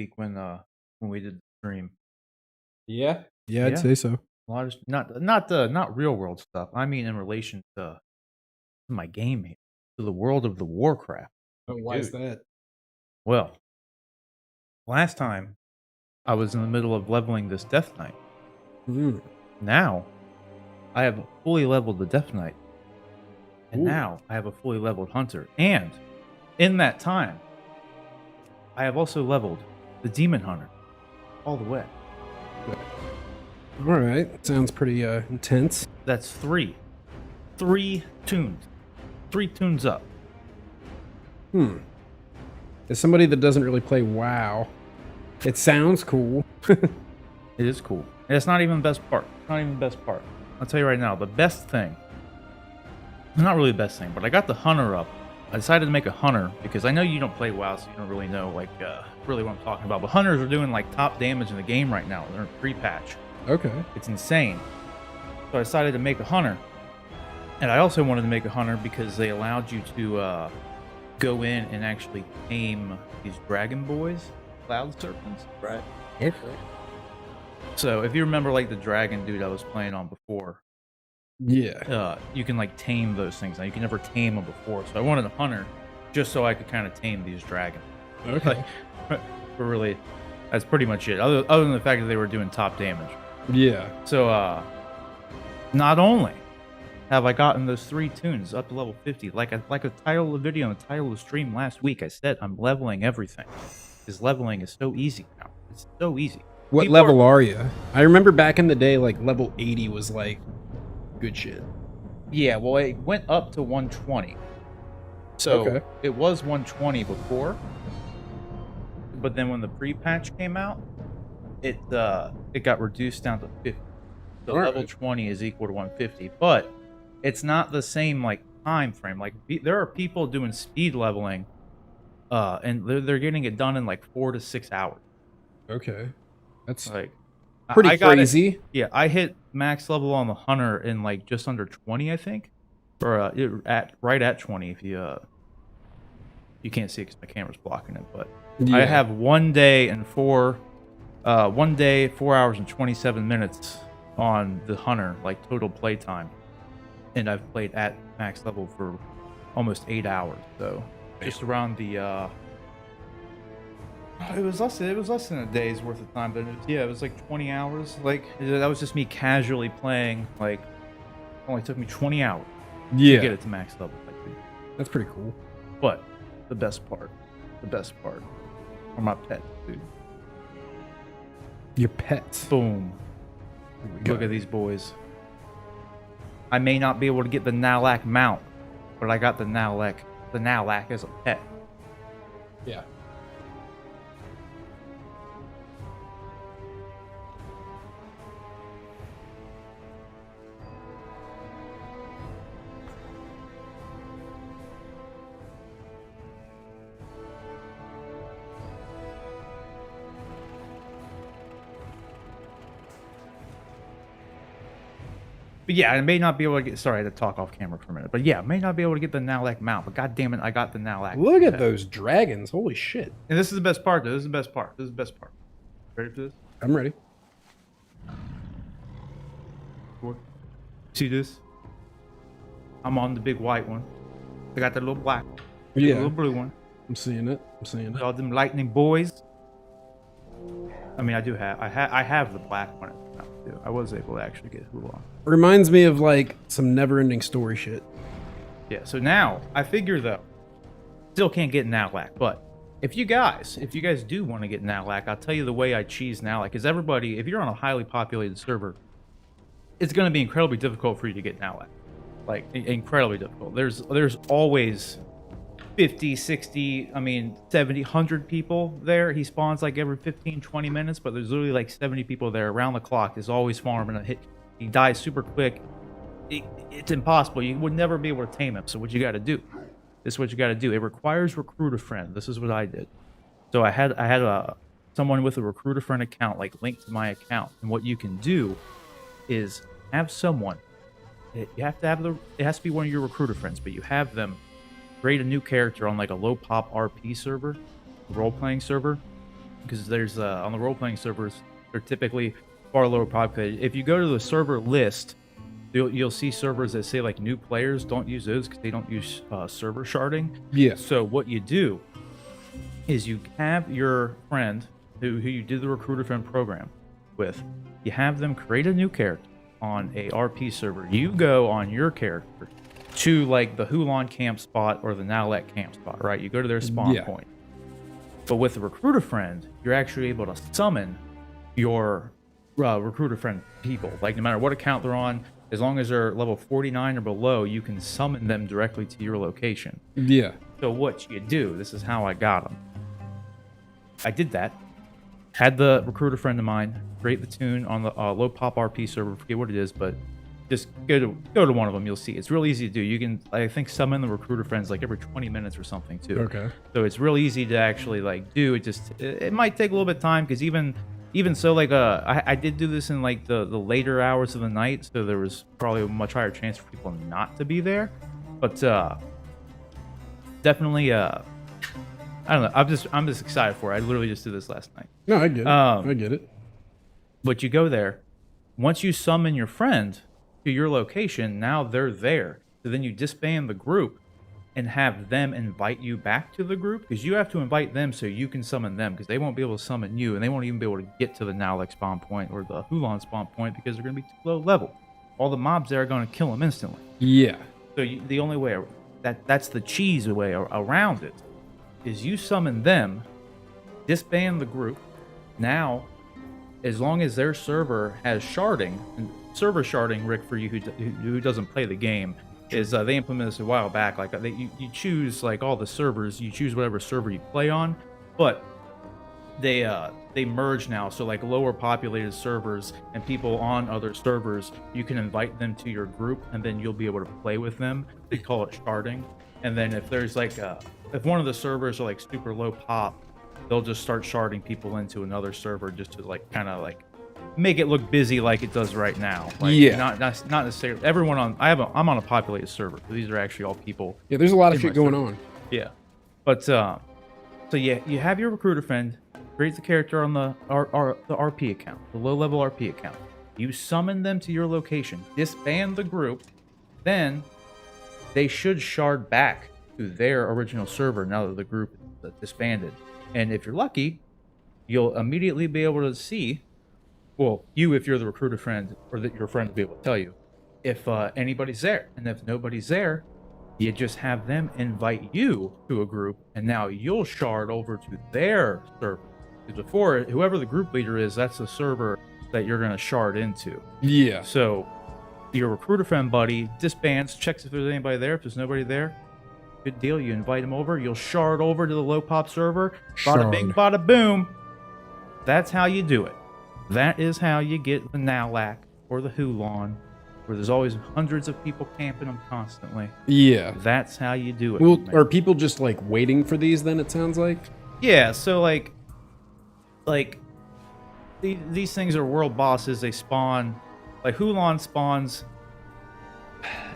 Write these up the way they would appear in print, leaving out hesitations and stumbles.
week when we did the stream. Yeah, I'd Yeah. say so. A lot of not real world stuff. I mean, in relation to my gaming, to the world of the Warcraft. Oh, why is Dude. that? Well, last time I was in the middle of leveling this Death Knight. Mm. Now I have fully leveled the Death Knight, and Ooh. now I have a fully leveled Hunter. And in that time, I have also leveled the Demon Hunter all the way. All right, sounds pretty intense. That's three tunes up. As somebody that doesn't really play WoW, it sounds cool. It is cool. And it's not even the best part. It's not even the best part. I'll tell you right now, the best thing, not really the best thing, but I got the Hunter up. I decided to make a Hunter because I know you don't play WoW, so you don't really know really what I'm talking about. But Hunters are doing like top damage in the game right now. They're in pre-patch. Okay. It's insane. So I decided to make a Hunter. And I also wanted to make a Hunter because they allowed you to go in and actually tame these dragon boys, cloud serpents. Right. Okay. So if you remember like the dragon dude I was playing on before, Yeah. you can like tame those things. Now you can never tame them before. So I wanted a Hunter just so I could kind of tame these dragons. Okay. But really, that's pretty much it. Other than the fact that they were doing top damage. Yeah. So not only have I gotten those 3 tunes up to level 50, like a title of the video and the title of the stream last week, I said I'm leveling everything. Because leveling is so easy now. It's so easy. What level are you? I remember back in the day, like level 80 was like good shit. Yeah, well, it went up to 120. So Okay. it was 120 before, but then when the pre-patch came out, it got reduced down to 50. So All level right. 20 is equal to 150, but it's not the same like time frame. Like there are people doing speed leveling, and they're getting it done in like 4 to 6 hours. Okay. That's Like pretty I got crazy. Yeah, I hit max level on the Hunter in like just under 20, I think, or right at 20. If you can't see it because my camera's blocking it, but Yeah. I have 1 day and 4 hours and 27 minutes on the Hunter, like total play time, and I've played at max level for almost 8 hours. So just around the it was less than a day's worth of time, but it was like 20 hours. Like that was just me casually playing. Like only took me 20 hours to get Yeah. it to max level. That's pretty cool. But the best part are my pets, dude. Your pets. Boom. Look at these boys. I may not be able to get the Nalak mount, but I got the Nalak as a pet. Yeah. But yeah, I may not be able to get. Sorry, I had to talk off camera for a minute. But yeah, I may not be able to get the Nalak mount. But god damn it, I got the Nalak. Look at those dragons. Holy shit. And this is the best part. Though. This is the best part. Ready for this? I'm ready. See this? I'm on the big white one. I got the little black, Yeah. the little blue one. I'm seeing it. All them lightning boys. I mean, I have the black one. I was able to actually get Hulon. Reminds me of like some never-ending story shit. Yeah. So now I figure though, still can't get Nalak, but if you guys do want to get Nalak, I'll tell you the way I cheese Nalak. Because everybody, if you're on a highly populated server, it's going to be incredibly difficult for you to get Nalak. Like incredibly difficult. There's always 50, 60, 70, 100 people there. He spawns like every 15, 20 minutes, but there's literally like 70 people there around the clock. There's always farming a hit. He dies super quick. It's impossible. You would never be able to tame him. So what you got to do? This is what you got to do. It requires recruit a friend. This is what I did. So I had someone with a recruit a friend account like linked to my account, and what you can do is have someone. It has to be one of your recruiter friends, but you have them create a new character on like a low pop RP server, role playing server, because there's on the role-playing servers, they're typically far lower populated. If you go to the server list, you'll see servers that say like new players. Don't use those because they don't use server sharding. Yeah. So what you do is you have your friend who you did the recruiter friend program with, you have them create a new character on a RP server. You go on your character to like the Hulan camp spot or the Nowlek camp spot, right? You go to their spawn point. But with the recruiter friend, you're actually able to summon your recruiter friend people. Like no matter what account they're on, as long as they're level 49 or below, you can summon them directly to your location. Yeah. So what you do, this is how I got them. I did that. Had the recruiter friend of mine create the tune on the low pop RP server. Forget what it is, but just go to one of them. You'll see it's real easy to do. You can, I think, summon the recruiter friends like every 20 minutes or something too. Okay. So it's real easy to actually like do. It might take a little bit of time because even so, like I did do this in like the later hours of the night, so there was probably a much higher chance for people not to be there. But definitely I don't know. I'm just excited for it. I literally just did this last night. No, I get it. I get it. But you go there. Once you summon your friend to your location, now they're there. So then you disband the group and have them invite you back to the group, because you have to invite them so you can summon them, because they won't be able to summon you, and they won't even be able to get to the Nowlek spawn point or the Hulan spawn point because they're going to be too low level. All the mobs there are going to kill them instantly. Yeah. So the only way that's the cheese way around it is you summon them, disband the group. Now, as long as their server has sharding, and server sharding, Rick, for you who doesn't play the game, is they implemented this a while back. Like you choose like all the servers, you choose whatever server you play on, but they merge now. So like lower populated servers and people on other servers, you can invite them to your group, and then you'll be able to play with them. They call it sharding. And then if there's like if one of the servers are like super low pop, they'll just start sharding people into another server just to like kind of like make it look busy like it does right now. Like, yeah. Not necessarily everyone on. I'm on a populated server. So these are actually all people. Yeah. There's a lot of shit going on. Yeah. But so yeah, you have your recruiter friend create the character on the RP account, the low level RP account. You summon them to your location, disband the group, then they should shard back to their original server now that the group is disbanded. And if you're lucky, you'll immediately be able to see, well, you if you're the recruiter friend, or that your friend will be able to tell you if anybody's there. And if nobody's there, you just have them invite you to a group, and now you'll shard over to their server. Because before, whoever the group leader is, that's the server that you're going to shard into. Yeah. So your recruiter friend buddy disbands, checks if there's anybody there. If there's nobody there, good deal. You invite him over. You'll shard over to the low pop server. Bada bing, bada boom. That's how you do it. That is how you get the Nowlek or the Hulan, where there's always hundreds of people camping them constantly. Yeah. That's how you do it. Well, are people just like waiting for these then, it sounds like? Yeah, so like these things are world bosses. They spawn, like Hulan spawns.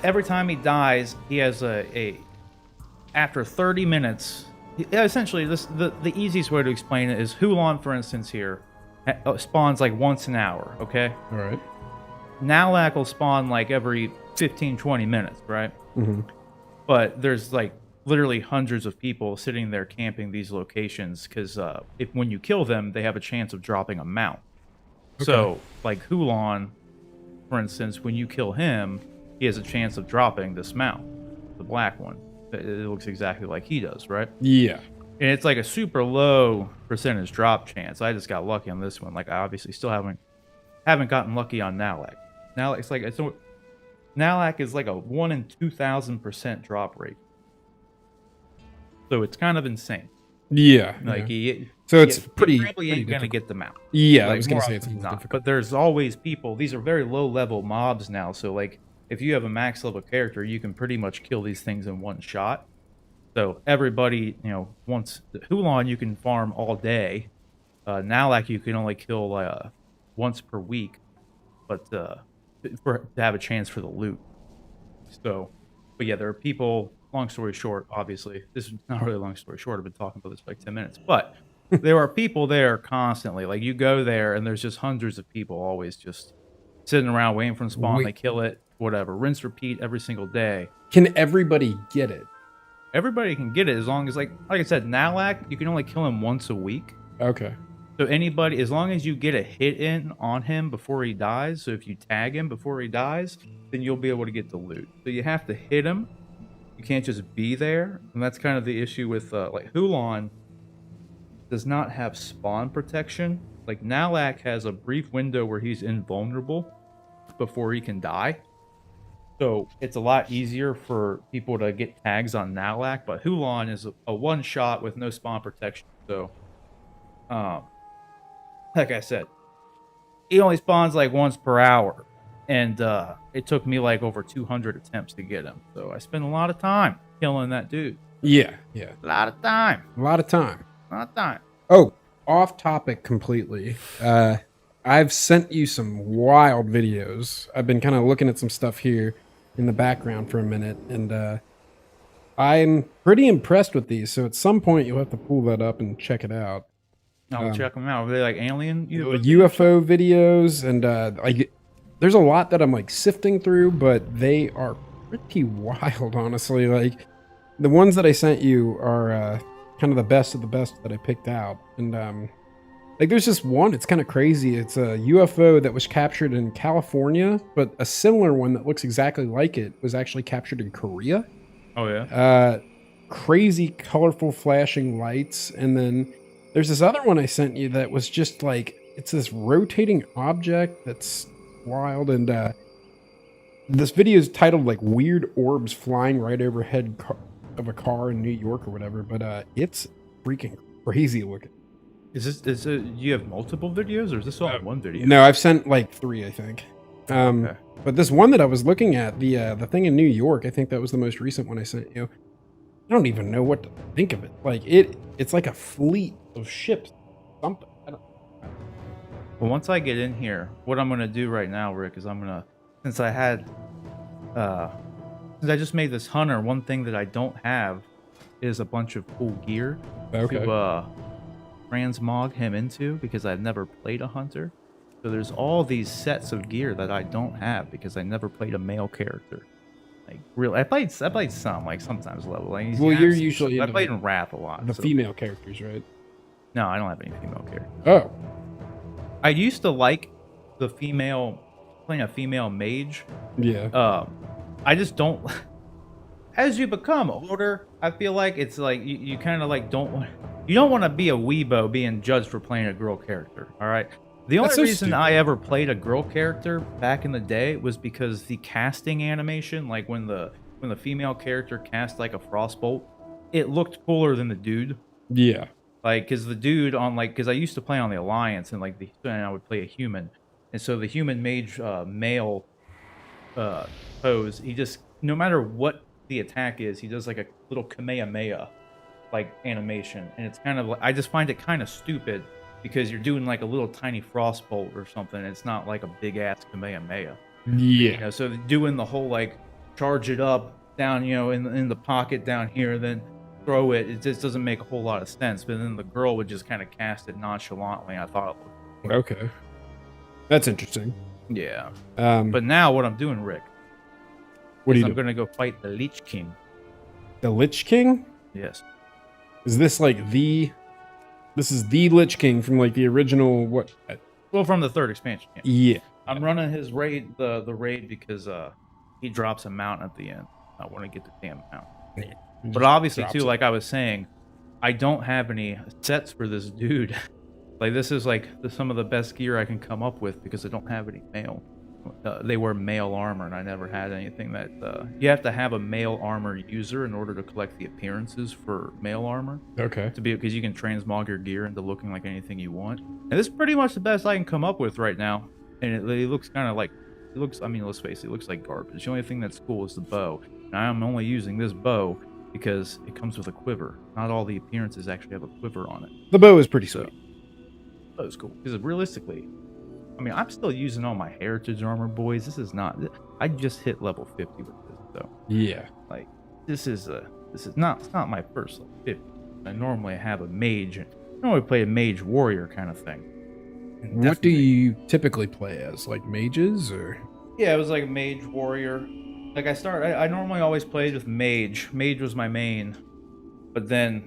Every time he dies, he has after 30 minutes. Essentially, the easiest way to explain it is Hulan, for instance, here spawns like once an hour. Okay. All right. Nowlek will spawn like every 15-20 minutes, right? Mm-hmm. But there's like literally hundreds of people sitting there camping these locations because when you kill them, they have a chance of dropping a mount. Okay. So, like Hulan, for instance, when you kill him, he has a chance of dropping this mount, the black one. It looks exactly like he does, right? Yeah. And it's like a super low percentage drop chance. I just got lucky on this one. Like I obviously still haven't gotten lucky on Nowlek. Nowlek is like a 1 in 2,000% drop rate. So it's kind of insane. Yeah. Like so it's pretty. You probably ain't gonna get them out. Yeah, like, I was gonna say it's not difficult. But there's always people. These are very low level mobs now. So like, if you have a max level character, you can pretty much kill these things in one shot. So everybody, once the Hulan you can farm all day. Nowlek you can only kill once per week, but to have a chance for the loot. So, but yeah, there are people. Long story short, obviously, this is not really a long story short. I've been talking about this for like 10 minutes, but There are people there constantly. Like, you go there, and there's just hundreds of people always just sitting around waiting for them to spawn. Wait. They kill it, whatever. Rinse, repeat every single day. Can everybody get it? Everybody can get it as long as, like I said, Nalak, you can only kill him once a week. Okay. So anybody, as long as you get a hit in on him before he dies, so if you tag him before he dies, then you'll be able to get the loot. So you have to hit him. You can't just be there. And that's kind of the issue with, like, Hulan does not have spawn protection. Like, Nalak has a brief window where he's invulnerable before he can die. So it's a lot easier for people to get tags on Nalak, but Hulan is a one shot with no spawn protection. So, like I said, he only spawns like once per hour, and it took me like over 200 attempts to get him. So I spent a lot of time killing that dude. Yeah. A lot of time. A lot of time. Oh, Off topic completely. I've sent you some wild videos. I've been kind of looking at some stuff here in the background for a minute, and I'm pretty impressed with these. So at some point, you'll have to pull that up and check it out. I'll check them out. Are they like alien UFO videos, and there's a lot that I'm like sifting through, but they are pretty wild, honestly. Like the ones that I sent you are kind of the best of the best that I picked out, and like there's just one. It's kind of crazy. It's a UFO that was captured in California, but a similar one that looks exactly like it was actually captured in Korea. Oh yeah. Crazy, colorful, flashing lights, and then there's this other one I sent you that was just like, it's this rotating object that's wild, and this video is titled like Weird Orbs Flying Right Overhead of a Car in New York or whatever, but it's freaking crazy looking. You have multiple videos, or is this all one video? No, I've sent like 3, I think. Okay. But this one that I was looking at, the thing in New York, I think that was the most recent one I sent you. I don't even know what to think of it. Like it's like a fleet of ships. Something. I don't. Well, once I get in here, what I'm gonna do right now, Rick, is I'm gonna, since I just made this hunter, one thing that I don't have is a bunch of cool gear to transmog him into, because I've never played a hunter. So there's all these sets of gear that I don't have because I never played a male character. Like, really, I played some, like sometimes level. Like, well, you're usually I played in Wrath a lot. The female characters, right? No, I don't have any female characters. Oh, I used to like the female, playing a female mage. Yeah. I just don't. As you become older, I feel like it's like you kind of like don't want to be a weebo being judged for playing a girl character. All right. The only reason I ever played a girl character back in the day was because the casting animation, like when the female character cast like a frostbolt, it looked cooler than the dude. Yeah. Like, because the dude on, like, because I used to play on the Alliance, and like and I would play a human, and so the human mage male pose, he just, no matter what the attack is, he does like a little Kamehameha like animation, and it's kind of like, I just find it kind of stupid because you're doing like a little tiny frostbolt or something. It's not like a big ass Kamehameha. Yeah. You know, so doing the whole like charge it up down, you know, in the pocket down here, then throw it. It just doesn't make a whole lot of sense. But then the girl would just kind of cast it nonchalantly. I thought it looked cool. Okay. That's interesting. Yeah. But now what I'm doing, Rick, what I'm going to go fight the Lich King. The Lich King? Yes. Is this like this is the Lich King from like the original, what? Well, from the 3rd expansion. Yeah. I'm running his raid, the raid, because he drops a mount at the end. I want to get the damn mount. Yeah. But obviously, too, like I was saying, I don't have any sets for this dude. Like, this is like some of the best gear I can come up with because I don't have any male. They wear male armor, and I never had anything that... you have to have a male armor user in order to collect the appearances for male armor. Okay. Because you can transmog your gear into looking like anything you want. And this is pretty much the best I can come up with right now. And it looks kind of like... It looks, I mean, let's face it, it looks like garbage. The only thing that's cool is the bow. And I'm only using this bow because it comes with a quiver. Not all the appearances actually have a quiver on it. The bow is pretty sweet. The bow is cool. Because realistically, I mean, I'm still using all my heritage armor, boys. This is not... I just hit level 50 with this, so... Yeah. Like, this is not... It's not my first level 50. I normally have a mage normally play a mage warrior kind of thing. And What do definitely- you typically play as? Like mages or? Yeah, it was like a mage warrior. Like I normally always played with mage. Mage was my main, but then,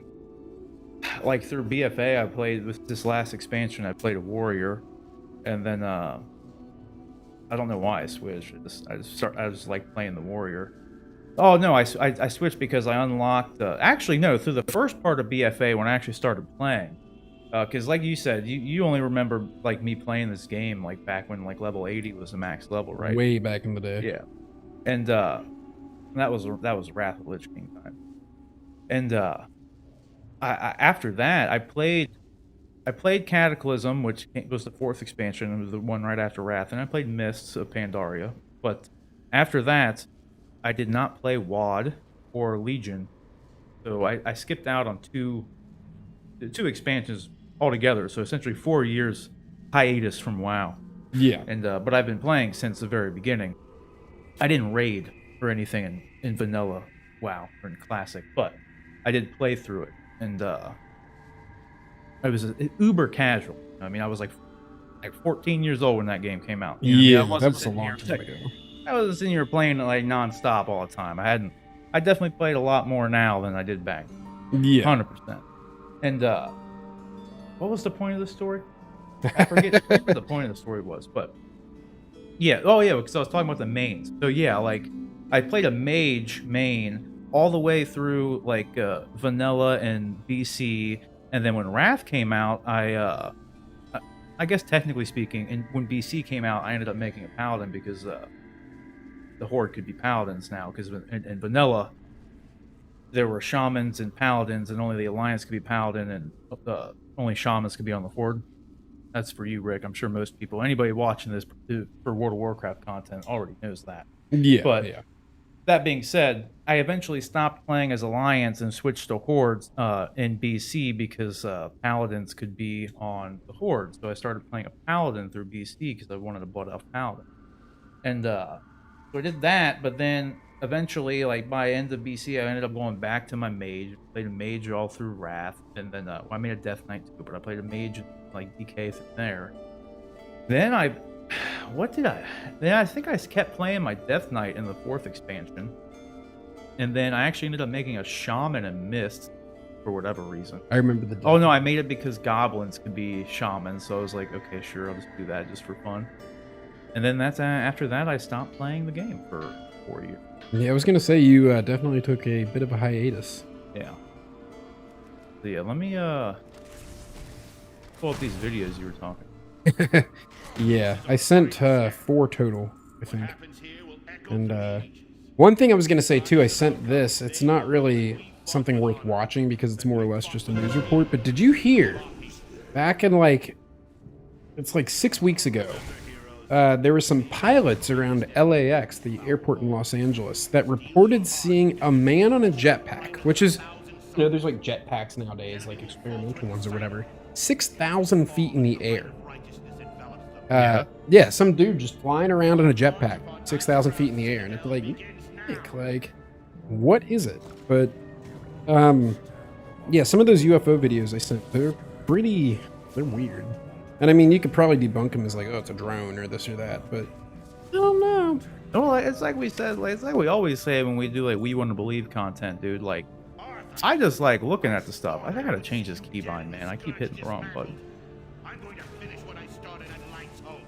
like through BFA, I played with this last expansion. I played a warrior, and then I don't know why I switched. I just like playing the warrior. Oh no, I switched because I unlocked. Actually, no, through the first part of BFA when I actually started playing. Because like you said, you only remember like me playing this game like back when like level 80 was the max level, right? Way back in the day. Yeah, and that was Wrath of Lich King time. And after that, I played Cataclysm, which was the 4th expansion, and was the one right after Wrath, and I played Mists of Pandaria. But after that, I did not play WoD or Legion, so I skipped out on two expansions altogether. So essentially 4 years hiatus from WoW. Yeah. And but I've been playing since the very beginning. I didn't raid or anything in vanilla WoW or in classic, but I did play through it, and I was uber casual. I mean, I was like 14 years old when that game came out. You know what I mean? Yeah, I wasn't that was a sitting long here- time ago. I was sitting here playing like nonstop all the time. I definitely played a lot more now than I did back. Yeah. 100%. And what was the point of the story? I forget what the point of the story was, but yeah. Oh yeah, because I was talking about the mains. So yeah, like I played a mage main all the way through like vanilla and BC, and then when Wrath came out, I guess technically speaking, and when BC came out, I ended up making a paladin because the Horde could be paladins now. Because in vanilla, there were shamans and paladins, and only the Alliance could be paladin, and only shamans could be on the Horde. That's for you, Rick. I'm sure most people, anybody watching this for World of Warcraft content, already knows that. Yeah. But yeah. that being said, I eventually stopped playing as Alliance and switched to Hordes in BC because Paladins could be on the Horde. So I started playing a Paladin through BC because I wanted a butt-off Paladin. And so I did that, but then eventually, like by end of BC, I ended up going back to my Mage. Played a Mage all through Wrath, and then I made a Death Knight too, but I played a Mage like DK through there. Then I think I kept playing my Death Knight in the 4th expansion. And then I actually ended up making a Shaman and Mist for whatever reason. I remember the. Oh no, I made it because goblins could be shamans, so I was like, okay, sure, I'll just do that just for fun. And then that's after that, I stopped playing the game for 4 years. Yeah, I was gonna say you definitely took a bit of a hiatus. Yeah. So yeah, let me pull up these videos you were talking. Yeah, I sent 4 total, I think. And one thing I was gonna say too, I sent this. It's not really something worth watching because it's more or less just a news report. But did you hear back in it's like 6 weeks ago, there were some pilots around LAX, the airport in Los Angeles, that reported seeing a man on a jetpack, which is, there's like jetpacks nowadays, like experimental ones or whatever, 6,000 feet in the air. Yeah, some dude just flying around in a jetpack, 6,000 feet in the air, and it's like, what is it? But, yeah, some of those UFO videos I sent, they're weird. And I mean, you could probably debunk them as like, oh, it's a drone or this or that, but I don't know. Well, it's like we said, it's like we always say when we do like We Want to Believe content, dude. Like, I just like looking at the stuff. I gotta change this keybind, man. I keep hitting the wrong button. I'm going to finish what I started at Light's home.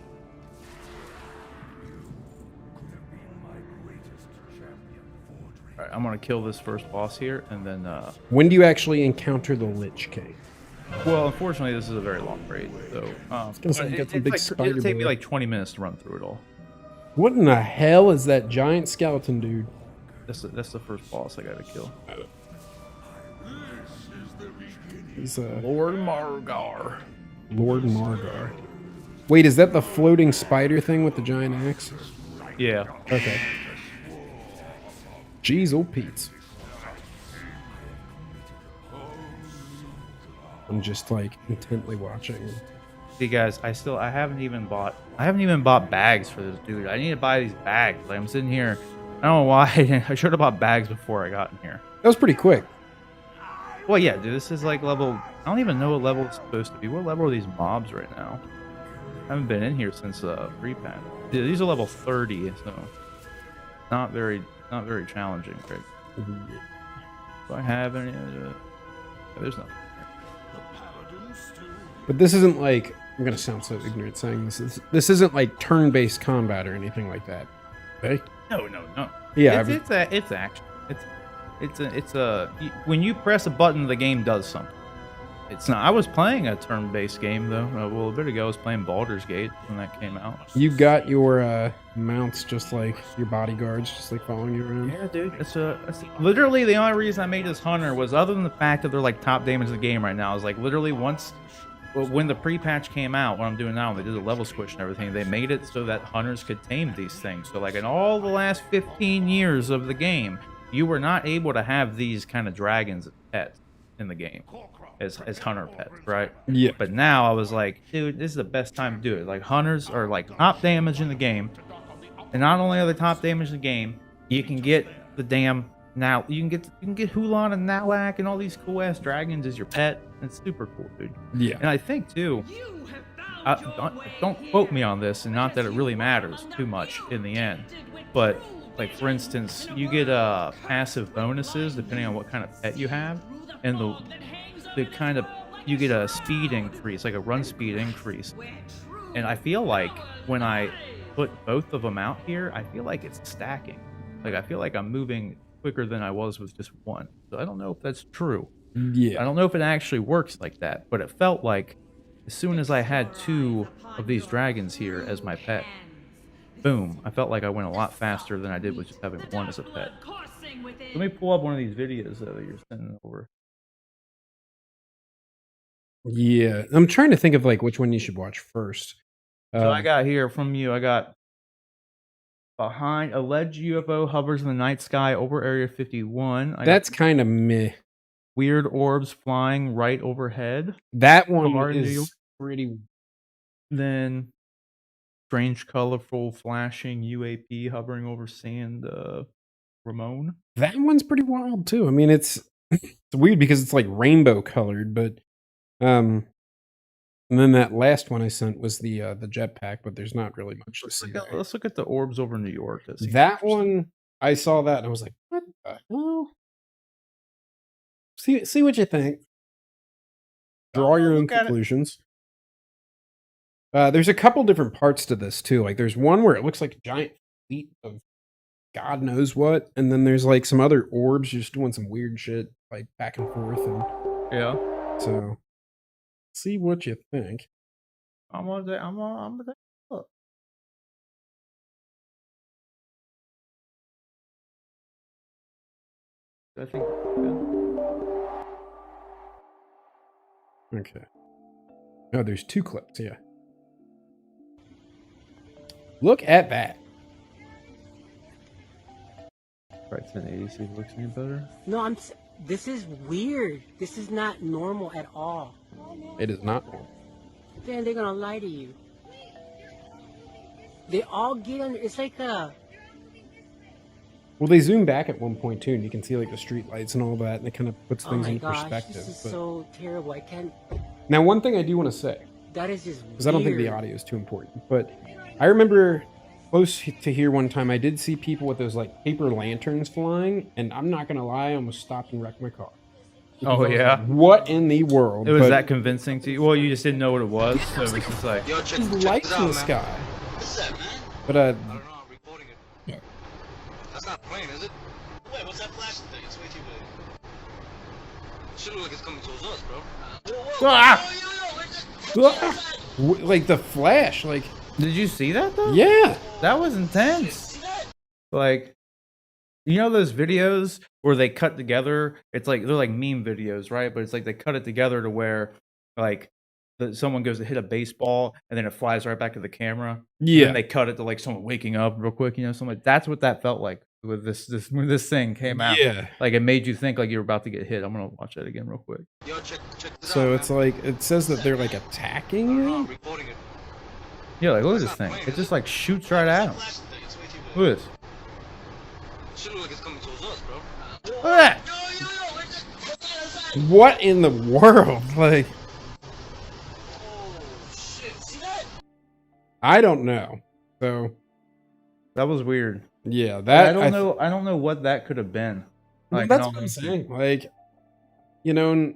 All right, I'm gonna kill this first boss here, and then. When do you actually encounter the Lich King? Well, unfortunately, this is a very long raid, so. gonna say, you got some big spider it'll take me boy. like 20 minutes to run through it all. What in the hell is that giant skeleton dude? That's the first boss I gotta kill. He's Lord Margar. Lord Margar. Wait, is that the floating spider thing with the giant axe? Yeah. Okay. Jeez, old Pete's. I'm just like intently watching. See, guys, I haven't even bought bags for this dude. I need to buy these bags. Like, I'm sitting here. I don't know why I should have bought bags before I got in here. That was pretty quick. Well, yeah, dude, this is like level. I don't even know what level it's supposed to be. What level are these mobs right now? I haven't been in here since pre-patch. Dude, these are level 30, so not very challenging, right? Do I have any? There's nothing. But this isn't like, I'm gonna sound so ignorant saying this. This isn't like turn-based combat or anything like that. Okay? No. Yeah, It's action. It's when you press a button, the game does something. It's not. I was playing a turn-based game though. Well, a bit ago, I was playing Baldur's Gate when that came out. You got your mounts just like your bodyguards, just like following you around. Yeah, dude. It's literally the only reason I made this hunter was other than the fact that they're like top damage in the game right now. Is like literally when the pre-patch came out, what I'm doing now, they did the level squish and everything. They made it so that hunters could tame these things. So like in all the last 15 years of the game, you were not able to have these kind of dragons as pets in the game as hunter pets, right? Yeah. But now I was like, dude, this is the best time to do it. Like hunters are like top damage in the game, and not only are they top damage in the game, you can get the damn you can get Hulan and Nalak and all these cool ass dragons as your pet. It's super cool, dude. Yeah. And I think too, don't quote me on this, and not that it really matters too much in the end, but like for instance, you get passive bonuses depending on what kind of pet you have, and the kind of you get a speed increase, like a run speed increase. And I feel like when I put both of them out here, I feel like it's stacking. Like I feel like I'm moving quicker than I was with just one. So I don't know if that's true. Yeah. I don't know if it actually works like that, but it felt like as soon as I had 2 of these dragons here as my pet, boom, I felt like I went a lot faster than I did with just having one as a pet. Let me pull up one of these videos that you're sending over. Yeah. I'm trying to think of like which one you should watch first. So I got here from you, I got behind alleged UFO hovers in the night sky over Area 51. That's kind of meh. Weird orbs flying right overhead. That one is pretty. Then strange, colorful, flashing UAP hovering over San Ramon. That one's pretty wild too. I mean, it's weird because it's like rainbow colored, but and then that last one I sent was the jetpack, but there's not really much to see there. Let's look at the orbs over New York. That one, I saw that and I was like, what the hell? See what you think. Draw your own conclusions. There's a couple different parts to this too. Like there's one where it looks like a giant fleet of God knows what, and then there's like some other orbs just doing some weird shit, like back and forth, and yeah. So see what you think. I'm gonna take a look. I think. Okay. Oh, there's 2 clips. Yeah. Look at that. Right, 1080. See if it looks any better. No, this is weird. This is not normal at all. It is not normal. Then they're gonna lie to you. They all get on. It's like a. Well, they zoom back at one point too, and you can see like the street lights and all that, and it kind of puts things in perspective. This is so terrible. I can't. Now, one thing I do want to say, that is just because I don't think the audio is too important, but I remember close to here one time I did see people with those like paper lanterns flying, and I'm not gonna lie, I almost stopped and wrecked my car. Oh yeah. Like, what in the world? It was that convincing to you? Well, you just didn't know what it was, so it was just like there's lights in the sky. What's that, man? But I don't know, I'm reporting it. Yeah. That's not a plane, is it? Wait, what's that flashing thing? It's way too big. Should look like it's coming towards us, bro. Like the flash, like. Did you see that though? Yeah. That was intense. Like, you know those videos where they cut together? It's like they're like meme videos, right? But it's like they cut it together to where, like, someone goes to hit a baseball and then it flies right back to the camera. Yeah. And they cut it to like someone waking up real quick, you know, something like that's what that felt like with when this thing came out. Yeah. Like it made you think like you were about to get hit. I'm gonna watch that again real quick. Yo, check this So out, it's like it says that they're like attacking you. I'm reporting it. Yeah, like look at this thing. It just like shoots right at him. Look at this. Should look like it's coming towards us, bro. Look at that. What in the world? Like, Oh shit! See that? I don't know. So That was weird. yeah, I don't know. I don't know what that could have been. Well, Like, that's no, what I'm saying. Like, you know, and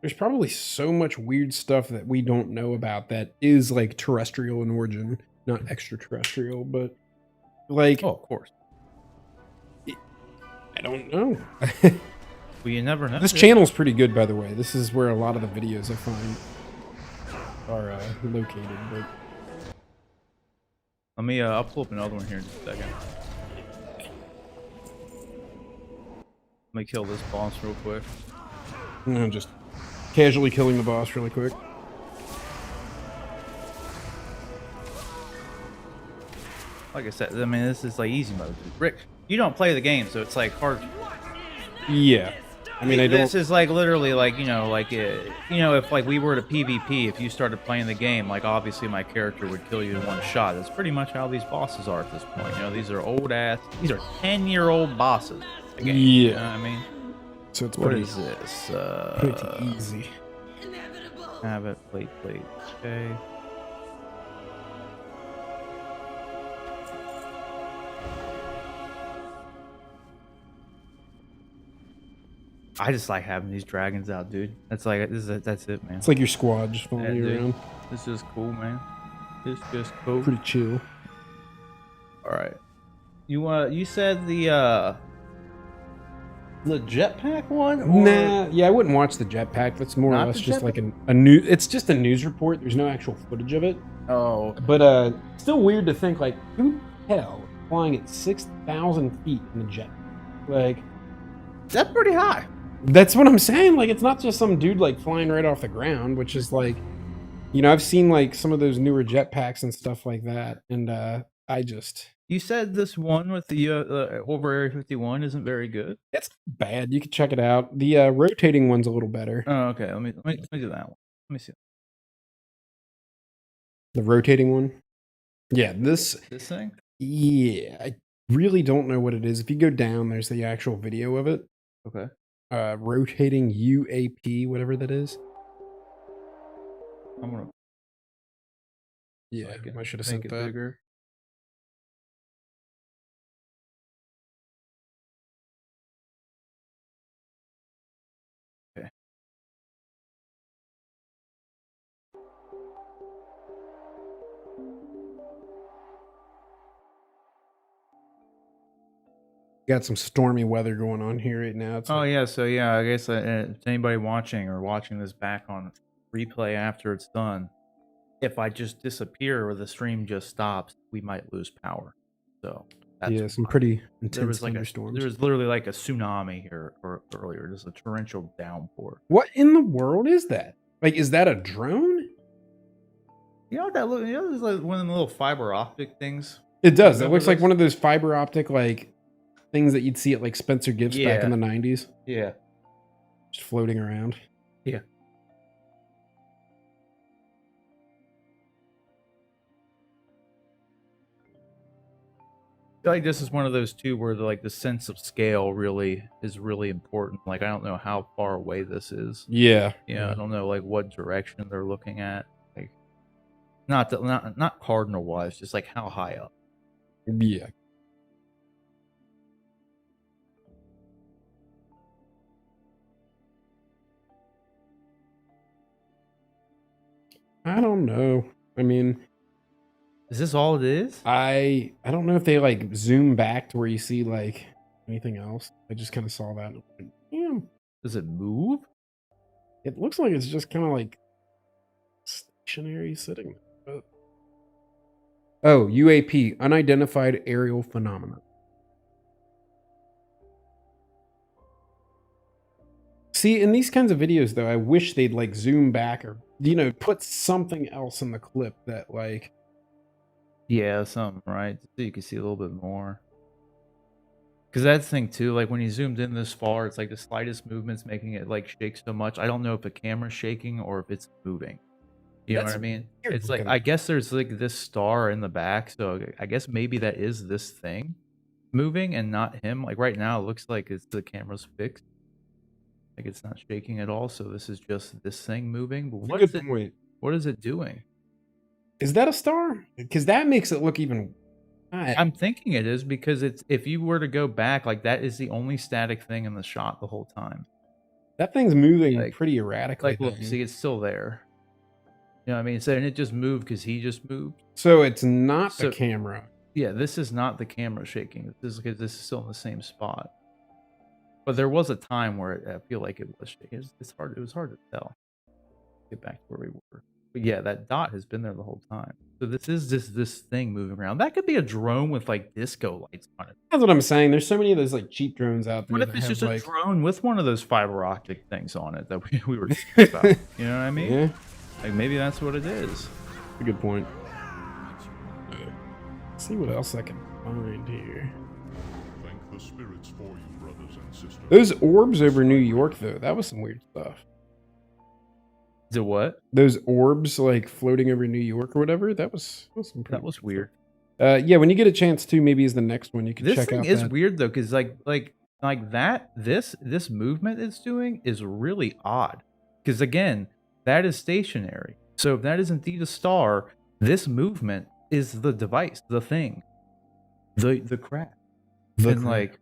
there's probably so much weird stuff that we don't know about that is like terrestrial in origin, not extraterrestrial, but like, oh, of course. I don't know. Well, you never know. This channel's pretty good, by the way. This is where a lot of the videos I find are located. But Let me. I'll pull up another one here in just a second. Let me kill this boss real quick. I'm just casually killing the boss really quick. Like I said, I mean, this is like easy mode. Dude. Rick, you don't play the game, so it's like hard. Yeah. I mean, I don't. This is like literally like, you know, like if like we were to PvP, if you started playing the game, like obviously my character would kill you in one shot. That's pretty much how these bosses are at this point. You know, these are old ass. These are 10-year-old bosses. Yeah. You know what I mean, So it's what pretty, is this? pretty easy. Have it, plate. Okay. I just like having these dragons out, dude. That's like that's it, man. It's like your squad just following you dude. around. This is cool, man. It's just cool. Pretty chill. All right. You said the jetpack one? Or... Nah, yeah, I wouldn't watch the jetpack. That's more or Not less the just jetpack? like a news. It's just a news report. There's no actual footage of it. Oh, But still weird to think like who the hell is flying at 6,000 feet in a jet? Like that's pretty high. that's what I'm saying. Like it's not just some dude like flying right off the ground, which is like, you know, I've seen like some of those newer jetpacks and stuff like that, and I just You said this one with the over Area 51 isn't very good. it's bad. You can check it out. The rotating one's a little better. Oh, okay. Let me do that one. Let me see. The rotating one. Yeah, this. This thing? Yeah, I really don't know what it is. If you go down, there's the actual video of it. Okay. Rotating UAP, whatever that is. I'm gonna Yeah, like I should have make sent it that. bigger. Okay. Got some stormy weather going on here right now. It's Oh like, yeah, so yeah, I guess if anybody watching this back on replay after it's done, if I just disappear or the stream just stops, we might lose power. So that's yeah, some why. pretty There intense was like thunderstorms. there was literally like a tsunami here earlier, just a torrential downpour. What in the world is that? Like, is that a drone? You know what that look? You know, there's like one of the little fiber optic things. It does. It Remember looks like those? one of those fiber optic like things that you'd see at like Spencer Gifts back in Yeah. the 90s, Yeah. just floating around. Yeah. I feel like this is one of those two where the sense of scale really is really important. Like I don't know how far away this is. Yeah. Yeah, I don't know like what direction they're looking at. Like not cardinal wise, just like how high up. Yeah. I don't know. I mean, Is this all it is? I don't know if they like zoom back to where you see like anything else. I just kind of saw that. And went, yeah, Does it move? it looks like it's just kind of like stationary sitting. But... Oh, UAP, unidentified aerial phenomena. See, in these kinds of videos, though, I wish they'd like zoom back or, you know, put something else in the clip that like. Yeah, something, right? So you can see a little bit more. Because that's the thing too, like when you zoomed in this far, it's like the slightest movement's making it like shake so much. I don't know if the camera's shaking or if it's moving. You know what I mean? weird It's like looking. I guess there's like this star in the back, so I guess maybe that is this thing moving and not him. Like right now, it looks like it's the camera's fixed. Like it's not shaking at all. So this is just this thing moving. But what Good is it? point. What is it doing? Is that a star? Because that makes it look even. I'm thinking it is because it's if you were to go back, like that is the only static thing in the shot the whole time. That thing's moving Like- pretty erratically. Like, look, then. see, it's still there. You know what I mean? So, and it just moved because he just moved. So it's not So- the camera. Yeah, this is not the camera shaking. This is because this is still in the same spot. But there was a time where I feel like it was shaking. It's hard. It was hard to tell. Get back to where we were. But yeah, that dot has been there the whole time. So this is just this thing moving around. That could be a drone with like disco lights on it. That's what I'm saying. There's so many of those like cheap drones out there. What if that it's have, just a like, drone with one of those fiber optic things on it that we were talking about? You know what I mean? Yeah, Like maybe that's what it is. a good point. Let's see what else I can find here. Thank the spirits for you, brothers and sisters. Those orbs over New York, though, that was some weird stuff. Is it what? Those orbs like floating over New York or whatever. That was some pretty That was weird. Yeah, when you get a chance to, maybe is the next one you can This check thing out. is that. weird though, because like that this movement it's doing is really odd. Because again, that is stationary. So if that is indeed a star, this movement is the device, the thing, the craft, and like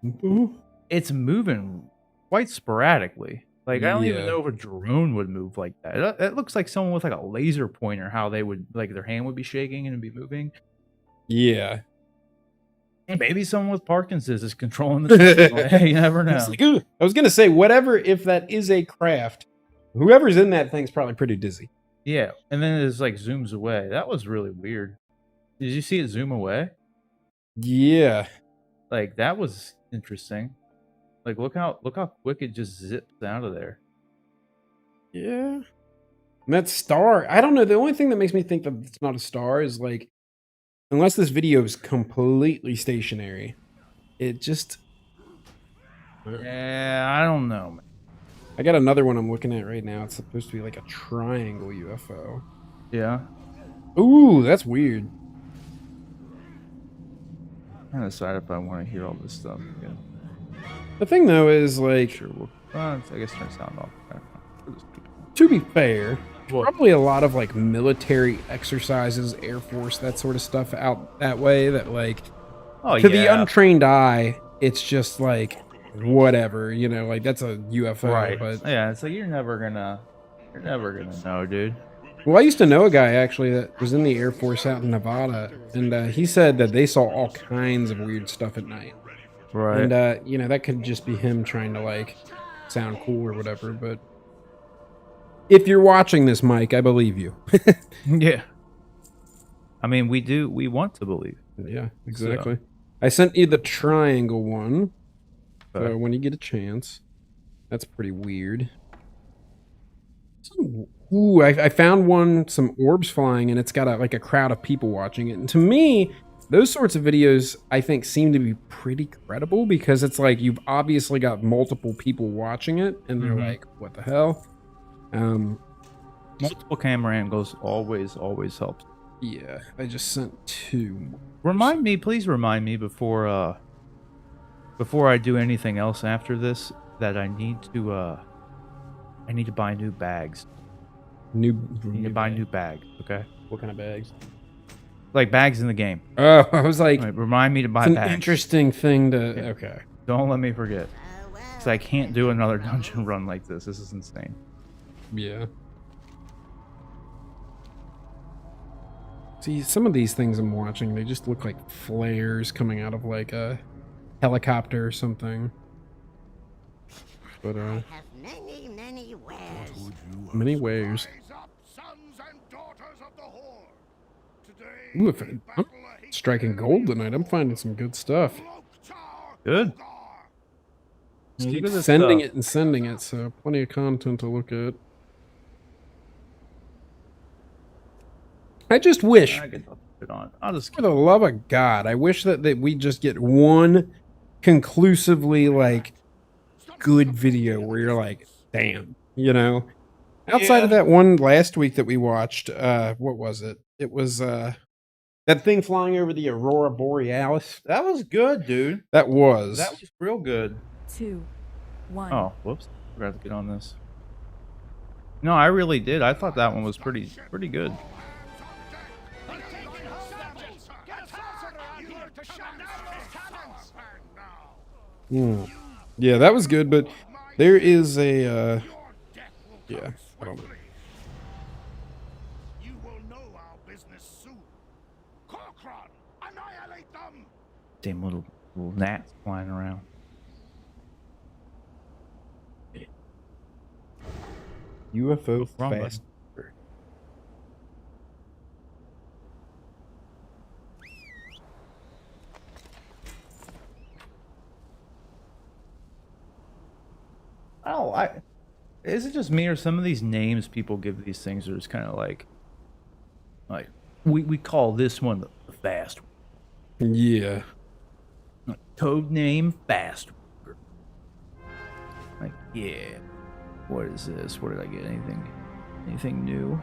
Mhm. it's moving quite sporadically. Like I don't even Yeah. know if a drone would move like that. It looks like someone with like a laser pointer, how they would like their hand would be shaking and be moving. Yeah. And maybe someone with Parkinson's is controlling the you never know. It's like, ooh, I was gonna say, whatever, if that is a craft, whoever's in that thing's probably pretty dizzy. Yeah, and then it just like zooms away. That was really weird. Did you see it zoom away? Yeah. Like that was interesting. Like look how quick it just zips out of there. Yeah. And that star, I don't know. The only thing that makes me think that it's not a star is like, unless this video is completely stationary, it just. Yeah, I don't know, man. I got another one I'm looking at right now. It's supposed to be like a triangle UFO. Yeah. Ooh, that's weird. I'm gonna decide if I want to hear all this stuff again. The thing though is like, Sure, we'll. I guess turn sound off. For this people. to be fair, What? probably a lot of like military exercises, Air Force, that sort of stuff out that way. That like Oh to the yeah. untrained eye, it's just like whatever, you know, like that's a UFO. Right. But Yeah, it's like you're never gonna know, dude. well, I used to know a guy actually that was in the Air Force out in Nevada, and he said that they saw all kinds of weird stuff at night. Right. And you know, that could just be him trying to like sound cool or whatever. But if you're watching this, Mike, I believe you. Yeah. I mean, we want to believe. Yeah, exactly. I sent you the triangle one. So Okay. when you get a chance, that's pretty weird. Ooh, I found one, some orbs flying, and it's got like a crowd of people watching it. And to me, those sorts of videos, I think, seem to be pretty credible because it's like you've obviously got multiple people watching it, and they're like, "What the hell?" Multiple camera angles always helps. Yeah, I just sent two. Please remind me before I do anything else after this that I need to buy new bags. I need to buy new bags, okay? What kind of bags? Like bags in the game. Oh, I was like, Right, remind me to buy it's an bags. interesting thing to. Okay. Don't let me forget. Because I can't do another dungeon run like this. This is insane. Yeah. See, some of these things I'm watching, they just look like flares coming out of like a helicopter or something. But have many wares. many ways. Rise up, sons and daughters of the Horde. Today, Ooh, if we I'm battle a striking gold tonight, I'm finding some good stuff. Good. Just Look keep at this sending stuff. it and sending it, so plenty of content to look at. I just wish, I get it on. I'll just for the love of God, I wish that we just get one conclusively like good video where you're like, damn, you know. Outside of that one last week that we watched, what was it? It was that thing flying over the Aurora Borealis. That was good, dude. That was. That was real good. 2, 1. Oh, whoops. Forgot to get on this. No, I really did. I thought that one was pretty good. Yeah, that was good, but there is a yeah, I don't know. You will know our business soon. Corcoran, annihilate them! Damn little gnats flying around. UFO Wrong button. fast. Oh, is it just me or some of these names people give these things are just kind of like we call this one the fast one. Yeah. Like, code name fast. Like, yeah. What is this? Where did I get anything new?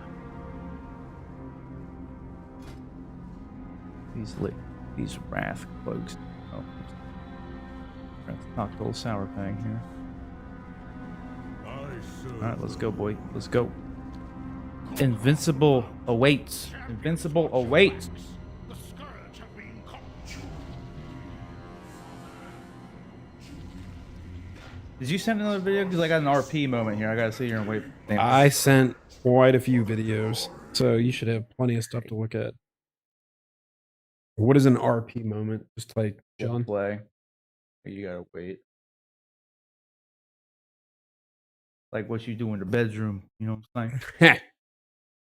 These wrath cloaks. Oh, let's talk to old Sour Pang here. Alright, let's go, boy. Let's go. Invincible awaits. Invincible awaits. The scourge have been caught. Did you send another video? Because I got an RP moment here. I gotta sit here and wait. Damn. I sent quite a few videos, so you should have plenty of stuff to look at. What is an RP moment? Just like John. Play. You gotta wait. Like what you do in the bedroom. You know what I'm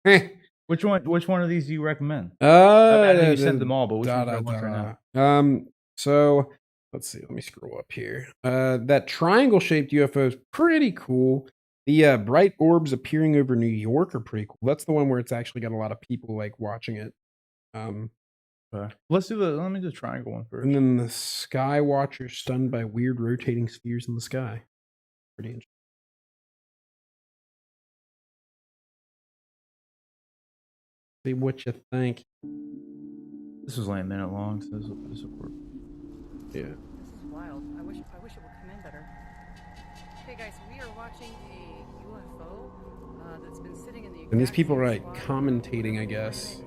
saying? Which one of these do you recommend? I know you sent them all, but which one's right now? So let's see. Let me scroll up here. That triangle-shaped UFO is pretty cool. The bright orbs appearing over New York are pretty cool. That's the one where it's actually got a lot of people like watching it. Let's do let me do the triangle one first. And then the Sky Watcher stunned by weird rotating spheres in the sky. Pretty interesting. See what you think. This was like a minute long, so this will work. Yeah. This is wild. I wish it would come in better. Okay, guys, we are watching a UFO that's been sitting in the. And these people are exact like same spot. commentating, I guess.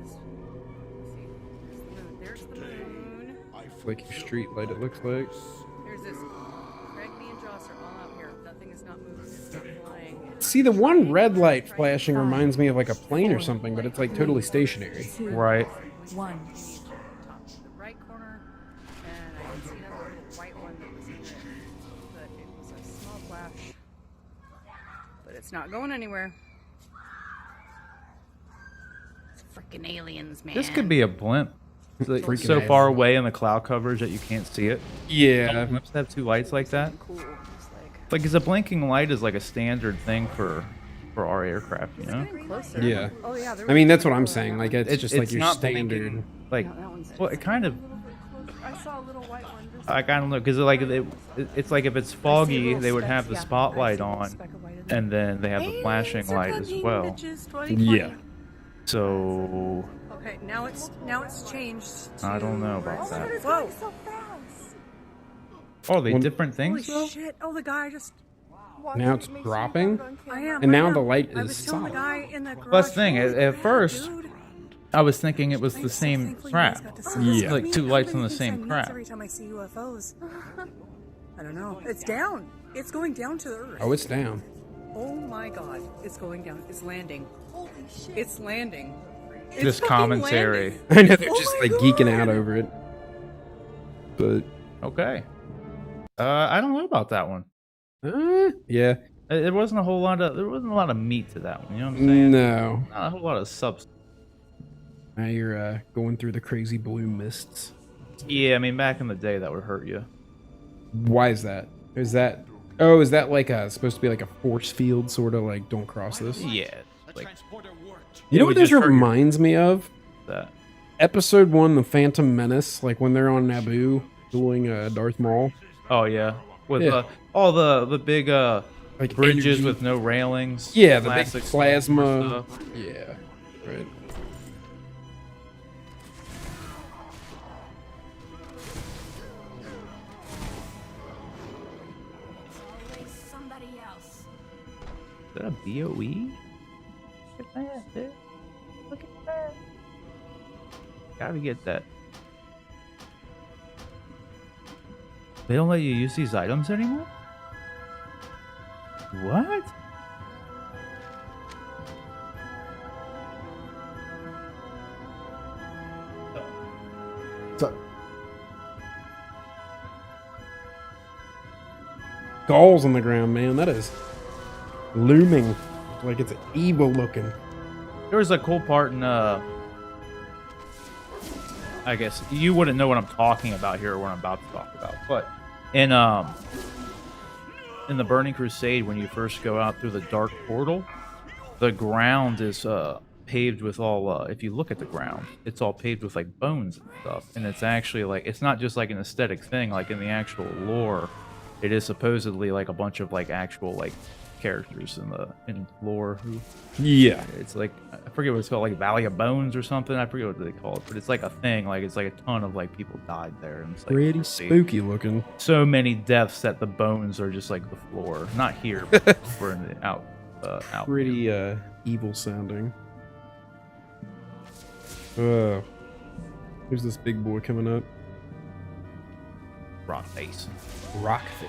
Let's see. There's the moon. Like your street light, it looks like. There's this. Craig, me, and Joss are all out here. Nothing is not moving. It's not flying. See, the one red light flashing reminds me of like a plane or something, but it's like totally stationary. Right. 1. Top to the right corner, and I can see another little white one that was in it, but it was a small flash. But it's not going anywhere. It's freaking aliens, man. This could be a blimp. It's like Freaking so far alien. away in the cloud coverage that you can't see it. Yeah. Blimps have two lights like that. Cool. It's like Like, is a blinking light is like a standard thing for our aircraft, you know? getting closer. Yeah. Oh yeah. I mean, that's what I'm saying. Like, it's just like your not standard. blinking, like, No, that one's well, it kind of. I saw a little white one. Like, I don't know, because like it's like if it's foggy, they would have the spotlight on, and then they have the flashing light as well. Yeah. So Okay, now it's changed. To I don't know about red. that. Whoa! Oh, are they Well, different Holy things though? shit! Oh, the guy just. Now it's dropping. I am. And now I the am. light I is was telling the solid. guy in the garage. That's the thing, holy at crap, first, dude. I was thinking it was I'm the so same thankful you guys crap. got to see this Yeah. with Like me. two How lights many on the things same I miss crap. Every time I see UFOs. I don't know. It's down. It's going down to the earth. Oh, it's down. Oh my god. It's going down. It's landing. Holy shit. It's landing. It's This fucking commentary. landing. I know they're Oh just my like geeking out God. over it. But Okay. I don't know about that one. yeah. There wasn't a lot of meat to that one. You know what I'm saying? No. Not a whole lot of substance. Now you're going through the crazy blue mists. Yeah, I mean, back in the day, that would hurt you. Why is that? Is that like supposed to be like a force field, sort of like don't cross this? Yeah, like You know It what would this just hurt your- reminds me of? that. Episode 1, The Phantom Menace, like when they're on Naboo dueling Darth Maul. Oh yeah, with Yeah. all the big Like bridges energy. with no railings. Yeah, the big classic plasma. stuff. Yeah, right. that a BOE? Look at that, dude. Look at that. Gotta get that. They don't let you use these items anymore? What? So, skulls on the ground, man. That is looming like it's evil looking. There was a cool part in I guess you wouldn't know what I'm talking about here or what I'm about to talk about, but in the Burning Crusade, when you first go out through the Dark Portal, the ground is paved with all if you look at the ground, it's all paved with like bones and stuff, and it's actually like, it's not just like an aesthetic thing. Like in the actual lore, it is supposedly like a bunch of like actual like characters in lore who, Yeah. it's like, I forget what it's called, like Valley of Bones or something. I forget what they call it, but it's like a thing. Like it's like a ton of like people died there, and it's like Pretty crazy. spooky looking. So many deaths that the bones are just like the floor. Not here, but we're in the out. Pretty evil sounding. Who's this big boy coming up? Rock face. Rockfit.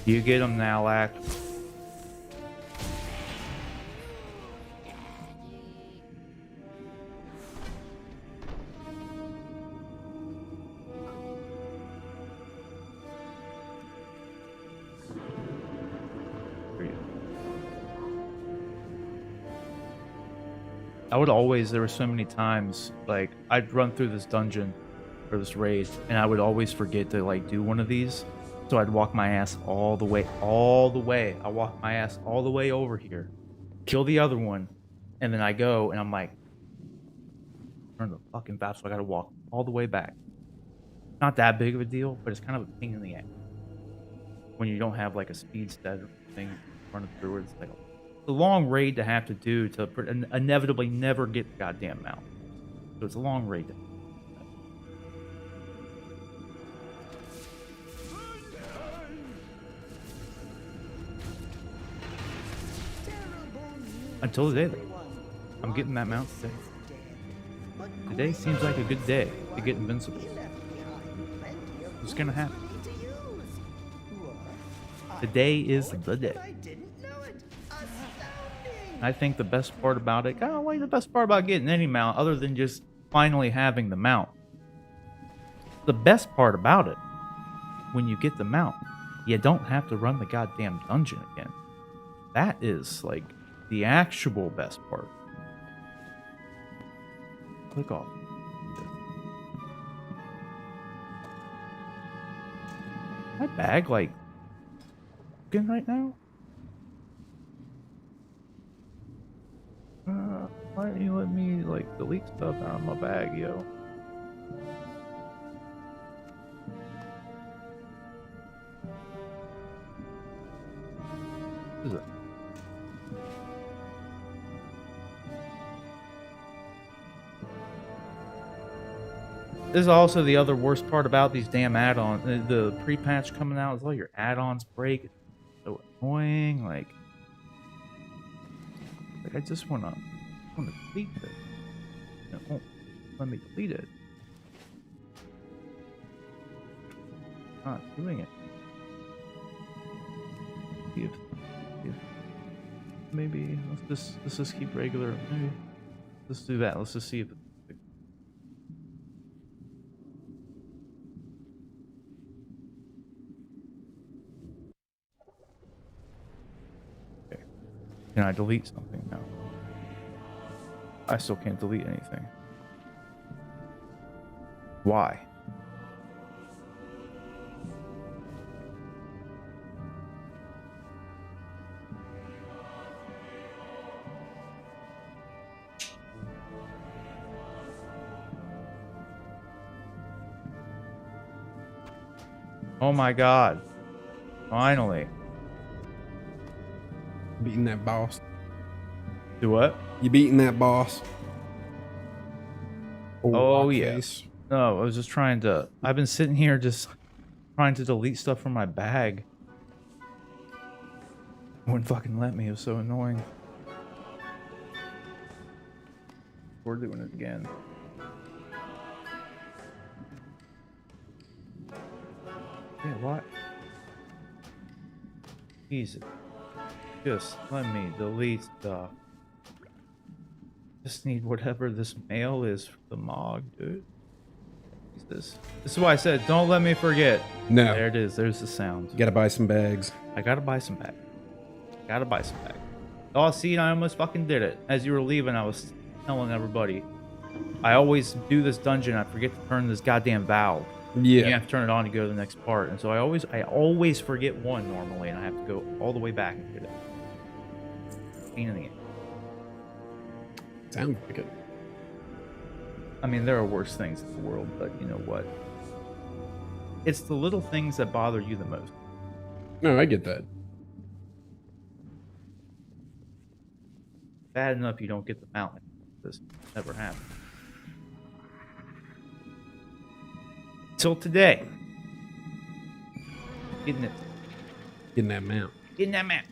You get them now, Lack. I would always, there were so many times, like, I'd run through this dungeon or this raid, and I would always forget to, like, do one of these. So I'd walk my ass all the way. I walk my ass all the way over here, kill the other one, and then I go, and I'm like, turn the fucking valve, so I gotta walk all the way back. Not that big of a deal, but it's kind of a pain in the ass. When you don't have, like, a speed stat or thing running through it, it's like a long raid to have to do to inevitably never get the goddamn mount. So it's a long raid. Until the day that I'm getting that mount today. Today seems like a good day to get invincible. It's gonna happen. Today is the day. I think the best part about it, kind of like the best part about getting any mount, other than just finally having the mount. The best part about it, when you get the mount, you don't have to run the goddamn dungeon again. That is like the actual best part. Click off. My bag like good right now? Why don't you let me like delete stuff out of my bag, yo? What is it? This is also the other worst part about these damn add-ons. The pre-patch coming out is all your add-ons break. It's so annoying. Like I just want to delete it. It won't let me delete it. Not doing it. See if maybe let's just keep regular. Maybe let's do that. Let's just see if. Can I delete something now? I still can't delete anything. Why? Oh my god. Finally. Beating that boss. Do what? You beating that boss? Oh, yeah. Face. No, I was just trying to... I've been sitting here just trying to delete stuff from my bag. It wouldn't fucking let me. It was so annoying. We're doing it again. Yeah, what? Jesus. Just let me delete stuff. Just need whatever this mail is for the Mog, dude. This is why I said, don't let me forget. No. There it is. There's the sound. You gotta buy some bags. I gotta buy some bags. Gotta buy some bags. Oh, see, I almost fucking did it. As you were leaving, I was telling everybody. I always do this dungeon. I forget to turn this goddamn valve. Yeah. You have to turn it on to go to the next part. And so I always forget one normally, and I have to go all the way back and get it. Pain in the ass. Sounds like it. I mean, there are worse things in the world, but you know what? It's the little things that bother you the most. No, I get that. Bad enough you don't get the mount. This never happened. Till today. Getting it. Getting that mount. Getting that mount.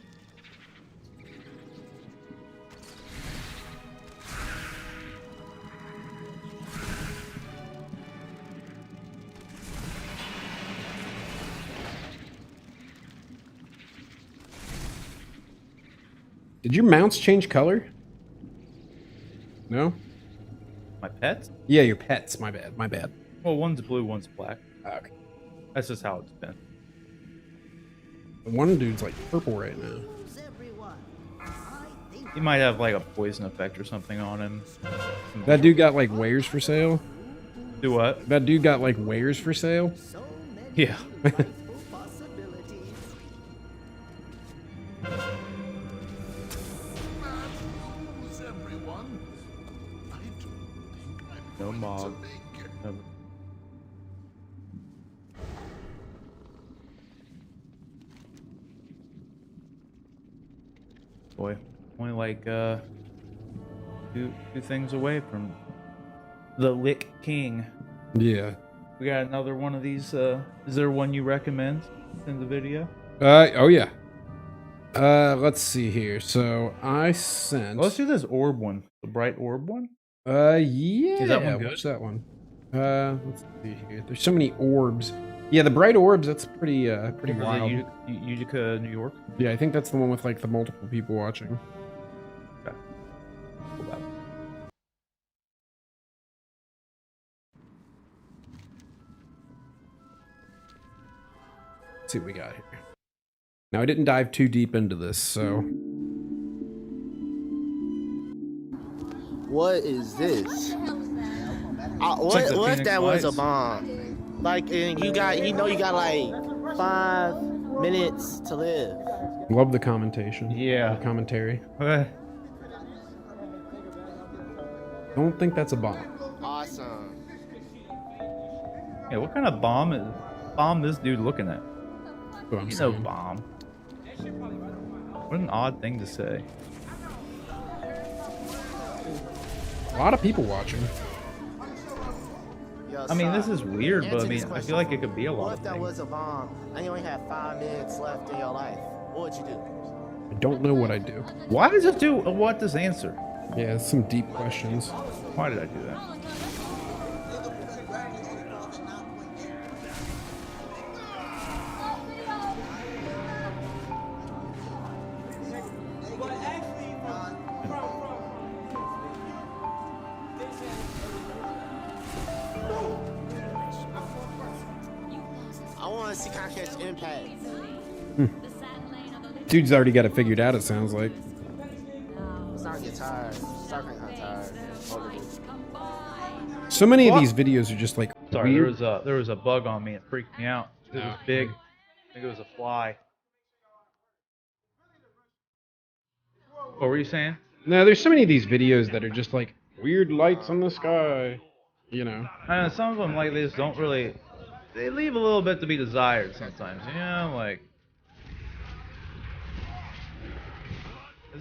Did your mounts change color? No? My pets? Yeah, your pets. My bad. My bad. Well, one's blue, one's black. Okay. That's just how it's been. One dude's like purple right now. He might have like a poison effect or something on him. That dude got like wares for sale. Do what? That dude got like wares for sale. Yeah. No Mog. No. Boy, only like two things away from the Lick King. Yeah. We got another one of these. Is there one you recommend in the video? Oh yeah. Let's see here. So I sent. Let's do this orb one, the bright orb one. Yeah. Is that one good? What's that one? Let's see here. There's so many orbs. Yeah, the bright orbs. That's pretty wild. Utica, New York. Yeah, I think that's the one with like the multiple people watching. Okay. Cool about it. Let's see what we got here. Now I didn't dive too deep into this, so. What is this? What like the if Phoenix that was a Lights. bomb? Like, and you got like 5 minutes to live. Love the commentation. Yeah. The commentary. Don't think that's a bomb. Awesome. Yeah, what kind of bomb this dude looking at? That's what I'm He's no saying. bomb. What an odd thing to say. A lot of people watching. Yo, I mean, this son, is weird, but I answer mean, this I question feel like for it could me. be a lot What of if that things. was a bomb and you only had 5 minutes left in your life? What would you do? I don't know what I do. Why does it do what this answer? Yeah, it's some deep questions. Why did I do that? I want to see kind of catch impact. Dude's already got it figured out, it sounds like. I'm starting to get tired. Starting to get tired. Over this. So many What? of these videos are just like Sorry, weird. there was a bug on me. It freaked me out. It was big. I think it was a fly. What were you saying? No, there's so many of these videos that are just like weird lights on the sky. You know. I know some of them like this don't really. They leave a little bit to be desired sometimes. You know, like.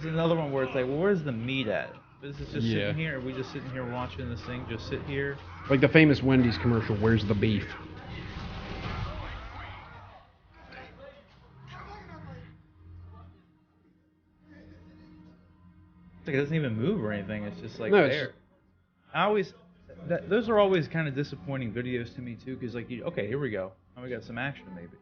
it's another one where it's like, well, where's the meat at? Is this just Yeah. sitting here? Are we just sitting here watching this thing just sit here? Like the famous Wendy's commercial, "Where's the beef?" It's like it doesn't even move or anything. It's just like No, it's- there. I always, those are always kind of disappointing videos to me too, because like, okay, here we go. Now we got some action maybe.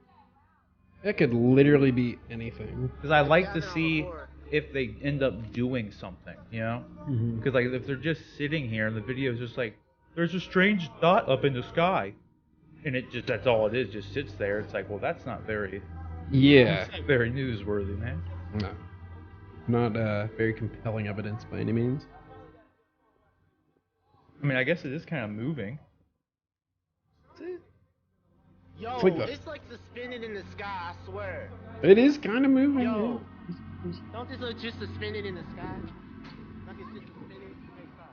That could literally be anything. Because I like to see if they end up doing something, you know? Mhm. Because like if they're just sitting here and the video is just like, there's a strange dot up in the sky, and it just, that's all it is, just sits there. It's like, well, that's not very, Yeah. that's not very newsworthy, man. No. Not very compelling evidence by any means. I mean, I guess it is kind of moving. Yo, It's like the- it's like suspended in the sky, I swear. It is kind of moving. Yo. yeah. Don't this look just suspended in the sky? Like it's just suspended in the sky.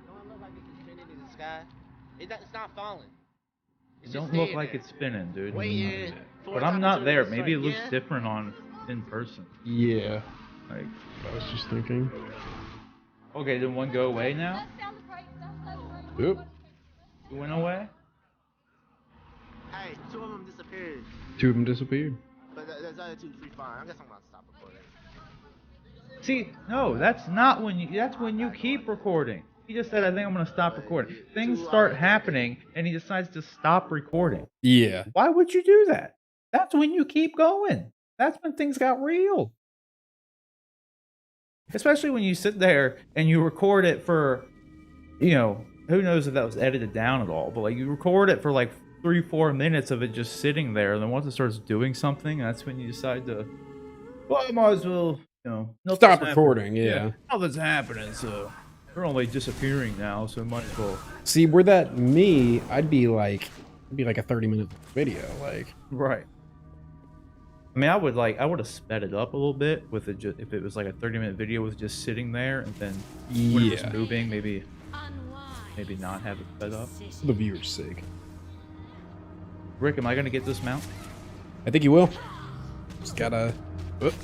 Don't it look like it's suspended in the sky? It's not falling. It It's don't just look staying like there. it's spinning, dude. Waiting for But its I'm not there. opportunity to Maybe it strike. looks Yeah. different on in person. Yeah. Like, I was just thinking. okay, did one go away now? Oop. It went away? Hey, 2 of them disappeared. 2 of them disappeared. But there's other 2 free fine. I guess I'm gonna stop recording. See, no, that's not when you. That's when you keep recording. He just said, "I think I'm gonna stop recording." Things start happening, and he decides to stop recording. Yeah. Why would you do that? That's when you keep going. That's when things got real. Especially when you sit there and you record it for, you know, who knows if that was edited down at all, but like you record it for like 3-4 minutes of it just sitting there, and then once it starts doing something, that's when you decide to, well, I might as well, you know, nothing's Stop happening. recording, yeah. Nothing's happening, so they're only disappearing now, so might as well. See, were that me, I'd be like a 30-minute video, like. Right. I mean, I would have sped it up a little bit with it, just, if it was like a 30-minute video with just sitting there, and then when it was Yeah. moving, maybe not have it sped up. For the viewer's sake. Rick, am I gonna get this mount? I think you will. Just gotta. Oop.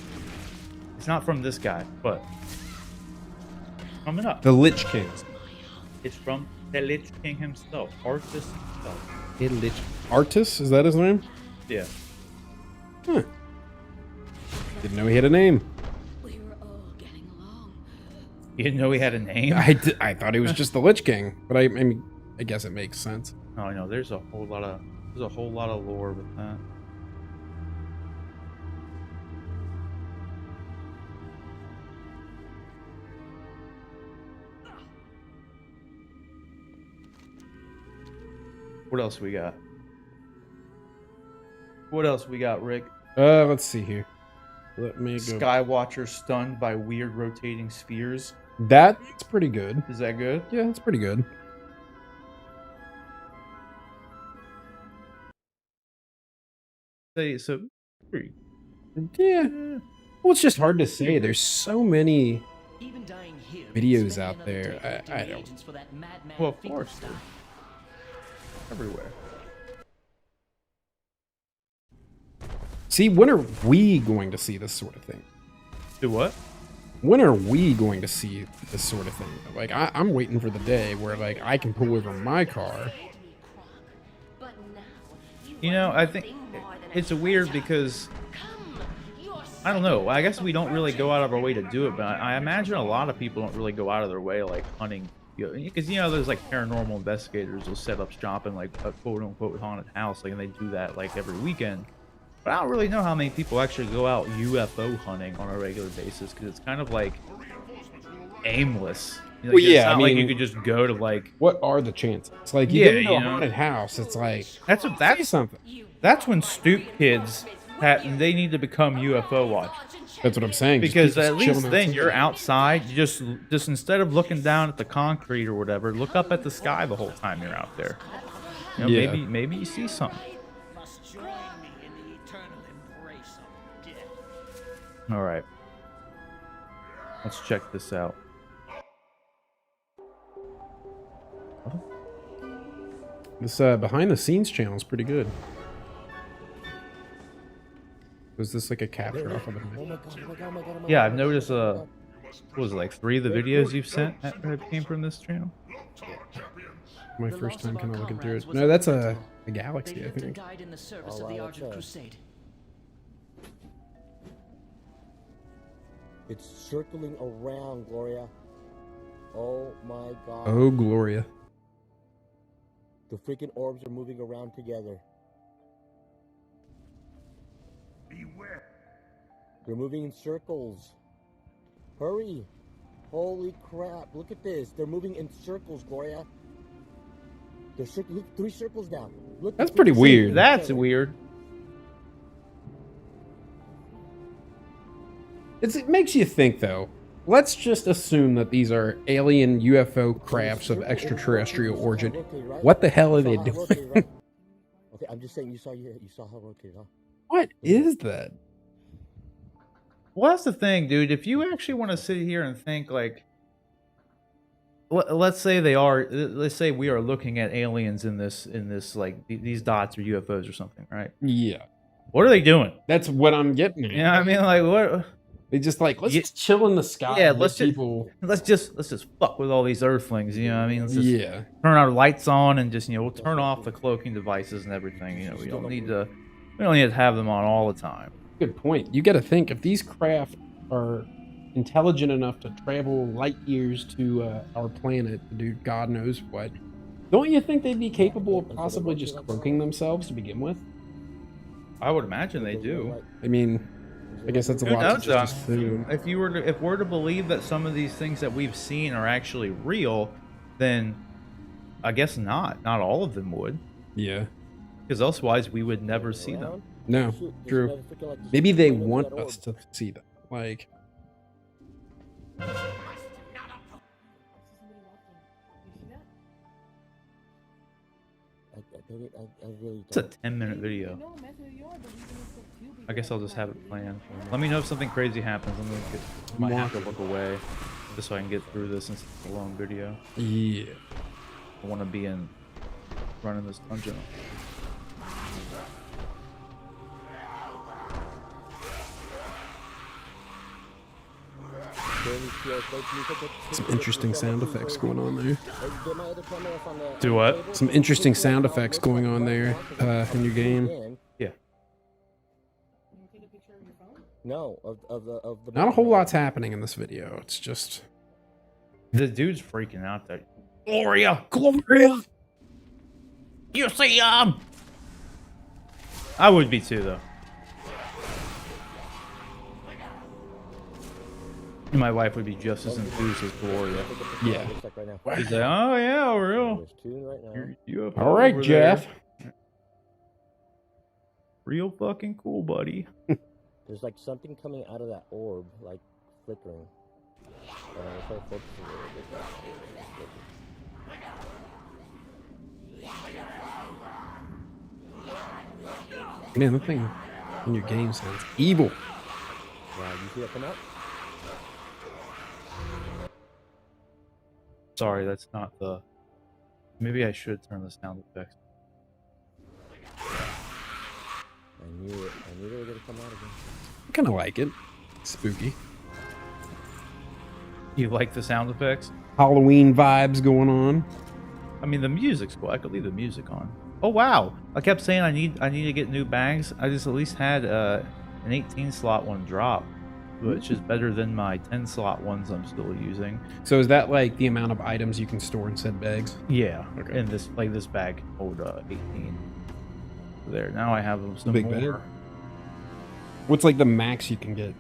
It's not from this guy, but coming up. The Lich King. It's from the Lich King himself, artist himself. The Lich. Artis? Is that his name? Yeah. Huh. Didn't know he had a name. We were all getting along. You didn't know he had a name? I thought he was just the Lich King, but I mean, I guess it makes sense. Oh, I know. There's a whole lot of lore with that. What else we got? What else we got, Rick? Let's see here. Let me go. Skywatcher stunned by weird rotating spheres. That's pretty good. Is that good? Yeah, that's pretty good. Say so. Yeah. Well, it's just hard to say. There's so many videos out there. I don't. Well, of course, dude. Everywhere. See, when are we going to see this sort of thing? Do what? When are we going to see this sort of thing? Like, I'm waiting for the day where, like, I can pull over my car. You know, I think it's weird because I don't know. I guess we don't really go out of our way to do it, but I imagine a lot of people don't really go out of their way, like hunting. Because you know, there's like paranormal investigators will set up shop in like a quote unquote haunted house, like, and they do that like every weekend. But I don't really know how many people actually go out UFO hunting on a regular basis, because it's kind of like aimless. Like, Well, yeah, it's not I like mean- you could just go to like. What are the chances? It's like, you Yeah, go into you a know. haunted house, it's like, That's say something. That's when stoop kids they need to become UFO watchers. That's what I'm saying. Just Because keep at us least chilling then outside. you're outside. You just instead of looking down at the concrete or whatever, look up at the sky the whole time you're out there. You know, Yeah. maybe you see something. Must join me in the eternal embrace of death. All right, let's check this out. This behind the scenes channel is pretty good. Was this like a capture off of it? Yeah, I've noticed what was it, like 3 of the videos you've sent that came from this channel? My first time kind of looking through it. No, that's a galaxy, I think. Died in the service Oh, of the wow, Argent okay. Crusade. It's circling around, Gloria. Oh my god. Oh, Gloria. The freaking orbs are moving around together. Beware. They're moving in circles. Hurry. Holy crap. Look at this. They're moving in circles, Gloria. They're look, 3 circles down. Look, That's the pretty freaking weird. circles That's together. weird. It makes you think, though. Let's just assume that these are alien UFO crafts of extraterrestrial origin. What the hell are they doing? Okay, I'm just saying you saw how it rotated, huh? What is that? Well, that's the thing, dude. If you actually want to sit here and think, like, let's say let's say we are looking at aliens in this, like, these dots are UFOs or something, right? Yeah. What are they doing? That's what I'm getting at. You know what I mean? Like, what? They just like, let's Yeah. just chill in the sky. Yeah, and let's get just- people. Let's just fuck with all these Earthlings. You know what I mean? Let's just Yeah. turn our lights on and just, you know, we'll turn off the cloaking devices and everything. You know, we don't need to have them on all the time. Good point. You got to think if these craft are intelligent enough to travel light years to our planet to do God knows what, don't you think they'd be capable of possibly just cloaking themselves to begin with? I would imagine they do. I mean, I guess that's a Who lot knows, to just assume. If we're to believe that some of these things that we've seen are actually real, then I guess not all of them would, Yeah. because otherwise we would never see them. No, true. Maybe they want us to see them. Like, I really It's a 10-minute video. I guess I'll just have it planned. Let me know if something crazy happens. I might have to look away just so I can get through this since it's a long video. yeah. I want to be running this dungeon. Some interesting sound effects going on there. Do what? Some interesting sound effects going on there in your game. Yeah. No, of the Not a whole lot's happening in this video. It's just The dude's freaking out there. Gloria! Gloria! You see him! I would be too, though. My wife would be just as enthused as Gloria. yeah. She's like, oh yeah, real. There's 2 right now. You All right, Jeff. Real fucking cool, buddy. There's like something coming out of that orb, like flickering. I'll try to focus a little bit. Man, that thing in your game sounds evil. Wow, you see that come out? Sorry, that's not the. Maybe I should turn the sound effects. I knew it. I knew they were gonna come out again. I kind of like it. Spooky. You like the sound effects? Halloween vibes going on. I mean, the music's cool. I could leave the music on. Oh wow! I kept saying I need to get new bags. I just at least had an 18 slot one drop, which is better than my 10 slot ones I'm still using. So is that like the amount of items you can store in said bags? Yeah. Okay. And this bag can hold 18. There. Now I have some Big more. bag. What's like the max you can get?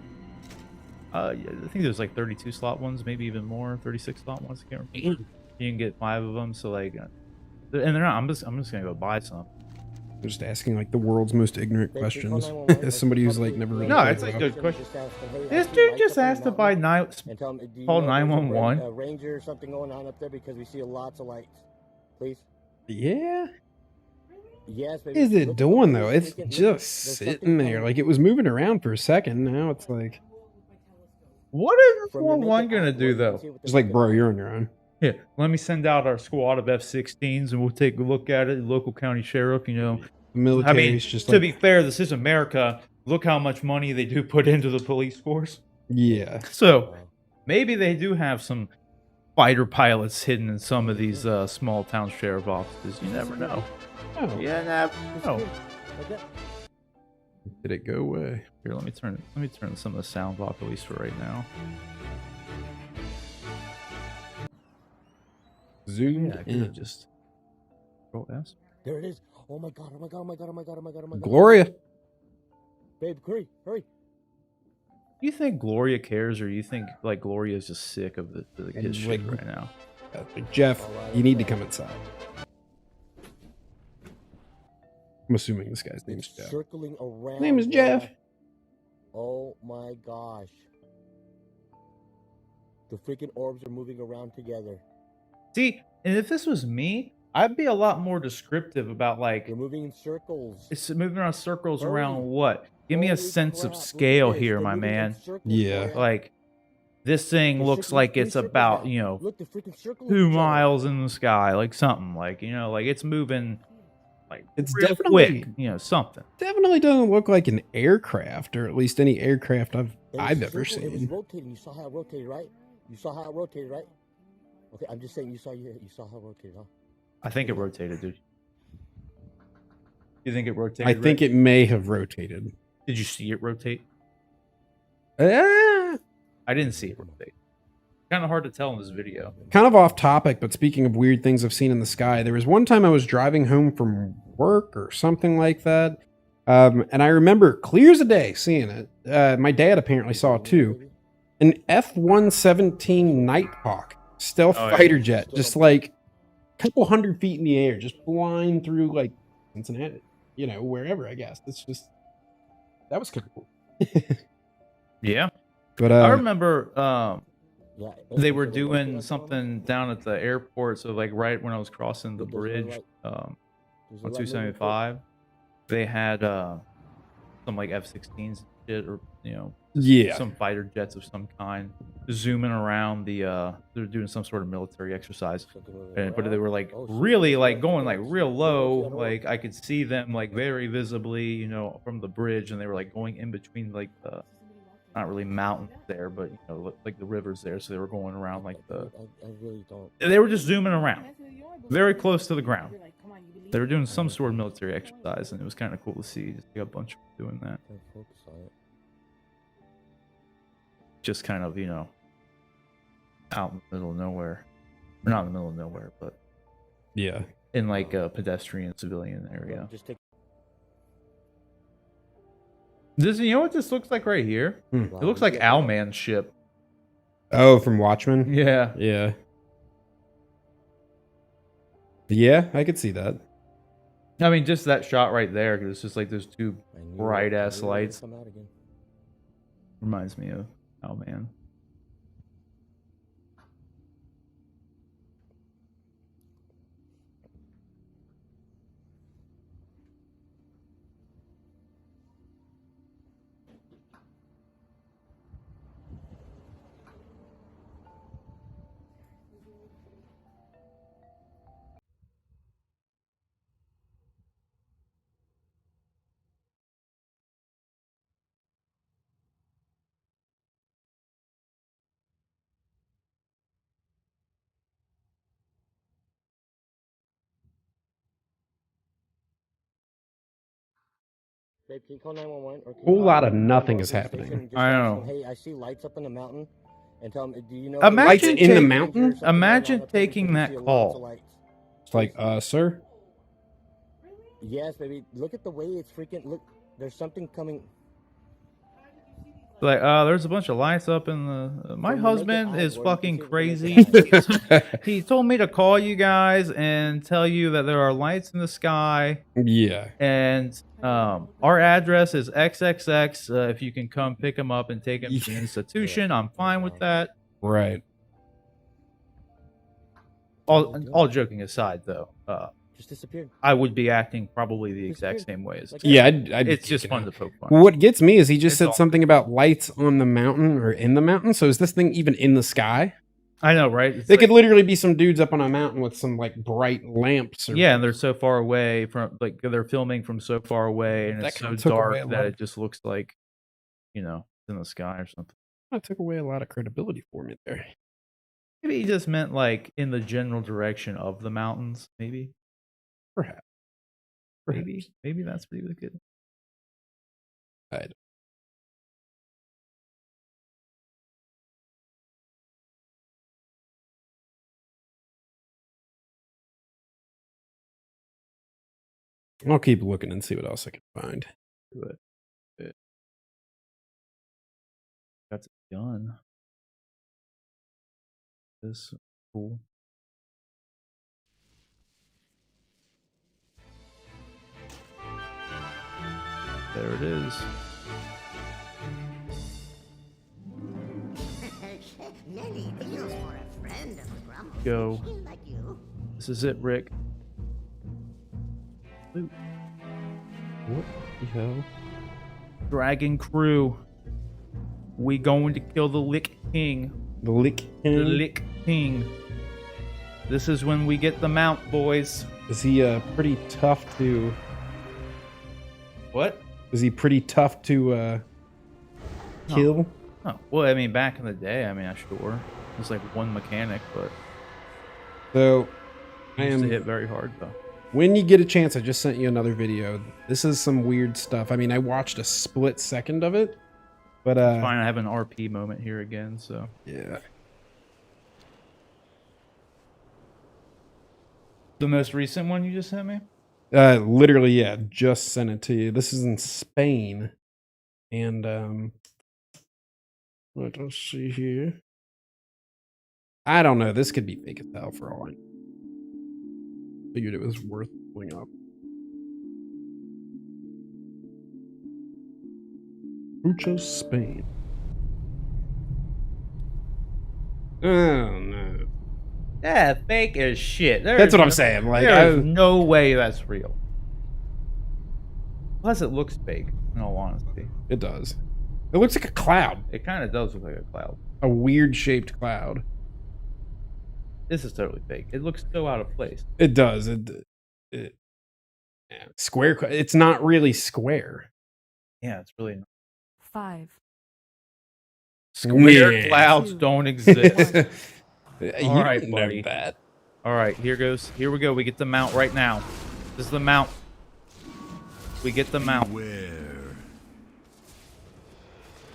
Yeah, I think there's like 32 slot ones, maybe even more. 36 slot ones. I can't remember. You can get 5 of them. So like, and they're not. I'm just gonna go buy some. I'm just asking like the world's most ignorant Thank you, questions. 911. As somebody who's like never really. No, played it's a WoW. good question. Just ask them, hey, This I see dude lights just up on asked the to buy mountain, night. and tell them, do you Call know there's 911. a ranger or something going on up there because we see lots of lights. Please. Yeah. Yes, What baby. is it Look, doing look, though? look, It's look, just there's sitting something there. coming. Like it was moving around for a second. Now it's like, What is From your 4-1 naked gonna eye, do boy, you though? can see what it's they're like, bro, looking you're on your own. Yeah, let me send out our squad of F-16s and we'll take a look at it. Local county sheriff, you know. The military I mean, is just to like, be fair, this is America. Look how much money they do put into the police force. yeah. So, Wow. Maybe they do have some fighter pilots hidden in some of these small town sheriff offices. You never know. Oh, You never know. Like that. did it go away? Here, let me turn some of the sound off, at least for right now. Zoom Yeah, I could in. have just Control S. There it is. Oh my god, oh my god, oh my god, oh my god, oh my god, oh my god. Gloria. Babe, hurry, hurry. Do you think Gloria cares, or you think like Gloria is just sick of the And, his shit like, right now? Jeff, you need to come inside. I'm assuming this guy's name's It's Jeff. circling around. Name is Jeff. Oh my gosh. The freaking orbs are moving around together. See, and if this was me, I'd be a lot more descriptive about like They're moving in circles. it's moving around circles Hurry. around what? Give me a Holy sense crap, of look at scale this. here, They're my moving in man. circles, Yeah. Gloria. Like this thing They're looks circling like three it's circles about, now. you know, Look, they're freaking circling 2 each other. miles in the sky, like something like, you know, like it's moving like It's real definitely- quick, you know, something. Definitely doesn't look like an aircraft, or at least any aircraft And I've it's ever circling. It was seen. rotating. You saw how it rotated, right? You saw how it rotated, right? Okay, I'm just saying you saw how it rotated, huh? I think it rotated, dude. You think it rotated? I think it may have rotated. Did you see it rotate? Ah, I didn't see it rotate. Kind of hard to tell in this video. kind of off topic, but speaking of weird things I've seen in the sky, there was one time I was driving home from work or something like that. And I remember clear as a day seeing it. My dad apparently saw it too. An F-117 Nighthawk stealth Oh, yeah. fighter jet, just like a couple 100 feet in the air, just flying through like Cincinnati, you know, wherever, I guess. It's just, that was kind of cool. Yeah. But I remember Yeah, they were doing something down at the airport. So like right when I was crossing the Does it look bridge like- on Does it look 275, they had some like F-16s and shit, or you know, yeah, some fighter jets of some kind zooming around the they're doing some sort of military exercise. something moving And, but they around? were like Oh, shit, really that's like right, going like that's real right. low. Yeah, I know. Like I could see them like very visibly, you know, from the bridge, and they were like going in between like the not really mountains there, but you know, like the rivers there. So they were going around like the I really don't. they were just zooming around very close to the ground. They were doing some sort of military exercise, and it was kind of cool to see just like, a bunch of them doing that. Can't focus on it. Just kind of, you know, out in the middle of nowhere. Or not in the middle of nowhere, but yeah. in like a pedestrian civilian area. Just take. You know what this looks like right here? Hmm. It looks like Owlman's ship. Oh, from Watchmen? Yeah. Yeah. Yeah, I could see that. I mean, just that shot right there, because it's just like those two I knew it. bright I ass knew it would lights. come out again. Reminds me of Owlman. Babe, can you call 911? Or can you Whole call lot of 911 nothing to is the happening. station and just I ask know. them, hey, I see lights up in the mountain. And tell them, do you know? Imagine Lights in the taking- mountain? Imagine taking that call. It's like, sir? Yes, baby. Look at the way it's freaking. Look, there's something coming. Like, there's a bunch of lights up in the. My From the naked husband eye, is boy, you can fucking see it with crazy. the naked He told me to call you guys and tell you that there are lights in the sky, Yeah. and our address is XXX. If you can come pick him up and take him to the Yeah. institution, I'm fine with that. Right. All joking aside, though, Just disappeared. I would be acting probably the exact same way as. Like- Yeah, I'd It's just get fun it. to poke fun. What gets me is he just It's said all- something about lights on the mountain or in the mountain. So is this thing even in the sky? I know, right? It's They like- could literally be some dudes up on a mountain with some like bright lamps. Or, Yeah, and they're so far away from, like, they're filming from so far away, and That it's so kinda took away dark a lot that of- it just looks like, you know, it's in the sky or something. That took away a lot of credibility for me there. Maybe he just meant like in the general direction of the mountains. Maybe. Perhaps. Maybe that's what he was getting. I'll keep looking and see what else I can find. But that's a gun. This is cool. There it is. Go. This is it, Rick. Loot. What the hell? Dragon crew. We going to kill the Lick King. The Lick King? The Lick King. This is when we get the mount, boys. Is he pretty tough to... What? Is he pretty tough to kill? Oh, well, I mean, back in the day, I mean, sure. It was like one mechanic, but... So, I used am... to hit very hard, though. When you get a chance, I just sent you another video. This is some weird stuff. I mean, I watched a split second of it, but... It's fine, I have an RP moment here again, so... Yeah. The most recent one you just sent me? Literally, yeah, just sent it to you. This is in Spain. And, let us see here. I don't know. This could be fake as hell for all I know. Figured it was worth pulling up. Mucho Spain. Oh, no. Yeah, fake as shit. That's what I'm saying. Like, there's no way that's real. Plus, it looks fake, in all honesty. It does. It looks like a cloud. It kind of does look like a cloud. A weird shaped cloud. This is totally fake. It looks so out of place. It does. Yeah. Square. It's not really square. Yeah, it's really not. 5. Square clouds don't exist. All right, know buddy. that. All right, here goes. Here we go. We get the mount right now. This is the mount. We get the mount. Beware.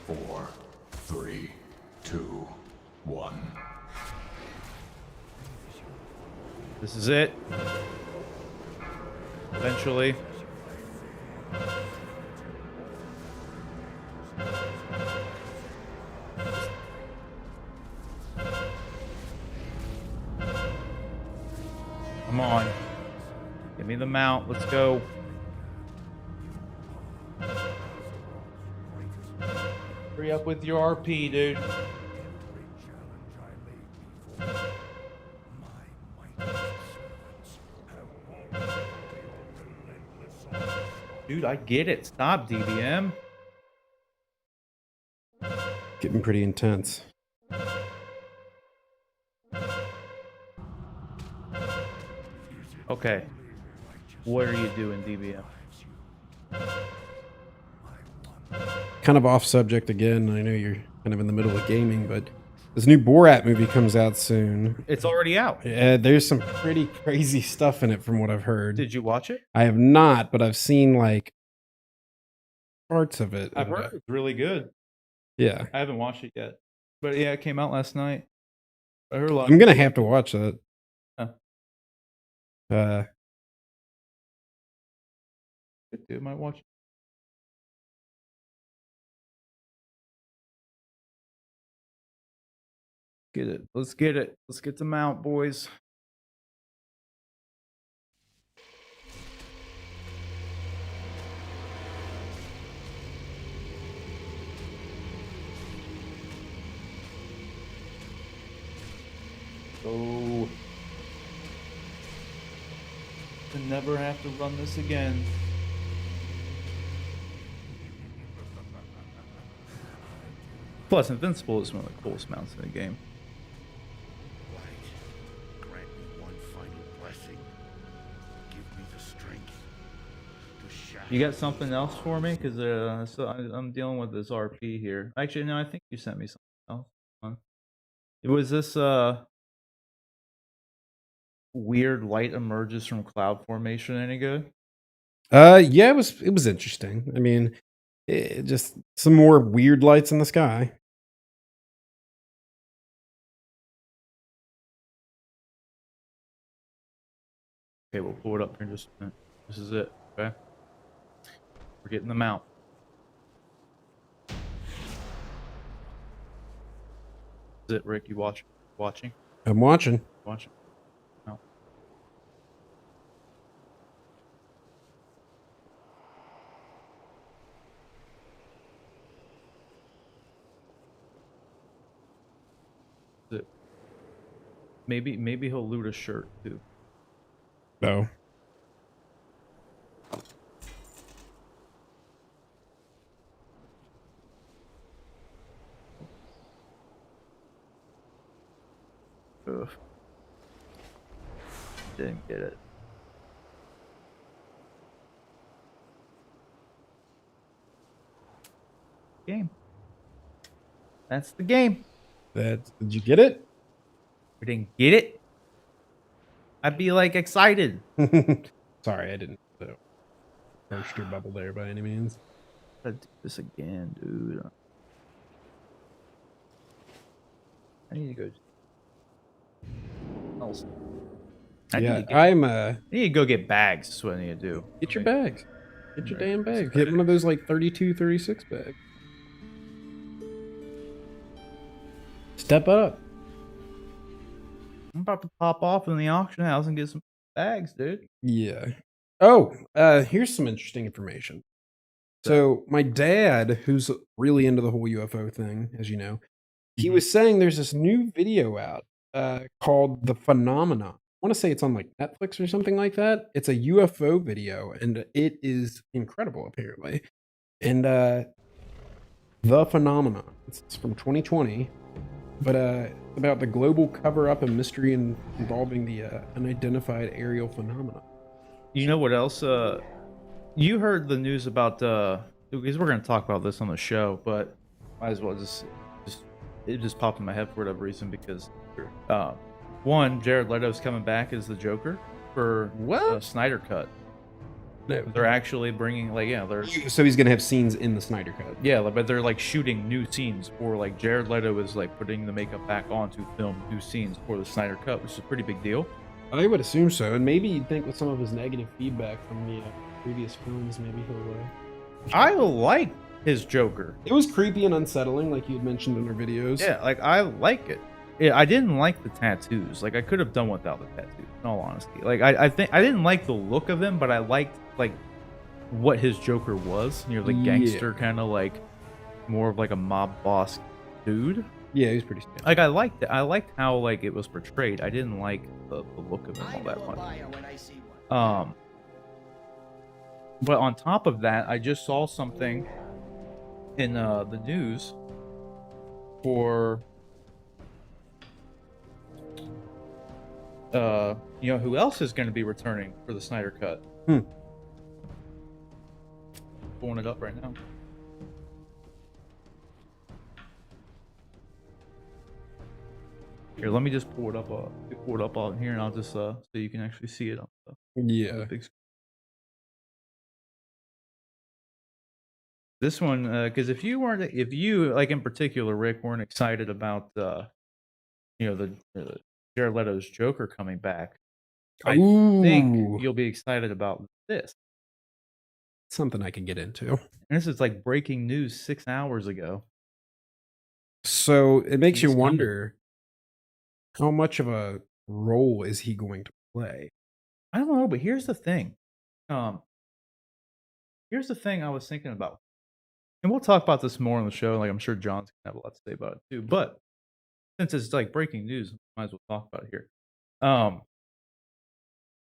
4, 3, 2, 1. This is it. Eventually. Come on. Give me the mount. Let's go. Hurry up with your RP, dude. Dude, I get it. Stop, DBM. Getting pretty intense. Okay. What are you doing, DBM? Kind of off subject again. I know you're kind of in the middle of gaming, but this new Borat movie comes out soon. It's already out. Yeah, there's some pretty crazy stuff in it from what I've heard. Did you watch it? I have not, but I've seen like parts of it. I've heard it's really good. Yeah. I haven't watched it yet. But yeah, it came out last night. I heard a lot. I'm going to have to watch that. Huh. Good dude, might watch it. Get it. Let's get it. Let's get them out, boys. Go. To never have to run this again. Plus, Invincible is one of the coolest mounts in the game. Grant me one final blessing. Give me the strength to shatter. You got something else for me? Because so I'm dealing with this RP here. Actually, no, I think you sent me something. Oh, fun. Was this weird light emerges from cloud formation any good? Yeah, it was interesting. I mean, just some more weird lights in the sky. Okay, we'll pull it up here in just a minute. This is it. Okay, we're getting them out. Is it Rick? You watching? I'm watching. Watching? No. Is it? Maybe he'll loot a shirt too. No. Ugh. Didn't get it. Game. That's the game. Did you get it? We didn't get it. I'd be like excited. Sorry, I didn't burst your bubble there by any means. Gotta do this again, dude. I need to go. Else. I Yeah, need to I need to go get bags. That's what I need to do. get your Like, bags. Get your Right. damn bags. Get one of those like 32, 36 bags. Step up. I'm about to pop off in the auction house and get some bags, dude. Yeah. Oh, here's some interesting information. So my dad, who's really into the whole UFO thing, as you know, he was saying there's this new video out called The Phenomenon. I want to say it's on like Netflix or something like that. It's a UFO video, and it is incredible, apparently. And The Phenomenon. It's from 2020, but about the global cover-up and mystery involving the unidentified aerial phenomenon. You know what else? You heard the news about because we're gonna talk about this on the show, but might as well just it just popped in my head for whatever reason because one, Jared Leto's coming back as the Joker for What? Snyder Cut. No. They're actually bringing they're So he's gonna have scenes in the Snyder Cut. but they're like shooting new scenes for like Jared Leto is like putting the makeup back on to film new scenes for the Snyder Cut, which is a pretty big deal. I would assume so, and maybe you'd think with some of his negative feedback from the previous films, maybe he'll. I like his Joker. It was creepy and unsettling, like you had mentioned in our videos. Yeah, like I like it. Yeah, I didn't like the tattoos. Like I could have done without the tattoos. In all honesty, like I think I didn't like the look of him, but I liked like what his Joker was. You know, the gangster kind of like more of like a mob boss dude. Yeah, he was pretty scary. Like I liked it. I liked how like it was portrayed. I didn't like the look of him all that much. But on top of that, I just saw something in the news for you know who else is going to be returning for the Snyder Cut. Pulling it up right now. Here, let me just pull it up. Pull it up on here, and I'll just so you can actually see it on Yeah. the big screen. This one, because if you like in particular, Rick, weren't excited about you know the Jared Leto's Joker coming back, I think you'll be excited about this. Something I can get into. And this is like breaking news 6 hours ago. So it makes you He's wonder how much of a role is he going to play? I don't know, but here's the thing. Here's the thing I was thinking about, and we'll talk about this more on the show. Like I'm sure John's gonna have a lot to say about it too. But since it's like breaking news, might as well talk about it here.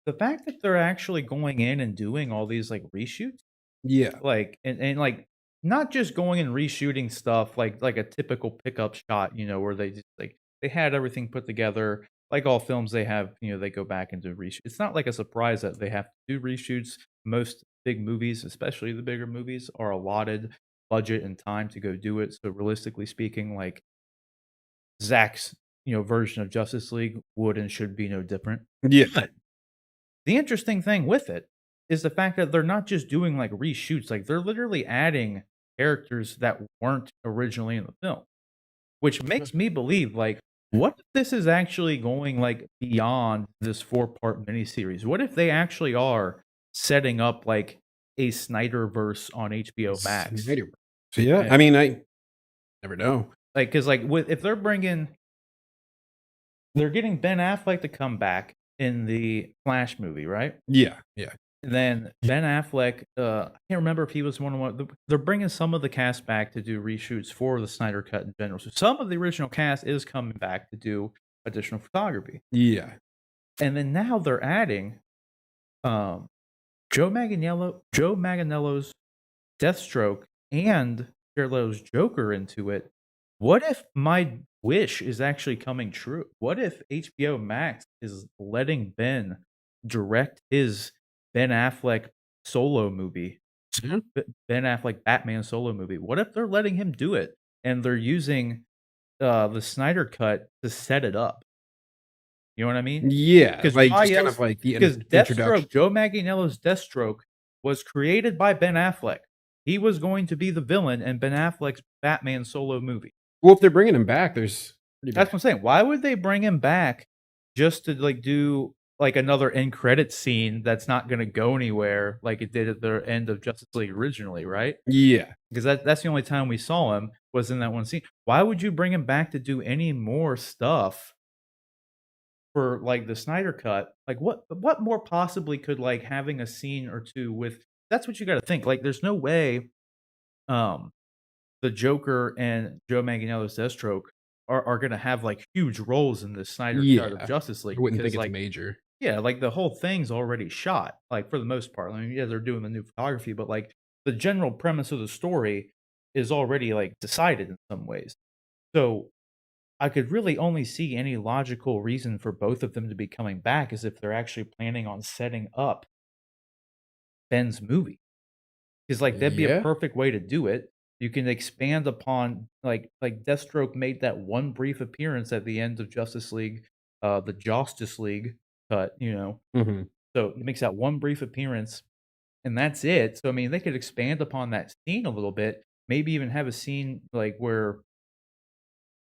The fact that they're actually going in and doing all these like reshoots, Yeah. like and like not just going and reshooting stuff like a typical pickup shot, you know, where they just like they had everything put together. Like all films, they have, you know, they go back and do reshoot. It's not like a surprise that they have to do reshoots. Most big movies, especially the bigger movies, are allotted budget and time to go do it. So realistically speaking, like Zack's version of Justice League would and should be no different. Yeah. But the interesting thing with it is the fact that they're not just doing like reshoots, like they're literally adding characters that weren't originally in the film, which makes me believe like, what if this is actually going like beyond this 4-part miniseries? What if they actually are setting up like a Snyderverse on HBO Max? Snyderverse. So yeah, Yeah. I mean, I never know. Like, because if they're getting Ben Affleck to come back in the Flash movie, right? Yeah, yeah. Then Ben Affleck, I can't remember if he was one. They're bringing some of the cast back to do reshoots for the Snyder Cut in general. So some of the original cast is coming back to do additional photography. Yeah. And then now they're adding Joe Manganiello's Deathstroke and Jared Leto's Joker into it. What if my wish is actually coming true? What if HBO Max is letting Ben direct his Ben Affleck solo movie? Ben Affleck Batman solo movie. What if they're letting him do it and they're using the Snyder Cut to set it up? You know what I mean? Yeah, Because like just kind of like the introduction. Deathstroke, Joe Manganiello's Deathstroke, was created by Ben Affleck. He was going to be the villain in Ben Affleck's Batman solo movie. Well, if they're bringing him back, there's That's what I'm saying. Why would they bring him back just to like do like another end credit scene that's not going to go anywhere like it did at the end of Justice League originally, right? Yeah. Because that's the only time we saw him was in that one scene. Why would you bring him back to do any more stuff for like the Snyder Cut? Like what more possibly could like having a scene or two with? That's what you got to think. Like there's no way the Joker and Joe Manganiello's Deathstroke are going to have like huge roles in the Snyder Cut of Justice League. I wouldn't think because, it's like, major. yeah, like the whole thing's already shot, like for the most part. I mean, yeah, they're doing the new photography, but like the general premise of the story is already like decided in some ways. So I could really only see any logical reason for both of them to be coming back is if they're actually planning on setting up Ben's movie. Because like that'd be a Yeah. perfect way to do it. You can expand upon like Deathstroke made that one brief appearance at the end of Justice League, the Justice League cut, Mhm. So it makes that one brief appearance, and that's it. So I mean, they could expand upon that scene a little bit, maybe even have a scene like where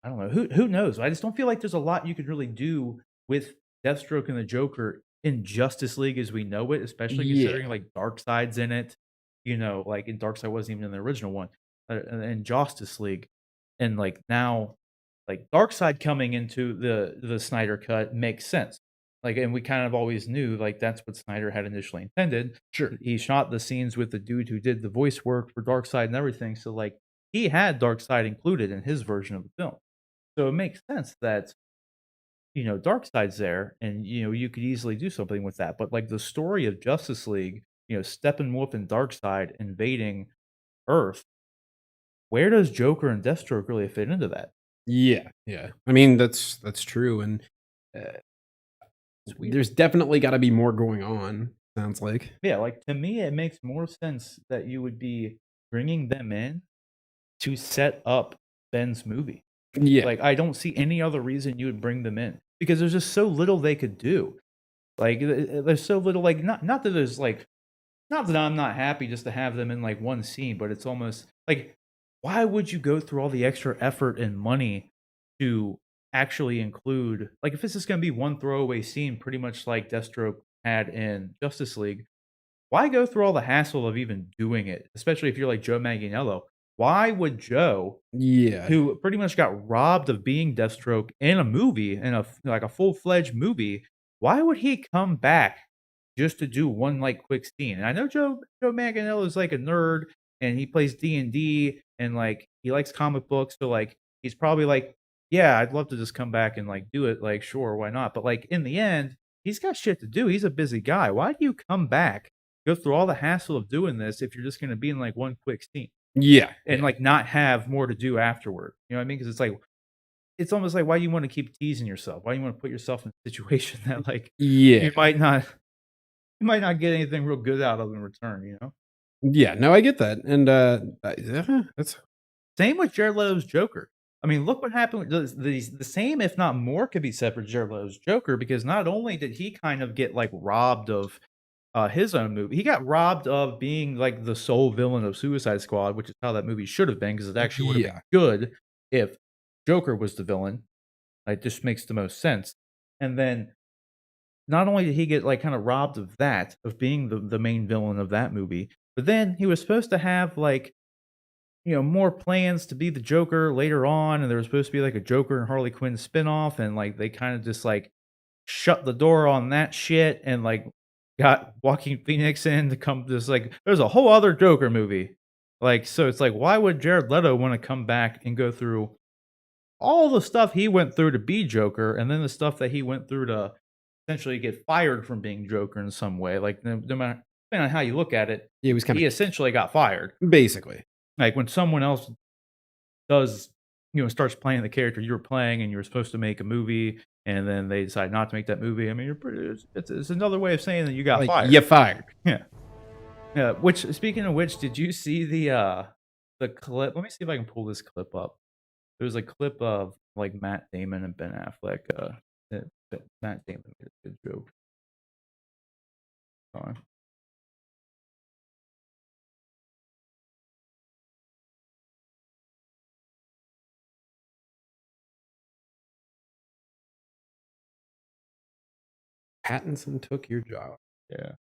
I don't know who knows. I just don't feel like there's a lot you could really do with Deathstroke and the Joker in Justice League as we know it, especially considering Yeah. like Darkseid's in it. Like in Darkseid wasn't even in the original one, in Justice League, and like now, like Darkseid coming into the Snyder Cut makes sense. Like, and we kind of always knew like that's what Snyder had initially intended. Sure. He shot the scenes with the dude who did the voice work for Darkseid and everything, so like he had Darkseid included in his version of the film. So it makes sense that Darkseid's there, and you could easily do something with that. But like the story of Justice League, Steppenwolf and Darkseid invading Earth, where does Joker and Deathstroke really fit into that? Yeah. Yeah. I mean, that's true, and there's definitely got to be more going on. Sounds like. Yeah, like to me, it makes more sense that you would be bringing them in to set up Ben's movie. Yeah. Like I don't see any other reason you would bring them in because there's just so little they could do. Like there's so little. Like not that there's like not that I'm not happy just to have them in like one scene, but it's almost like why would you go through all the extra effort and money to actually include like if this is going to be one throwaway scene, pretty much like Deathstroke had in Justice League? Why go through all the hassle of even doing it, especially if you're like Joe Manganiello? Why would Joe, Yeah. who pretty much got robbed of being Deathstroke in a movie, in a full-fledged movie, why would he come back just to do one like quick scene? And I know Joe Manganiello is like a nerd and he plays D&D and like he likes comic books, so like he's probably like, yeah, I'd love to just come back and like do it, like sure, why not? But like in the end, he's got shit to do. He's a busy guy. Why do you come back, go through all the hassle of doing this if you're just going to be in like one quick scene? Yeah. And like not have more to do afterward. You know what I mean? Because it's like it's almost like why you want to keep teasing yourself? Why you want to put yourself in a situation that like Yeah. you might not get anything real good out of in return, Yeah. No, I get that, and that's Same with Jared Leto's Joker. I mean, look what happened. The same, if not more, could be said for Jared Leto's Joker, because not only did he kind of get like robbed of his own movie, he got robbed of being like the sole villain of Suicide Squad, which is how that movie should have been, because it actually would have been good if Joker was the villain. It just makes the most sense. And then not only did he get like kind of robbed of that, of being the main villain of that movie, but then he was supposed to have like, you know, more plans to be the Joker later on, and there was supposed to be like a Joker and Harley Quinn spinoff, and like they kind of just like shut the door on that shit and like got Joaquin Phoenix in to come just like there's a whole other Joker movie. Like, so it's like, why would Jared Leto want to come back and go through all the stuff he went through to be Joker, and then the stuff that he went through to essentially get fired from being Joker in some way? Like, no matter depending on how you look at it, He was kind he of essentially got fired. basically. Like when someone else does, you know, starts playing the character you were playing, and you were supposed to make a movie, and then they decide not to make that movie. I mean, you're pretty. It's another way of saying that you got Like, fired. you fired. Yeah. Yeah. Which, speaking of which, did you see the clip? Let me see if I can pull this clip up. There was a clip of like Matt Damon and Ben Affleck. That Matt Damon made a good joke. Hold on. Pattinson took your job. Yeah.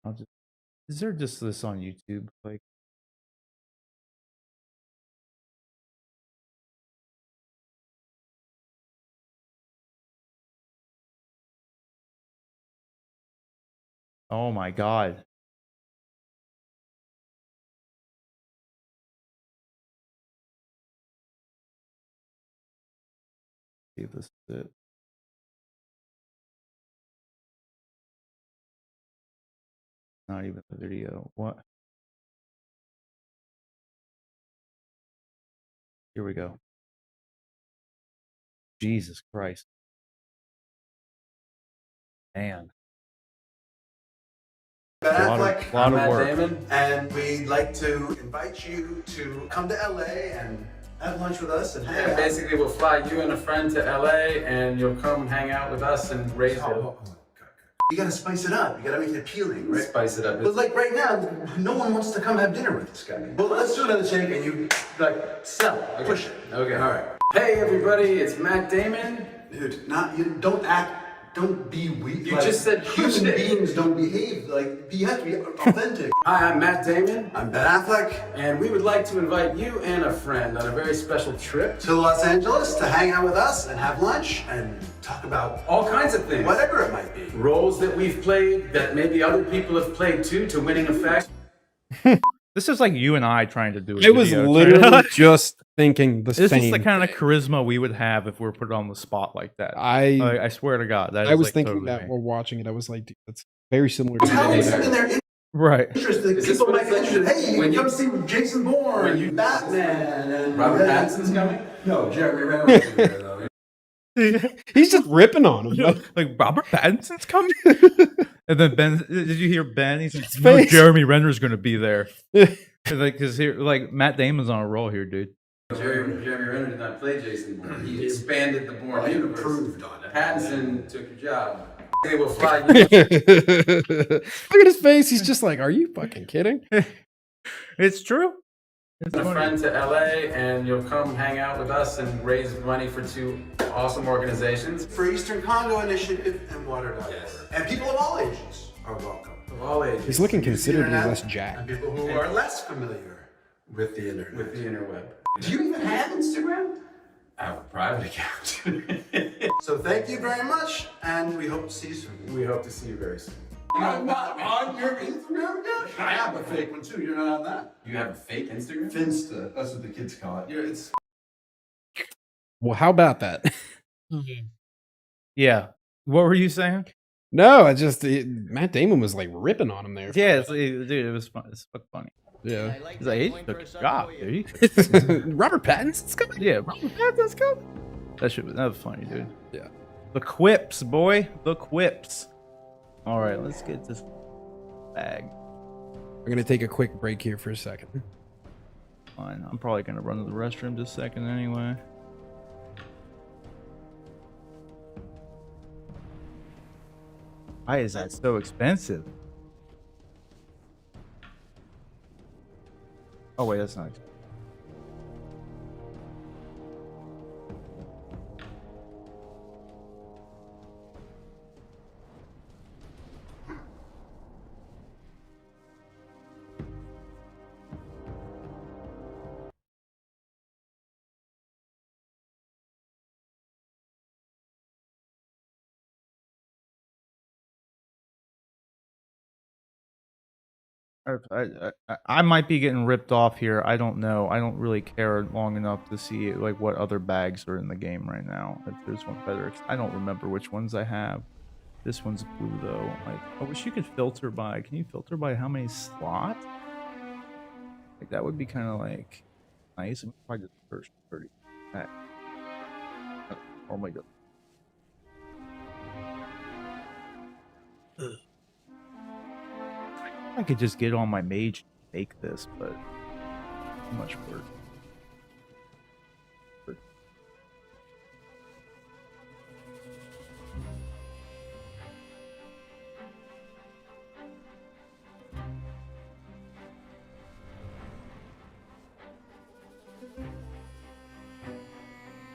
I'll just. Is there just this on YouTube? Like. Oh my God. See if this is it. Not even the video. What? Here we go. Jesus Christ. Man. Ben Lot of- Affleck, lot I'm of Matt work. Damon, and we'd like to invite you to come to LA and have lunch with us and hang out. Basically, we'll fly you and a friend to LA, and you'll come hang out with us and raise You gotta spice it up. You gotta make it appealing, right? Spice it up. But like right now, no one wants to come have dinner with this guy. Well, let's do another take, and you like sell it, push it. Okay, all right. Hey, everybody, it's Matt Damon. Dude, you don't act. Don't be weak. You just said push human it. beings don't behave like you have to be authentic. Hi, I'm Matt Damon, I'm Ben Affleck and we would like to invite you and a friend on a very special trip. to Los Angeles to hang out with us and have lunch and talk about All kinds of things. whatever it might be. Roles that we've played that maybe other people have played too, to winning effect. This is like you and I trying to do a I was video. literally just thinking the This same. is the kind of charisma we would have if we were put on the spot like that. I swear to God. That I is, was like, thinking totally that me. while watching it. I was like, dude, that's very similar to Tell me me. something they're Right. interested. Is this People what might be it's like interested. Hey, you when can you- come see Jason Bourne, when you- Batman, and Robert Pattinson's coming? No, Jeremy Renner's in there though. He's just ripping on him. Like Robert Pattinson's coming, and then Ben. Did you hear Ben? He's like, His "No, face. Jeremy Renner's going to be there." Because here, like Matt Damon's on a roll here, dude. Jeremy Renner did not play Jason Bourne. He expanded the Bourne universe. Improved on it. Pattinson took your job. They will fly you. Look at his face. He's just like, are you fucking kidding? It's true. It's a funny. friend to LA, and you'll come hang out with us and raise money for two awesome organizations. For Eastern Congo Initiative and Water.org. Yes. And people of all ages are welcome. Of all ages. He's looking Use the considerably internet, less jacked. And people who are less familiar with the internet. With the interweb. Do you even have Instagram? I have a private account. So thank you very much, and we hope to see you soon. We hope to see you very soon. I'm not on your Instagram yet? I have a fake one too. You're not on that. You have a fake Instagram? Finsta. That's what the kids call it. It's Well, how about that? Yeah. What were you saying? No, Matt Damon was like ripping on him there. Yeah, dude, it was fun. It's funny. Yeah. He's like, he took his job, dude. Robert Pattinson's coming? Yeah, Robert Pattinson's coming. That was funny, dude. Yeah. The quips, boy. The quips. All right, let's get this bag. We're going to take a quick break here for a second. Fine. I'm probably gonna run to the restroom just a second anyway. Why is that so expensive? Oh wait, that's not expensive. I might be getting ripped off here. I don't know. I don't really care long enough to see like what other bags are in the game right now. If there's one better, I don't remember which ones I have. This one's blue though. Like, I wish you could filter by. Can you filter by how many slots? Like that would be kind of like nice. Probably just the first 30. Back. Oh my god. Ugh. I could just get on my mage and make this, but too much work.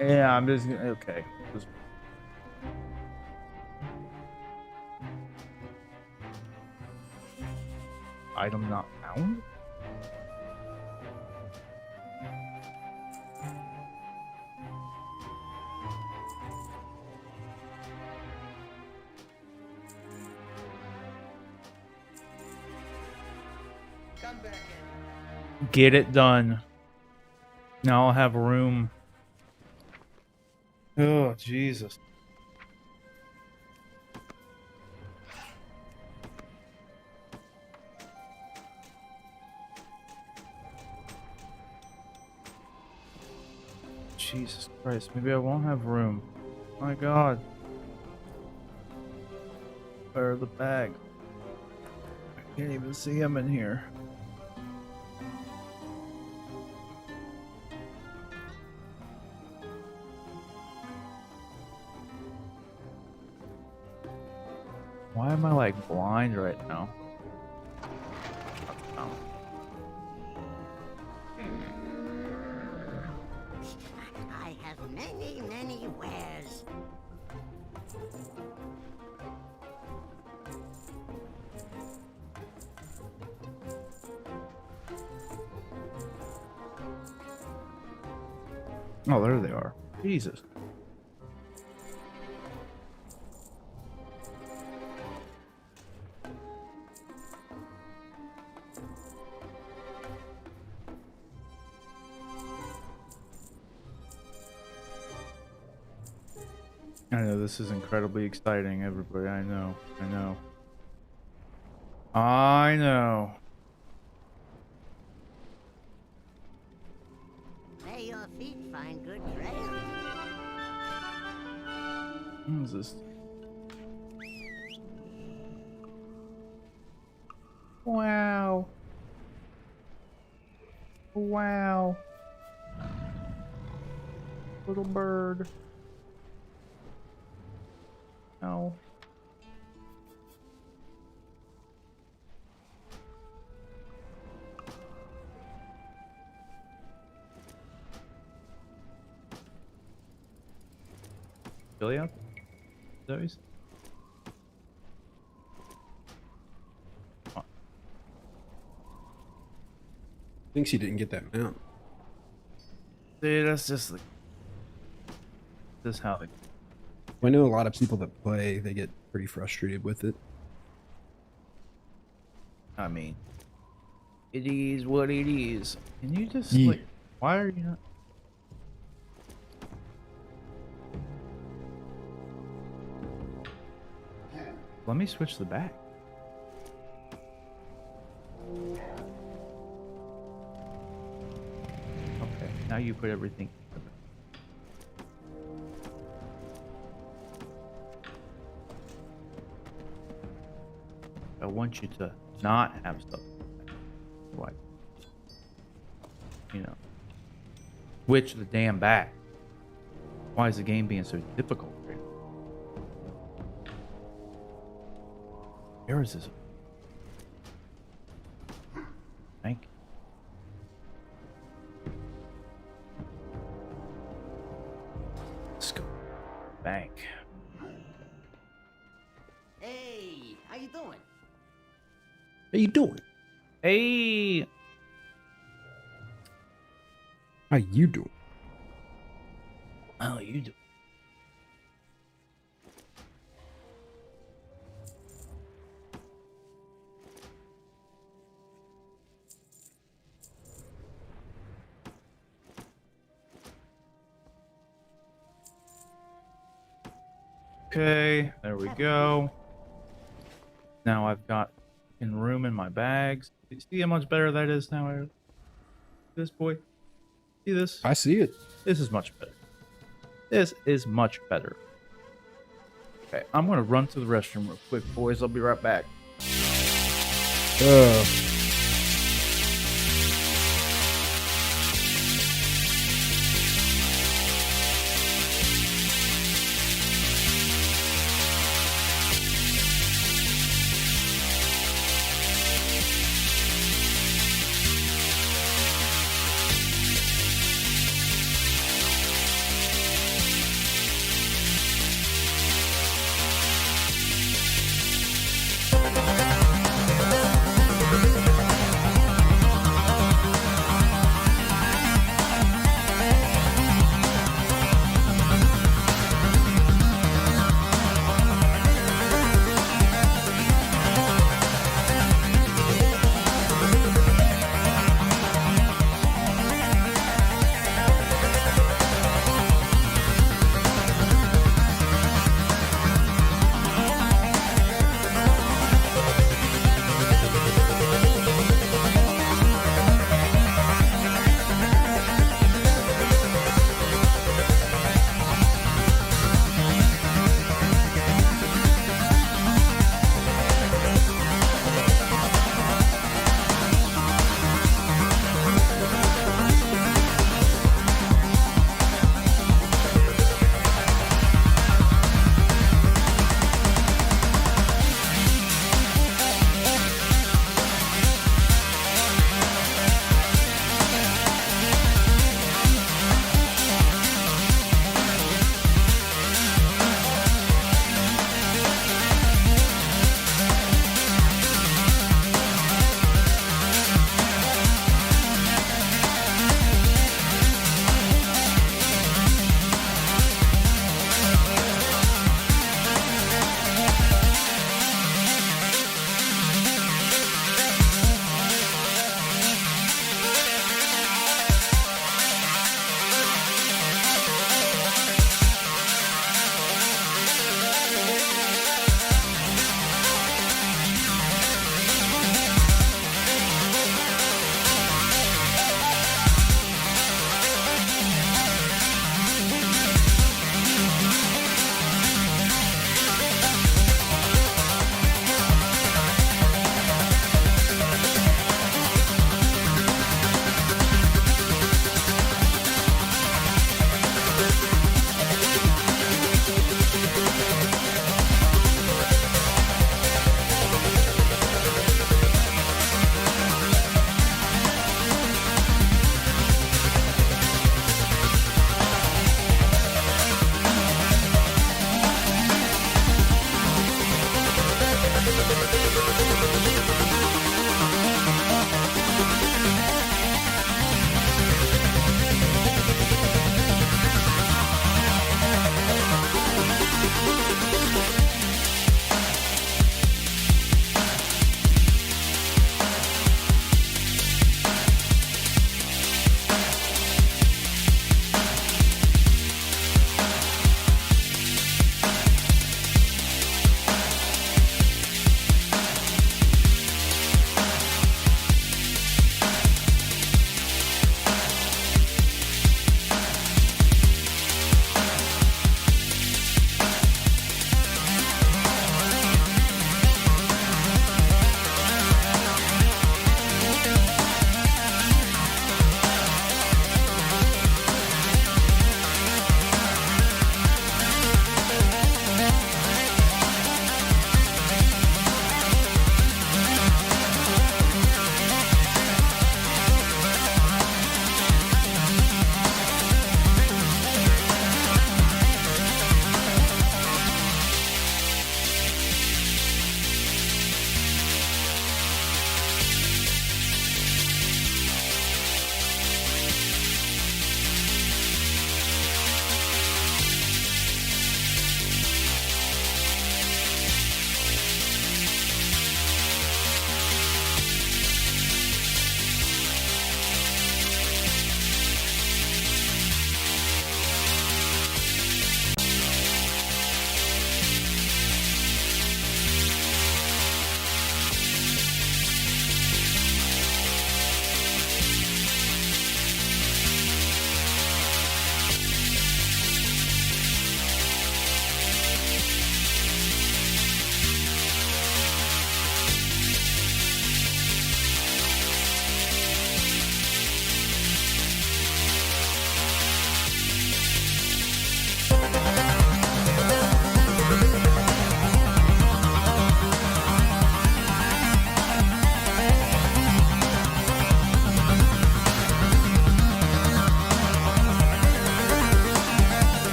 Yeah, I'm just okay. Just... Item not found. Come back in. Get it done. Now I'll have room. Oh, Jesus. Jesus Christ, maybe I won't have room. My God. Where are the bags? I can't even see them in here. Why am I like blind right now? Oh. I have many, many wares. Oh, there they are. Jesus. I know this is incredibly exciting, everybody. I know. I know. I know. May your feet find good trails. What is this? Wow. Wow. Little bird. No. Billy out? Is that what you said? Thinks he didn't get that mount. Dude, that's just like this is how they I know a lot of people that play, they get pretty frustrated with it. I mean, it is what it is. Can you just Yeah. like why are you not let me switch the back. Okay, now you put everything. I want you to not have stuff. What? you know, switch the damn back. Why is the game being so difficult right now? Where is this? Thank you. Let's go. Bank. Hey, how you doing? How you doing? Hey. How you doing? How you doing? Okay, there we go. Now I've got room in my bags. You see how much better that is now, Eric? This boy. See this? I see it. This is much better. This is much better. Okay, I'm gonna run to the restroom real quick, boys. I'll be right back.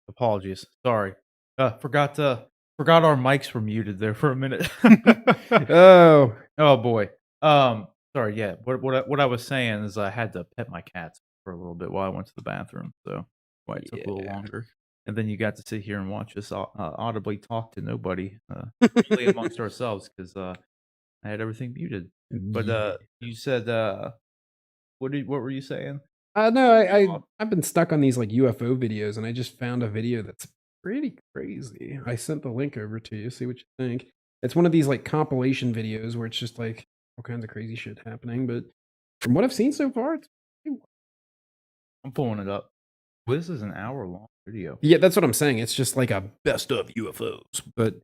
Apologies. Sorry. Forgot our mics were muted there for a minute. Oh, Oh boy. Sorry. Yeah. What I was saying is I had to pet my cats for a little bit while I went to the bathroom, so why it took a little longer. And then you got to sit here and watch us audibly talk to nobody, really amongst ourselves, because I had everything muted. But you said what were you saying? No, I've been stuck on these like UFO videos, and I just found a video that's pretty crazy. I sent the link over to you. See what you think. It's one of these like compilation videos where it's just like all kinds of crazy shit happening. But from what I've seen so far, it's I'm pulling it up. This is an hour-long video. yeah, that's what I'm saying. It's just like a best of UFOs. But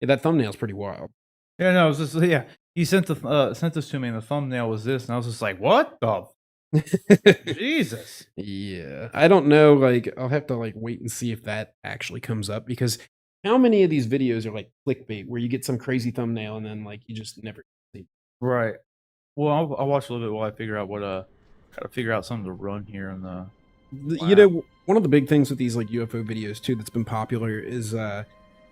yeah, that thumbnail's pretty wild. Yeah, no, it was just yeah. You sent this to me, and the thumbnail was this, and I was just like, "What the Jesus?" Yeah, I don't know. Like, I'll have to like wait and see if that actually comes up because how many of these videos are like clickbait where you get some crazy thumbnail and then like you just never see. Right. Well, I'll watch a little bit while I figure out what gotta figure out something to run here in the. You know, one of the big things with these like UFO videos too that's been popular is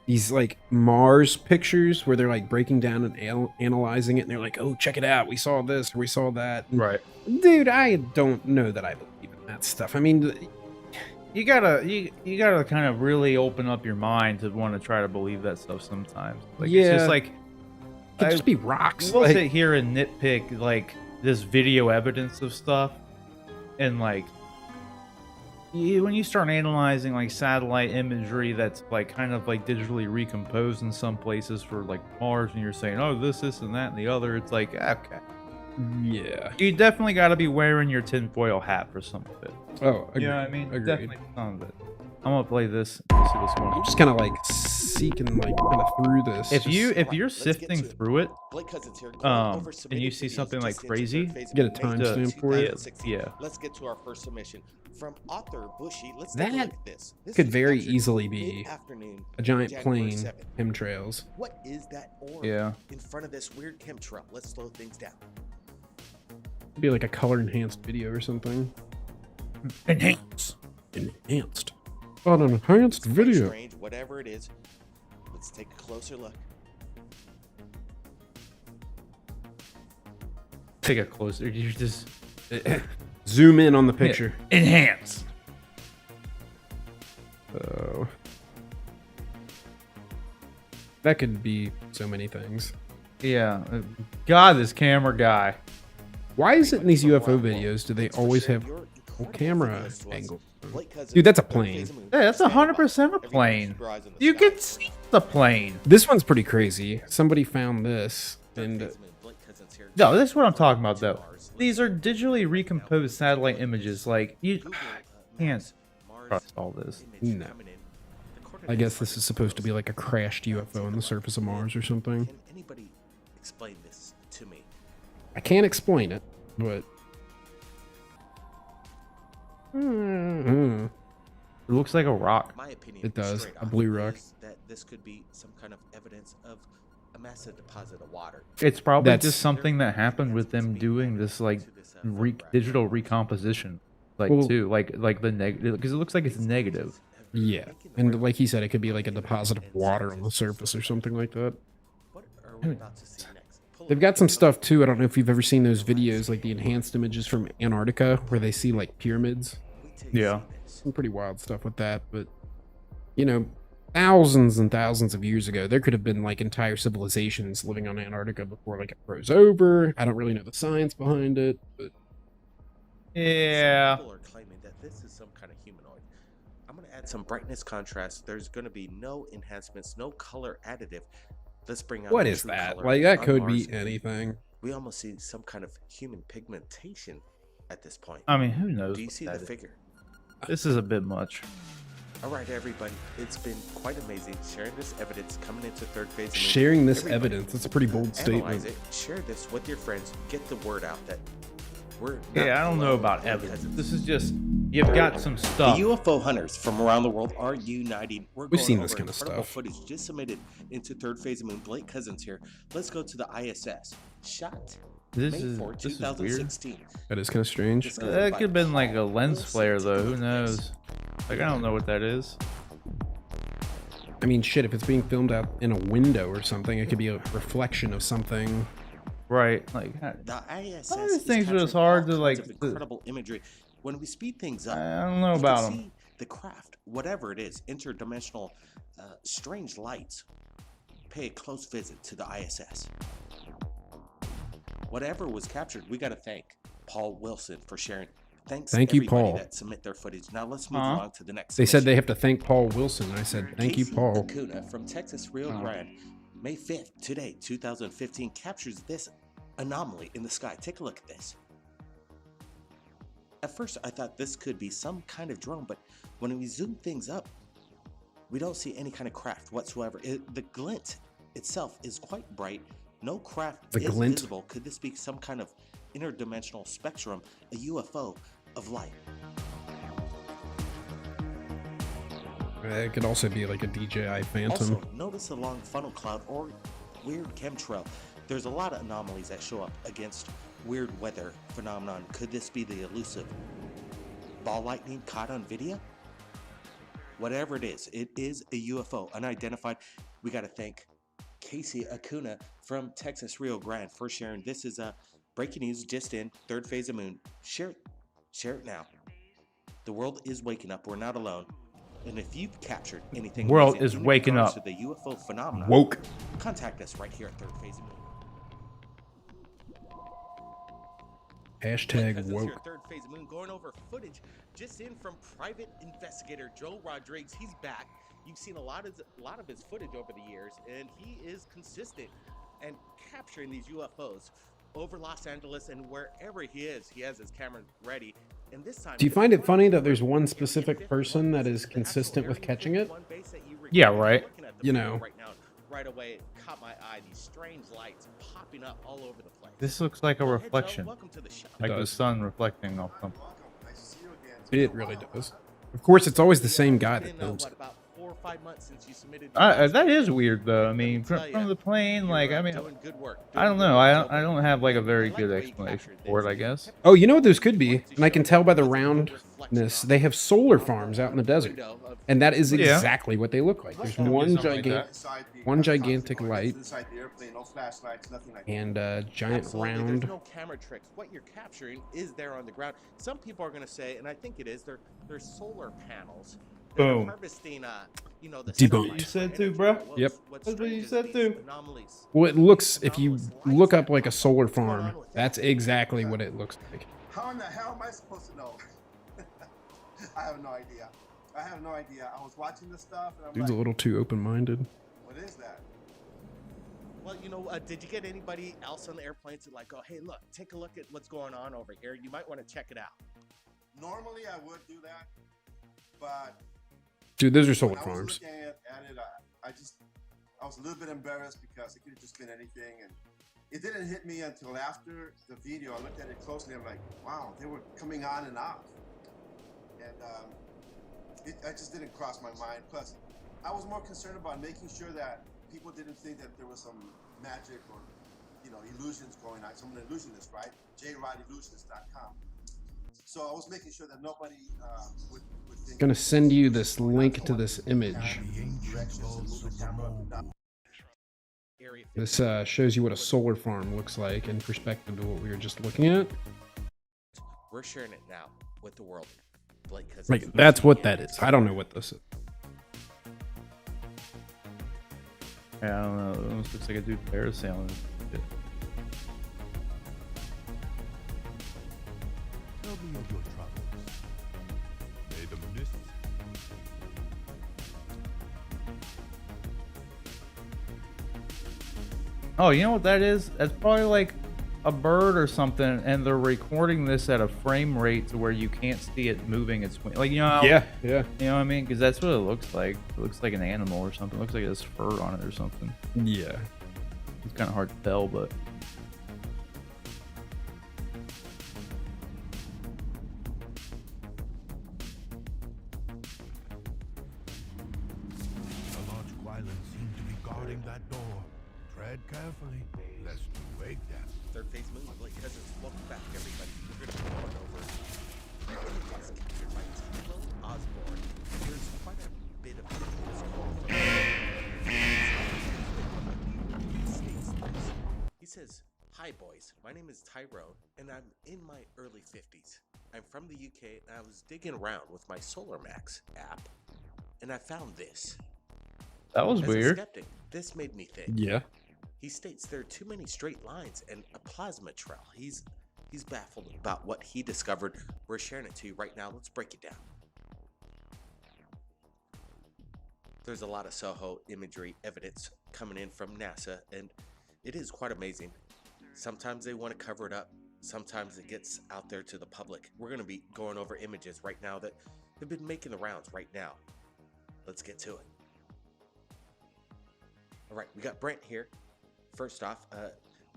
these like Mars pictures where they're like breaking down and analyzing it, and they're like, "Oh, check it out, we saw this, or we saw that." And, right, dude, I don't know that I believe in that stuff. I mean, you gotta kind of really open up your mind to want to try to believe that stuff sometimes. Like, yeah, it's just like it could just be rocks. We'll like, sit here and nitpick like this video evidence of stuff, and like. When you start analyzing like satellite imagery that's like kind of like digitally recomposed in some places for like Mars, and you're saying, oh, this, and that, and the other, it's like, okay. Yeah. You definitely got to be wearing your tinfoil hat for some of it. Oh, agreed. You know what I mean? Agreed. Definitely some of it. I'm going to play this. Let's see this one. I'm just kind of like seeking like kind of through this. If you're sifting through it, and you see something like crazy, get a timestamp for it. Yeah. Let's get to our first submission from author Bushy. Let's that take a look at this. Could very easily be a giant plane chemtrails. What is that orb in front of this weird chemtrail? Let's slow things down. It'd be like a color enhanced video or something. Enhanced. On an enhanced video. Strange, whatever it is. Let's take a closer look. Take a closer. You just zoom in on the picture. Yeah. Enhance. Oh. That could be so many things. Yeah. God, this camera guy. Why is it in these UFO videos do they always have camera angles? Dude, that's a plane. Yeah, that's 100% a plane. You can see the plane. This one's pretty crazy. Somebody found this, and no, this is what I'm talking about, though. These are digitally recomposed satellite images. Like you can't trust all this. No. I guess this is supposed to be like a crashed UFO on the surface of Mars or something. Can anybody explain this to me? I can't explain it, but it looks like a rock. My opinion, it does. A blue rock. That this could be some kind of evidence of a massive deposit of water. It's probably just something that happened with them doing this like digital recomposition, like too, like the negative, because it looks like it's negative. Yeah, and like he said, it could be like a deposit of water on the surface or something like that. What are we about to see next? They've got some stuff too. I don't know if you've ever seen those videos, like the enhanced images from Antarctica, where they see like pyramids. Yeah, some pretty wild stuff with that. But you know, thousands and thousands of years ago, there could have been like entire civilizations living on Antarctica before like it froze over. I don't really know the science behind it, but yeah. People are claiming that this is some kind of humanoid. I'm going to add some brightness contrast. There's going to be no enhancements, no color additive. Let's bring out what is that? Like that could be anything. We almost see some kind of human pigmentation at this point. I mean, who knows? Do you see the figure? This is a bit much. All right, everybody. It's been quite amazing sharing this evidence coming into third phase. Sharing this evidence. That's a pretty bold statement. Analyze it. Share this with your friends. Get the word out that we're I don't know about evidence. This is just you've got some stuff. The UFO hunters from around the world are uniting. We've seen this kind of stuff. Footage just submitted into third phase of Moon. Blake Cousins here. Let's go to the ISS. Shot. This May is 4, weird. 2016. That is kind of strange. That could have been like a lens flare, though. Who knows? Like I don't know what that is. I mean, shit, if it's being filmed out in a window or something, it could be a reflection of something. Right, like The ISS some of these is things are capturing just hard all to kinds like. of incredible imagery. When we speed things up, I don't know you about can them. see the craft, whatever it is, interdimensional, strange lights. Pay a close visit to the ISS. Whatever was captured, we got to thank Paul Wilson for sharing. Thanks Thank you, everybody Paul. that submit their footage. Now let's move along to the next. They said they have to thank Paul Wilson. I said, thank you, Casey Paul. Acuna from Texas Rio Grande, May 5th, today, 2015, captures this anomaly in the sky. Take a look at this. At first, I thought this could be some kind of drone, but when we zoom things up, we don't see any kind of craft whatsoever. The glint itself is quite bright. No craft is visible. Could this be some kind of interdimensional spectrum, a UFO of light? It could also be like a DJI Phantom. Also, notice the long funnel cloud or weird chemtrail. There's a lot of anomalies that show up against weird weather phenomenon. Could this be the elusive ball lightning caught on video? Whatever it is a UFO, unidentified. We got to thank Casey Acuna from Texas Rio Grande for sharing. This is breaking news just in, third phase of moon. Share it now. The world is waking up. We're not alone. And if you've captured anything, World is waking up. To the UFO phenomenon, woke. Contact us right here at Third Phase of Moon. Hashtag Because it's woke. your Third Phase of Moon, going over footage just in from private investigator Joe Rodriguez. He's back. You've seen a lot of his footage over the years, and he is consistent and capturing these UFOs over Los Angeles and wherever he is. He has his camera ready. And this time, Do you find it funny that there's one specific person that is consistent with catching it? Yeah, right. You know. Right away, it caught my eye. These strange lights popping up all over the place. This looks like a Go ahead, Joe. reflection, Welcome to the show. like the sun reflecting off something. It really does. Of course, it's always the same guy that Been, films. what, about 4 or 5 months since you submitted your That is weird though. I mean, from the plane, like I mean, doing good work. I don't know. I don't have like a very good explanation for it. I guess. Oh, you know what those could be? And I can tell by the roundness. They have solar farms out in the desert. And that is exactly what they look like. There's one gigantic light and a giant Absolutely, round. There's no camera tricks. What you're capturing is there on the ground. Some people are going to say, and I think it is, they're solar panels. They're Boom. harvesting, the Debunked. You said too, bro. Yep. What's That's what you strange is said these too. anomalies. Well, it looks, if you look up like a solar farm, that's exactly what it looks like. How in the hell am I supposed to know? I have no idea. I was watching this stuff and I'm Dude's a little too open-minded. what is that? Well, did you get anybody else on the airplane to like go, hey, look, take a look at what's going on over here. You might want to check it out. Normally I would do that, but Dude, those are solar when I was farms. looking at it, I was a little bit embarrassed because it could have just been anything, and it didn't hit me until after the video. I looked at it closely. I'm like, wow, they were coming on and off, and I just didn't cross my mind. Plus, I was more concerned about making sure that people didn't think that there was some magic or illusions going on. So I'm an illusionist, right? jrodillusionist.com. So I was making sure that nobody would think. Gonna send you this link to this image. This shows you what a solar farm looks like in perspective to what we were just looking at. We're sharing it now with the world. Blake, Like, that's what that is. I don't know what this is. Yeah, I don't know. It almost looks like a dude parasailing. Tell me of your troubles. May the mist Oh, you know what that is? That's probably like a bird or something, and they're recording this at a frame rate to where you can't see it moving its wing. Like, how, Yeah. You know what I mean? Because that's what it looks like. It looks like an animal or something. It looks like it has fur on it or something. Yeah. It's kind of hard to tell, but A large Squadrons seem to be guarding that door. Tread carefully, lest you wake them. Third phase moon, Blake Cousins. Welcome back, everybody. We're going to be going over captured by Tilo Osborne. There's quite a bit of this call from Hi boys, my name is Tyrone and I'm in my early 50s. I'm from the UK and I was digging around with my Solar Max app and I found this. That was As weird. a skeptic, this made me think. Yeah. He states there are too many straight lines and a plasma trail. He's baffled about what he discovered. We're sharing it to you right now. Let's break it down. There's a lot of SOHO imagery evidence coming in from NASA, and it is quite amazing. Sometimes they want to cover it up. Sometimes it gets out there to the public. We're going to be going over images right now that have been making the rounds right now. Let's get to it. All right, we got Brent here. First off,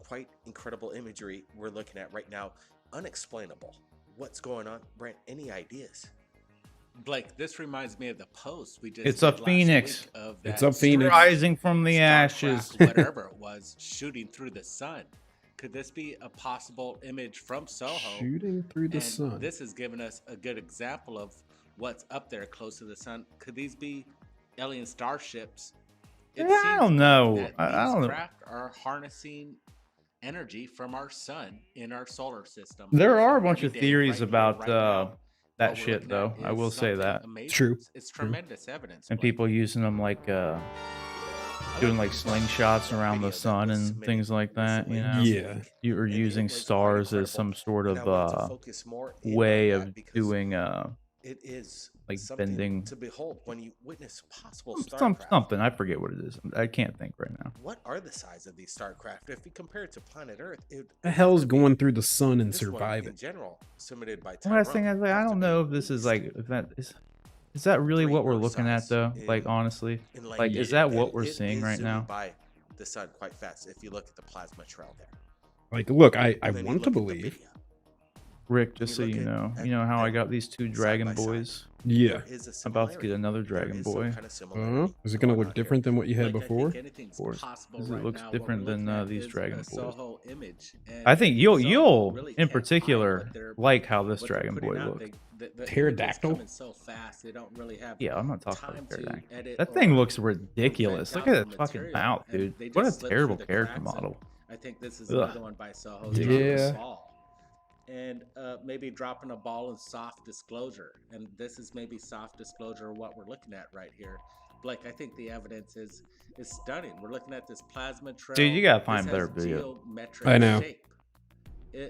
quite incredible imagery we're looking at right now. Unexplainable. What's going on? Brent, any ideas? Blake, this reminds me of the post we just It's did a last phoenix. week of It's that a phoenix. Rising from the Starcraft, ashes. whatever it was, shooting through the sun. Could this be a possible image from Soho? Shooting through the And sun. this has given us a good example of what's up there close to the sun. Could these be alien starships? It Yeah, I seems don't know. that I these don't know. craft are harnessing energy from our sun in our solar system. There are a bunch Every of day, theories right here, about right now, that what we're shit, looking though. at I is will say something that. amazing. True. It's tremendous evidence. And Blake. people using them like doing like slingshots around the sun and things like that, you know? Yeah. You are using stars as some sort of way of doing It is like something bending to behold when you witness possible starcraft. something. I forget what it is. I can't think right now. What are the size of these starcraft? If we compare it to planet Earth, The hell's going through the sun and this one surviving? in general, submitted by Well, that's the Tyrone, thing. I has to don't be know if this is like if that is that really what we're looking at though? Like honestly, in like is that what and we're it seeing is right zooming now? by the sun quite fast if you look at the plasma trail there. Like, look, I And then you want to look at the believe. video. Rick, just so look you at know how I them got these two side dragon by side. boys. Yeah. There is a I'm about to get similarity. another There dragon is some boy. kind of similarity Is it going to going look on here. different than what you had Blake, before? I think anything's course, possible 'cause it right looks now. What different we're than, looking at these is dragon a boys. Soho image, and I think Soho you'll really in can't hide particular what they're- like how this what they're dragon putting boy out. looks. The images Pterodactyl? coming so fast, they don't really have Yeah, I'm not talking time about to pterodactyl. edit That thing or looks prevent ridiculous. Look down at the that fucking material, mouth, and dude. they What a just slip terrible through the character cracks, and model. I think this is Ugh. another one by Soho. Yeah. dropping a ball. And maybe dropping a ball in soft disclosure. And this is maybe soft disclosure of what we're looking at right here. Blake, I think the evidence is stunning. We're looking at this plasma trail. Dude, you gotta find This better has video. geometric I know. shape.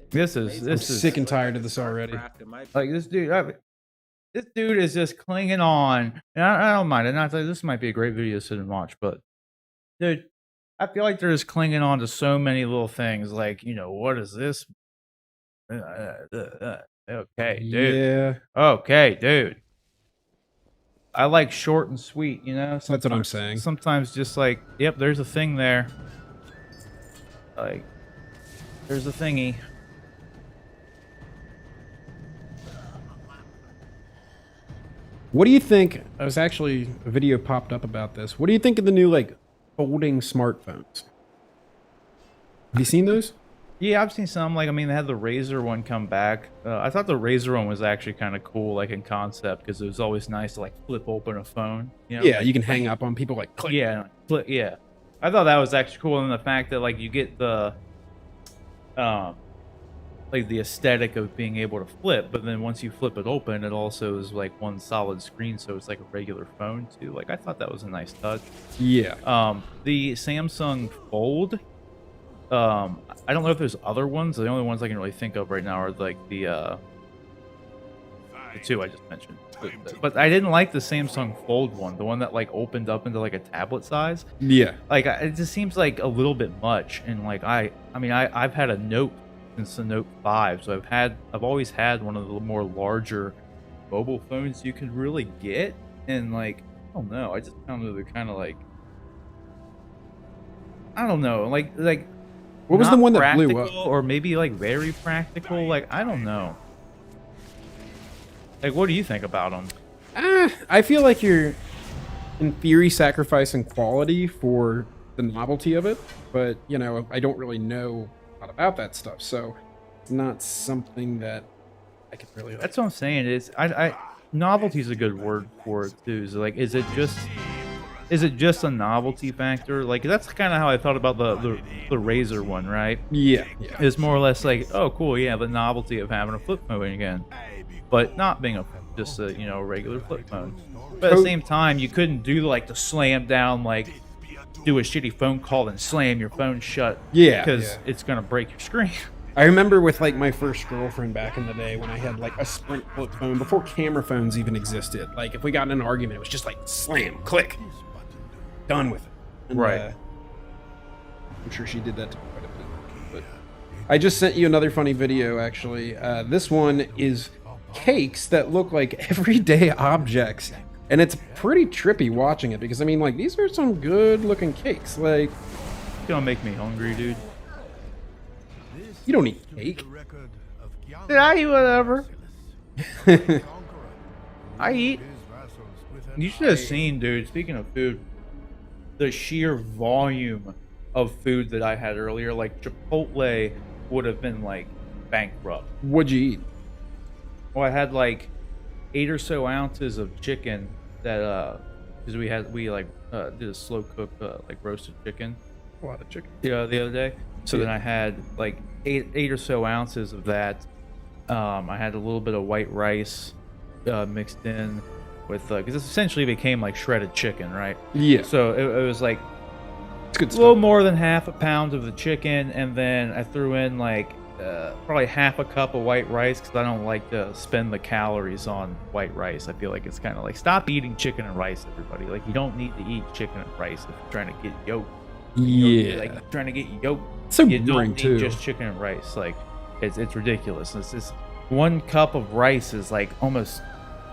This I'm is sick and tired of this already. like this dude. This dude is just clinging on, and I don't mind. And I thought this might be a great video to sit and watch, but dude, I feel like they're just clinging on to so many little things. Like, you know, what is this? Okay, dude. Yeah. Okay, dude. I like short and sweet, you know? That's what I'm saying. Sometimes just like, yep, there's a thing there. Like, there's a thingy. What do you think? I was actually a video popped up about this. What do you think of the new like folding smartphones? Have you seen those? Yeah, I've seen some. Like, I mean, they had the Razer one come back. I thought the Razer one was actually kind of cool, like in concept, because it was always nice to like flip open a phone. You know? Yeah, like, you can hang up on people like click. Yeah, flip. Yeah, I thought that was actually cool, and the fact that like you get the, like the aesthetic of being able to flip, but then once you flip it open, it also is like one solid screen, so it's like a regular phone too. Like, I thought that was a nice touch. Yeah. The Samsung Fold. I don't know if there's other ones. The only ones I can really think of right now are like the two I just mentioned. But I didn't like the Samsung Fold one, the one that like opened up into like a tablet size. Yeah. Like, it just seems like a little bit much. And like I mean, I've had a Note since the Note 5, so I've always had one of the more larger mobile phones you could really get. And like, I don't know, I just found that they're kind of like, I don't know, like. What was the one that blew up? Or maybe like very practical. Like, I don't know. Like, what do you think about them? I feel like you're, in theory, sacrificing quality for the novelty of it. But, you know, I don't really know a lot about that stuff. So, it's not something that I could really... That's what I'm saying. Is novelty is a good word for it, too. So, like, is it just is it just a novelty factor? Like that's kind of how I thought about the Razor one, right? Yeah. It's more or less like, oh, cool, yeah, the novelty of having a flip phone again, but not being just a regular flip phone. But at the same time, you couldn't do like the slam down, like do a shitty phone call and slam your phone shut. Yeah, because it's gonna break your screen. I remember with like my first girlfriend back in the day when I had like a Sprint flip phone before camera phones even existed. Like if we got in an argument, it was just like slam, click, done with it. And, right. I'm sure she did that to me quite a bit. But I just sent you another funny video actually. This one is cakes that look like everyday objects. And it's pretty trippy watching it because I mean like these are some good looking cakes. Like it's gonna make me hungry, dude. You don't eat cake. Dude, I eat whatever. I eat. You should have seen, dude, speaking of food, the sheer volume of food that I had earlier. Like Chipotle would have been like bankrupt. What'd you eat? Well, I had like 8 or so ounces of chicken that because we did a slow cook like roasted chicken. A lot of chicken. Yeah, the other day. So then I had like eight or so ounces of that. I had a little bit of white rice mixed in with because it essentially became like shredded chicken, right? Yeah. So it was like it's good a little more than half a pound of the chicken, and then I threw in like probably half a cup of white rice because I don't like to spend the calories on white rice. I feel like it's kind of like stop eating chicken and rice, everybody. Like you don't need to eat chicken and rice if you're trying to get yolk. Yeah. Like trying to get yolk. So you boring don't need too. just chicken and rice. Like it's ridiculous. It's just 1 cup of rice is like almost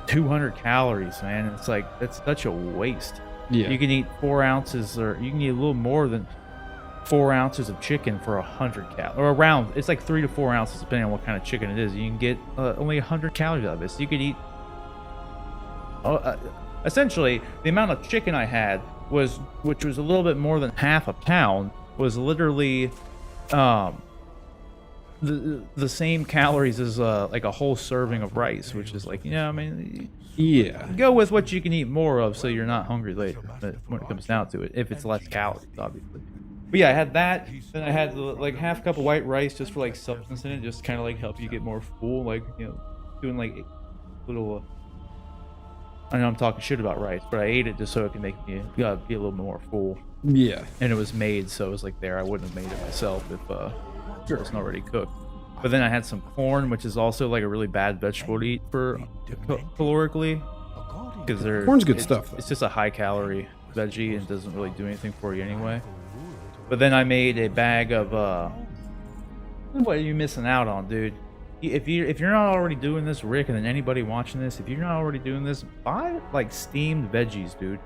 200 calories, man. It's like it's such a waste. Yeah. You can eat 4 ounces, or you can eat a little more than 4 ounces of chicken for 100 calories, or around. It's like 3 to 4 ounces depending on what kind of chicken it is. You can get only 100 calories out of it. So you could eat. Essentially, the amount of chicken I had which was a little bit more than half a pound, was literally the same calories as like a whole serving of rice, which is like, I mean, yeah, go with what you can eat more of so you're not hungry later when it comes down to it, if it's less calories, obviously. But yeah, I had that, then I had like half cup of white rice just for like substance in it, just kind of like help you get more full, like, doing like little I know I'm talking shit about rice, but I ate it just so it can make me be a little more full. Yeah. And it was made, so it was like there. I wouldn't have made it myself if it wasn't already cooked. But then I had some corn, which is also like a really bad vegetable to eat for calorically. Because corn's good stuff, though. It's just a high calorie veggie and doesn't really do anything for you anyway. But then I made a bag of what are you missing out on, dude? If you're not already doing this, Rick, and then anybody watching this, if you're not already doing this, buy like steamed veggies, dude.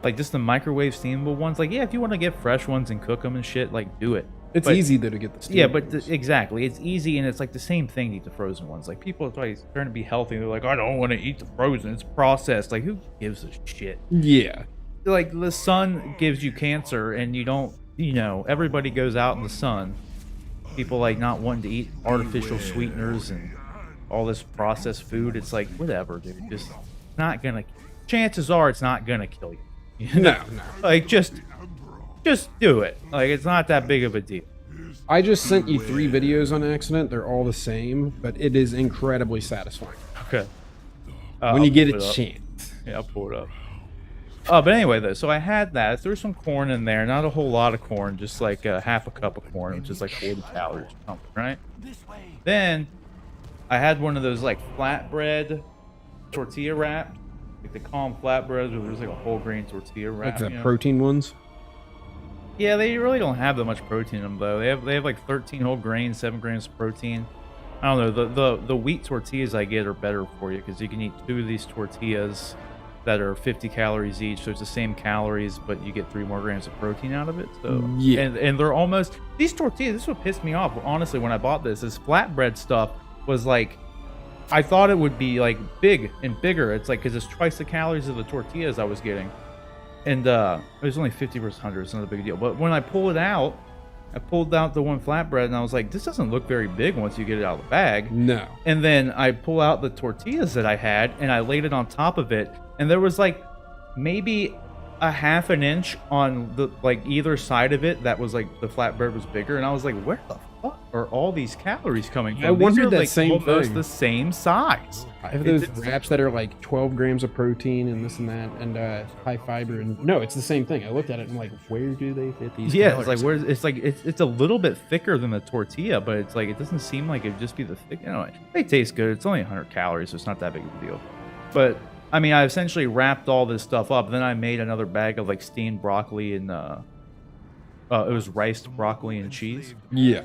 Like just the microwave steamable ones. Like, yeah, if you want to get fresh ones and cook them and shit, like do it. It's easy though to get the steamed. Yeah, but exactly, it's easy, and it's like the same thing to eat the frozen ones. Like people are trying to be healthy. They're like, I don't want to eat the frozen. It's processed. Like who gives a shit? Yeah. Like the sun gives you cancer, and you don't. Everybody goes out in the sun. People like not wanting to eat artificial sweeteners and all this processed food. It's like whatever, dude. Just not gonna. Chances are it's not gonna kill you. No. Like just do it. Like it's not that big of a deal. I just sent you 3 videos on accident. They're all the same, but it is incredibly satisfying. Okay. When you get a chance. Yeah, I'll pull it up. But anyway, though, so I had that. I threw some corn in there. Not a whole lot of corn, just like half a cup of corn, which is like 40 calories or something, right? Then I had one of those like flatbread tortilla wraps. Like they call them flatbreads, where there's like a whole grain tortilla wrap. Like the protein ones? Yeah, they really don't have that much protein in them, though. They have like 13 whole grains, 7 grams of protein. I don't know. The wheat tortillas I get are better for you because you can eat 2 of these tortillas that are 50 calories each, so it's the same calories, but you get 3 more grams of protein out of it. So yeah, and they're almost these tortillas. This is what pissed me off, honestly, when I bought this. This flatbread stuff was like, I thought it would be like big and bigger. It's like because it's twice the calories of the tortillas I was getting, and it was only 50 versus 100. It's not a big deal. But when I pulled out the one flatbread, and I was like, this doesn't look very big once you get it out of the bag. No. And then I pull out the tortillas that I had, and I laid it on top of it. And there was like maybe a half an inch on the like either side of it that was like the flatbread was bigger, and I was like, where the fuck are all these calories coming from? I wondered These are, that like, same almost thing. the same size. I have those wraps that are like 12 grams of protein and this and that, and high fiber. And no, it's the same thing. I looked at it and I'm like, where do they fit these? Yeah, calories? it's like it's a little bit thicker than the tortilla, but it's like it doesn't seem like it'd just be the thick. You know, they taste good. It's only 100 calories, so it's not that big of a deal. But I mean, I essentially wrapped all this stuff up. Then I made another bag of like steamed broccoli and it was riced broccoli and cheese. Yeah.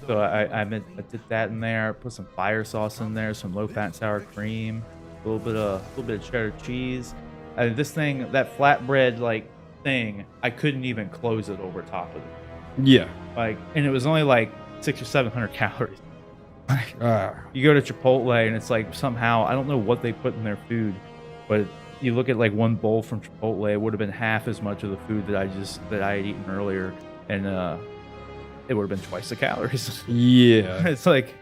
So I did that in there. Put some fire sauce in there, some low-fat sour cream, a little bit of cheddar cheese. This thing, that flatbread like thing, I couldn't even close it over top of it. Yeah. Like, and it was only like 600 or 700 calories. You go to Chipotle and it's like somehow I don't know what they put in their food, but you look at like one bowl from Chipotle, it would have been half as much of the food that I had eaten earlier, and it would have been twice the calories. Yeah. It's like,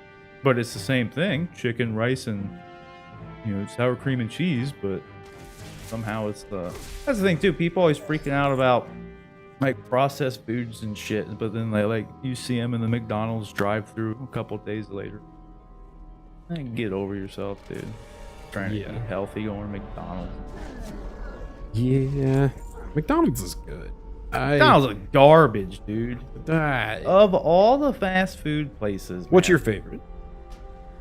but it's the same thing: chicken, rice, and sour cream and cheese. But somehow that's the thing too. People always freaking out about like processed foods and shit, but then you see them in the McDonald's drive-through a couple days later. Get over yourself, dude. Trying to eat healthy, going to McDonald's. Yeah, McDonald's is good. McDonald's is garbage, dude. Of all the fast food places, what's your favorite?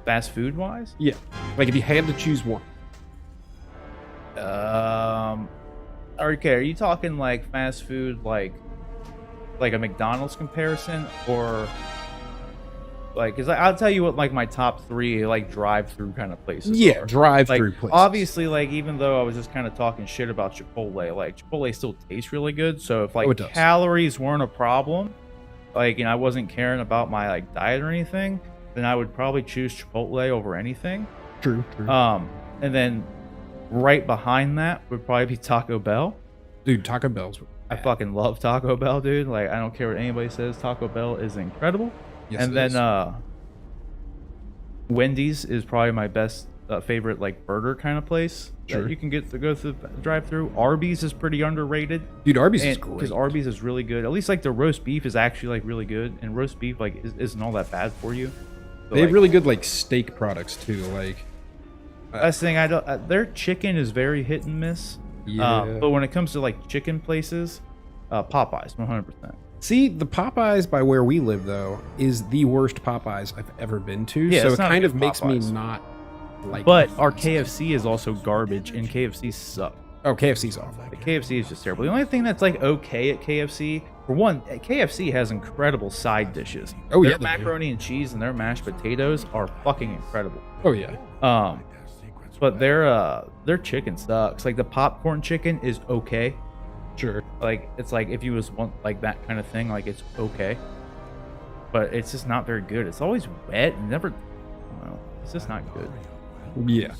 Fast food wise? Yeah, like if you had to choose one. Okay, are you talking like fast food, like a McDonald's comparison, or like? Because I'll tell you what, like my top three like drive-through kind of places. Yeah, are. drive-through Like, places. obviously, like even though I was just kind of talking shit about Chipotle, like Chipotle still tastes really good. So if like it does. calories weren't a problem, like I wasn't caring about my like diet or anything, then I would probably choose Chipotle over anything. True. And then right behind that would probably be Taco Bell. Dude, Taco Bell's I fucking love Taco Bell, dude. Like, I don't care what anybody says. Taco Bell is incredible. Yes, and then Wendy's is probably my best favorite like burger kind of place that you can go through the drive-through. Arby's is pretty underrated. Dude, Arby's is great. Because Arby's is really good. At least like the roast beef is actually like really good, and roast beef like isn't all that bad for you. So, they have really good like steak products too. Like that's the thing. Their chicken is very hit and miss. Yeah. But when it comes to like chicken places, Popeyes, 100%. See, the Popeyes by where we live though is the worst Popeyes I've ever been to. Yeah, so it's it not kind good of makes Popeyes. me not like. But our KFC is also garbage, and KFC suck. Oh, KFC's awful. The KFC is just terrible. The only thing that's like okay at KFC, for one, KFC has incredible side dishes. Oh, yeah, their they do. macaroni and cheese and their mashed potatoes are fucking incredible. Oh yeah. But their chicken sucks. Like the popcorn chicken is okay. Sure. Like it's like if you was want like that kind of thing, like it's okay. But it's just not very good. It's always wet and never. Well, it's just not good. Yeah.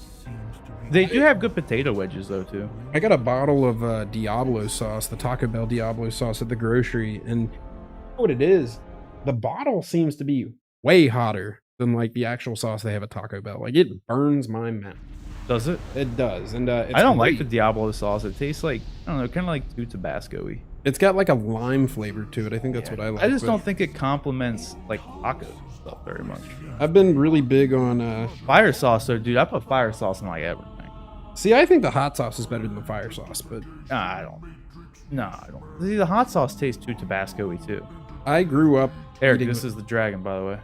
They do have good potato wedges though too. I got a bottle of Diablo sauce, the Taco Bell Diablo sauce at the grocery, and you know what it is? The bottle seems to be way hotter than like the actual sauce they have at Taco Bell. Like it burns my mouth. Does it? It does, and it's I don't like great. the Diablo sauce. It tastes like I don't know, kind of like too Tabasco-y. It's got like a lime flavor to it. I think that's what I like. I just but don't think it complements like taco stuff very much. I've been really big on Fire sauce though, dude. I put fire sauce in like everything. See, I think the hot sauce is better than the fire sauce, but I don't. See, the hot sauce tastes too Tabasco-y too. I grew up. Eric, eating- this is the dragon, by the way.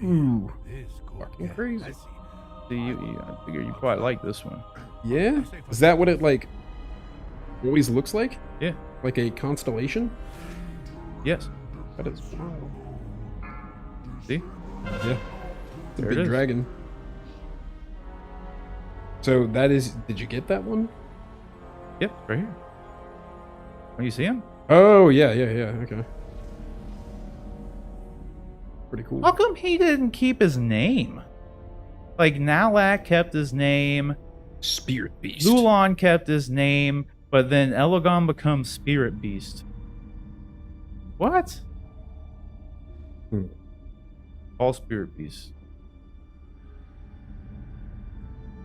Ooh, fucking crazy. See, I figure you probably like this one. Yeah, is that what it like always looks like? Yeah. Like a constellation? Yes. That is wild. See? Yeah. It's a There it big is. dragon. So that is. Did you get that one? Yep, right here. Oh, you see him? Oh yeah. Okay. Pretty cool. How come he didn't keep his name? Like Nalak kept his name, Spirit Beast. Lulon kept his name, but then Elegon becomes Spirit Beast. What? All Spirit Beasts.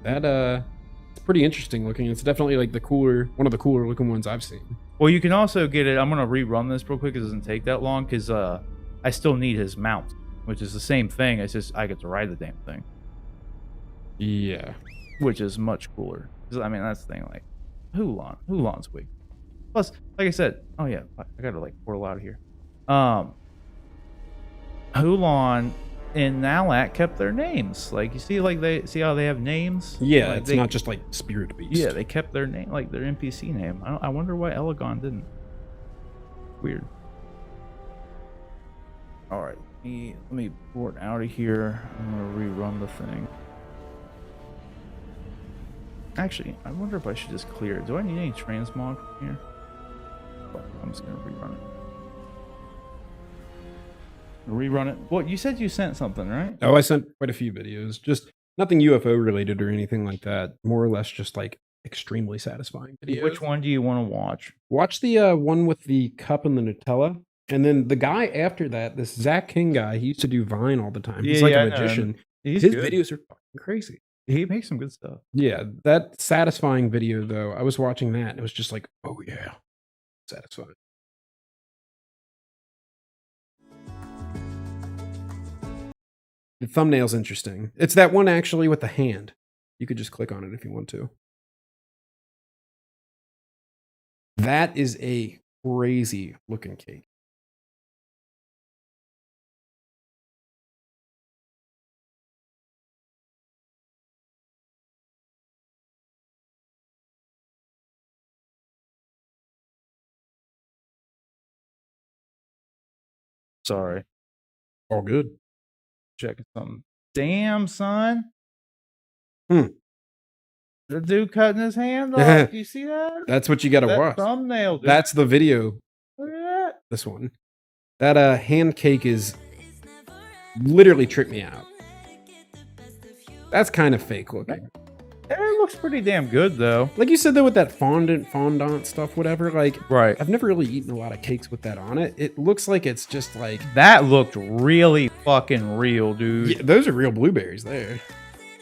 That It's pretty interesting looking. It's definitely like one of the cooler looking ones I've seen. Well, you can also get it. I'm gonna rerun this real quick. It doesn't take that long because I still need his mount, which is the same thing. It's just I get to ride the damn thing. Yeah, which is much cooler. 'Cause, I mean, that's the thing. Like, Hulan's weak. Plus, like I said, oh yeah, I gotta like portal out of here. Hulan and Nalak kept their names. Like you see, like they see how they have names. Yeah, like, it's not just like Spirit Beast. Yeah, they kept their name, like their NPC name. I wonder why Elegon didn't. Weird. All right, let me port out of here. I'm gonna rerun the thing. Actually, I wonder if I should just clear it. Do I need any transmog from here? Oh, I'm just gonna rerun it. Rerun it. Well, you said you sent something, right? Oh, I sent quite a few videos. Just nothing UFO related or anything like that. More or less just like extremely satisfying videos. Which one do you want to watch? Watch the one with the cup and the Nutella. And then the guy after that, this Zach King guy, he used to do Vine all the time. He's like a magician. His videos are fucking crazy. He makes some good stuff. Yeah, that satisfying video though, I was watching that and it was just like, oh yeah, satisfying. The thumbnail's interesting. It's that one actually with the hand. You could just click on it if you want to. That is a crazy looking cake. Sorry. All good. Checking something. Damn, son. The dude cutting his hand off. You see that? That's what you got to watch. Thumbnail, dude. That's the video. Look at that. This one. That hand cake is literally tricked me out. That's kind of fake looking. It looks pretty damn good though. Like you said though, with that fondant stuff, whatever. Like, right. I've never really eaten a lot of cakes with that on it. It looks like it's just like that looked really fucking real, dude. Yeah, those are real blueberries there.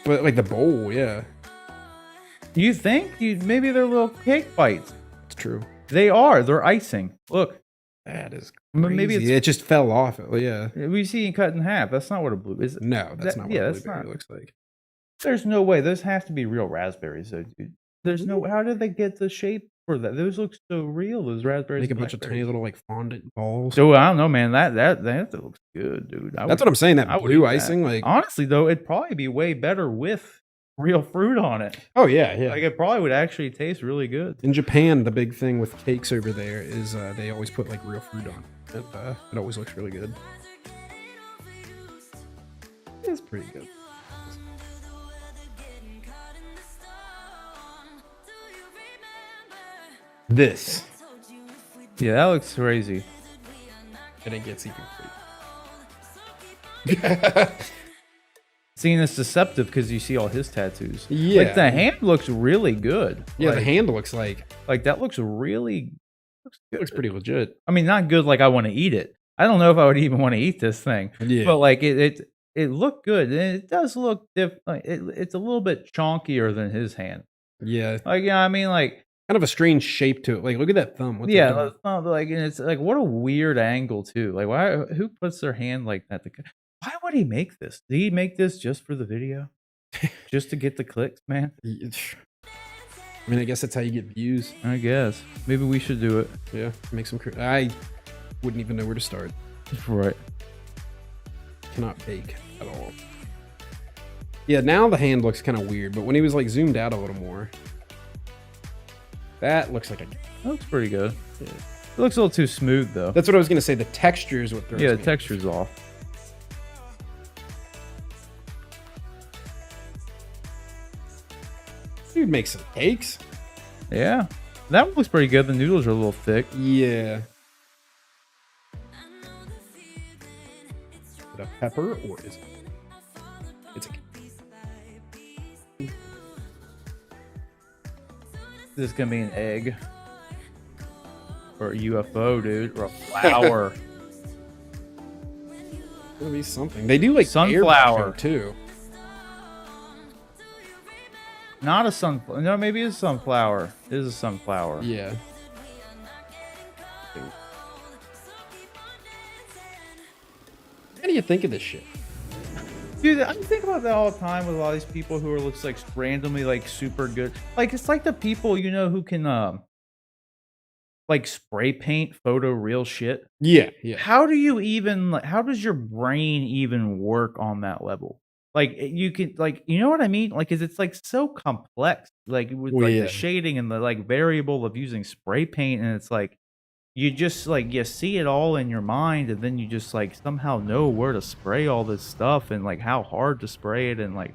But like the bowl, yeah. You think? Maybe they're little cake bites. It's true. They are. They're icing. Look. That is crazy. Maybe it just fell off. Yeah. We see it cut in half. That's not what a blue is. No, that's not what a blueberry looks like. There's no way. Those have to be real raspberries, though, dude. There's no. How did they get the shape for that? Those look so real. Those raspberries. Make a bunch of tiny little like fondant balls. So I don't know, man. That looks good, dude. That's what I'm saying. That blue icing, like honestly, though, it'd probably be way better with real fruit on it. Oh yeah, yeah. Like it probably would actually taste really good. In Japan, the big thing with cakes over there is they always put like real fruit on it. It always looks really good. It's pretty good. This. Yeah, that looks crazy. And it gets even crazy. Seeing it's deceptive because you see all his tattoos. Yeah. Like the hand looks really good. Yeah, like, the hand looks like that looks really good. Looks pretty legit. I mean, not good like I want to eat it. I don't know if I would even want to eat this thing. Yeah. But like it looked good. And it does look different. Like, it's a little bit chonkier than his hand. Yeah. Like, yeah, I mean, like kind of a strange shape to it. Like, look at that thumb. What's yeah, like, and it's like, what a weird angle too. Like, why? Who puts their hand like that? Why would he make this? Did he make this just for the video, just to get the clicks, man? I mean, I guess that's how you get views. I guess maybe we should do it. Yeah, make some. I wouldn't even know where to start. Right. Cannot bake at all. Yeah, now the hand looks kind of weird, but when he was like zoomed out a little more. That looks like that looks pretty good. Yeah. It looks a little too smooth though. That's what I was gonna say. The texture is what throws me. Yeah, the texture's off. Dude makes some cakes. Yeah, that one looks pretty good. The noodles are a little thick. Yeah. Is it a pepper or is it? It's a. This is gonna be an egg or a UFO, dude, or a flower. It's gonna be something. They do like sunflower too. Not a sunflower. No, maybe it's a sunflower. It is a sunflower. Yeah. What do you think of this shit? Dude, I think about that all the time with a lot of these people who are looks like randomly like super good. Like it's like the people you know who can like spray paint photo real shit. Yeah, yeah. How do you even like how does your brain even work on that level? Like you could like you know what I mean? Like 'cause it's like so complex, like with Well, like yeah. the shading and the like variable of using spray paint, and it's like you just like you see it all in your mind, and then you just like somehow know where to spray all this stuff and like how hard to spray it, and like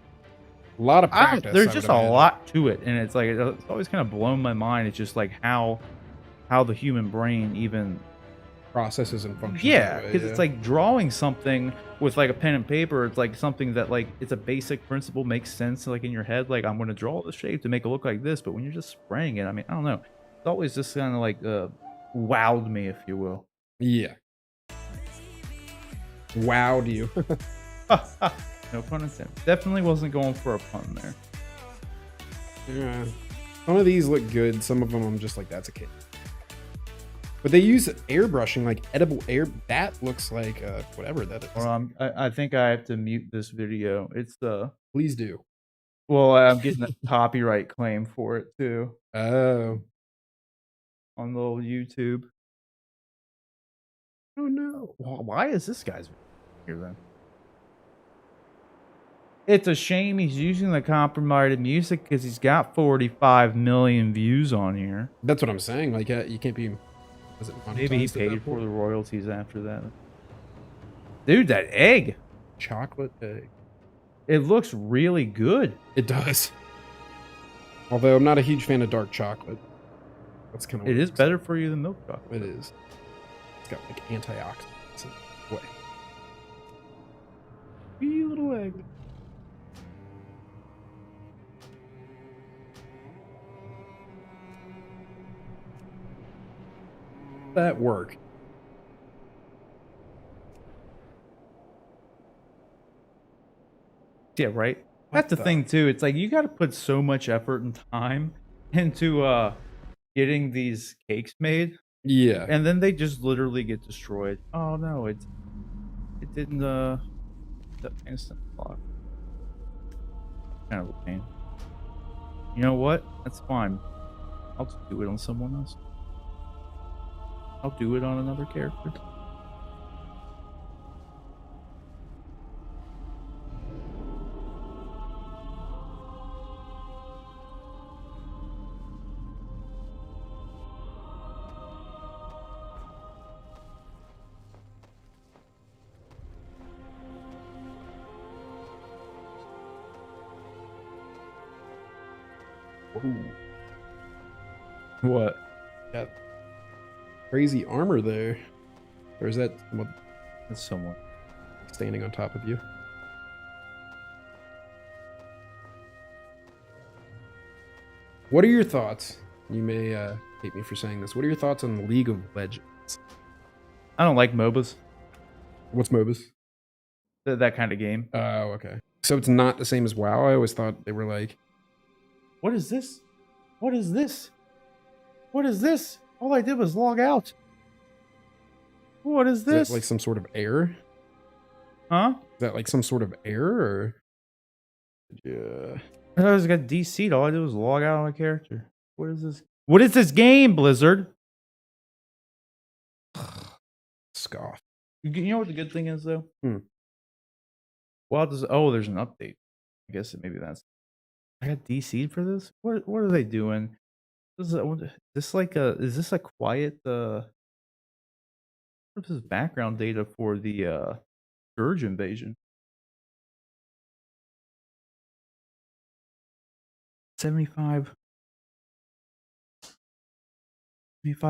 A lot of practice. there's I just would a imagine. lot to it, and it's like it's always kind of blown my mind. It's just like how the human brain even Processes and functions. yeah, that way, because it's like drawing something with like a pen and paper. It's like something that like it's a basic principle makes sense like in your head. Like I'm going to draw the shape to make it look like this, but when you're just spraying it, I mean, I don't know. It's always just kind of like wowed me, if you will. Yeah. Wowed you. No pun intended. Definitely wasn't going for a pun there. Yeah. Some of these look good. Some of them I'm just like, that's a kid. But they use airbrushing, like edible air. That looks like whatever that is. I think I have to mute this video. It's Please do. well, I'm getting a copyright claim for it too Oh. on the little YouTube. Oh no. Well, why is this guy's here then? It's a shame he's using the copyrighted music because he's got 45 million views on here. That's what I'm saying. Like, you can't be. Was it Maybe he monetized at that paid for point? the royalties after that. Dude, that egg. Chocolate egg. It looks really good. It does. Although I'm not a huge fan of dark chocolate. That's kind of. It is better for you than milk chocolate. It is. It's got like antioxidants in a way. Wee little egg. That work. Yeah, right. That's the thing too. It's like you got to put so much effort and time into getting these cakes made. Yeah. And then they just literally get destroyed. Oh no, it didn't the instant block. Kind of a pain. You know what? That's fine. I'll just do it on someone else. I'll do it on another character. Ooh. What? Got crazy armor there. Or is that That's someone standing on top of you? What are your thoughts? You may hate me for saying this. What are your thoughts on League of Legends? I don't like MOBAs. What's MOBAs? That kind of game. Oh, okay. So it's not the same as WoW? I always thought they were like... What is this? What is this? What is this? All I did was log out. What is this? Is that like some sort of error? Huh? Is that like some sort of error? Or... Yeah. I just got DC'd. All I did was log out on my character. What is this? What is this game, Blizzard? Scoff. You know what the good thing is, though? Hmm. Well, there's an update. I guess maybe that's. I got DC'd for this. What are they doing? Is this like a? Is this a quiet? What is this background data for the Scourge invasion? 75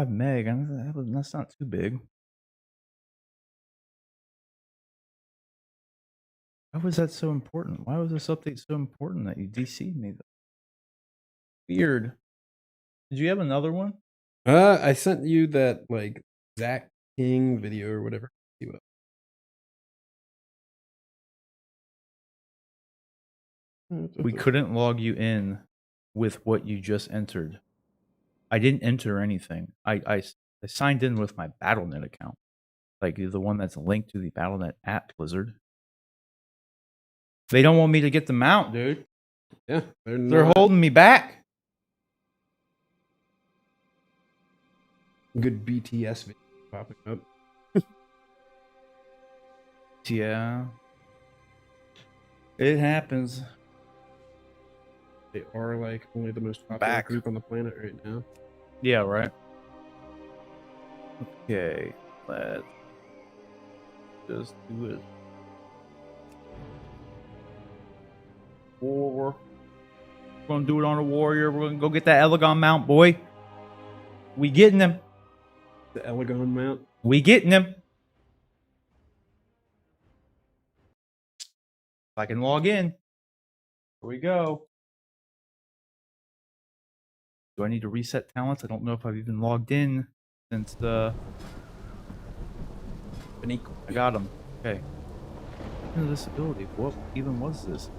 meg. That's not too big. Why was that so important? Why was this update so important that you DC'd me? Weird. Did you have another one? I sent you that like Zach King video or whatever. See what We couldn't log you in with what you just entered. I didn't enter anything. I signed in with my Battle.net account, like the one that's linked to the Battle.net at Blizzard. They don't want me to get the mount, dude. Yeah, They're holding me back. Good BTS video popping up. Yeah. It happens. They are like only the most popular group on the planet right now. Yeah, right. Okay, let's just do it. We're gonna do it on a warrior. We're gonna go get that Elegon mount, boy. We getting him. The Elegon mount. We getting him. If I can log in. Here we go. Do I need to reset talents? I don't know if I've even logged in since the... I got him. Okay. This ability. What even was this?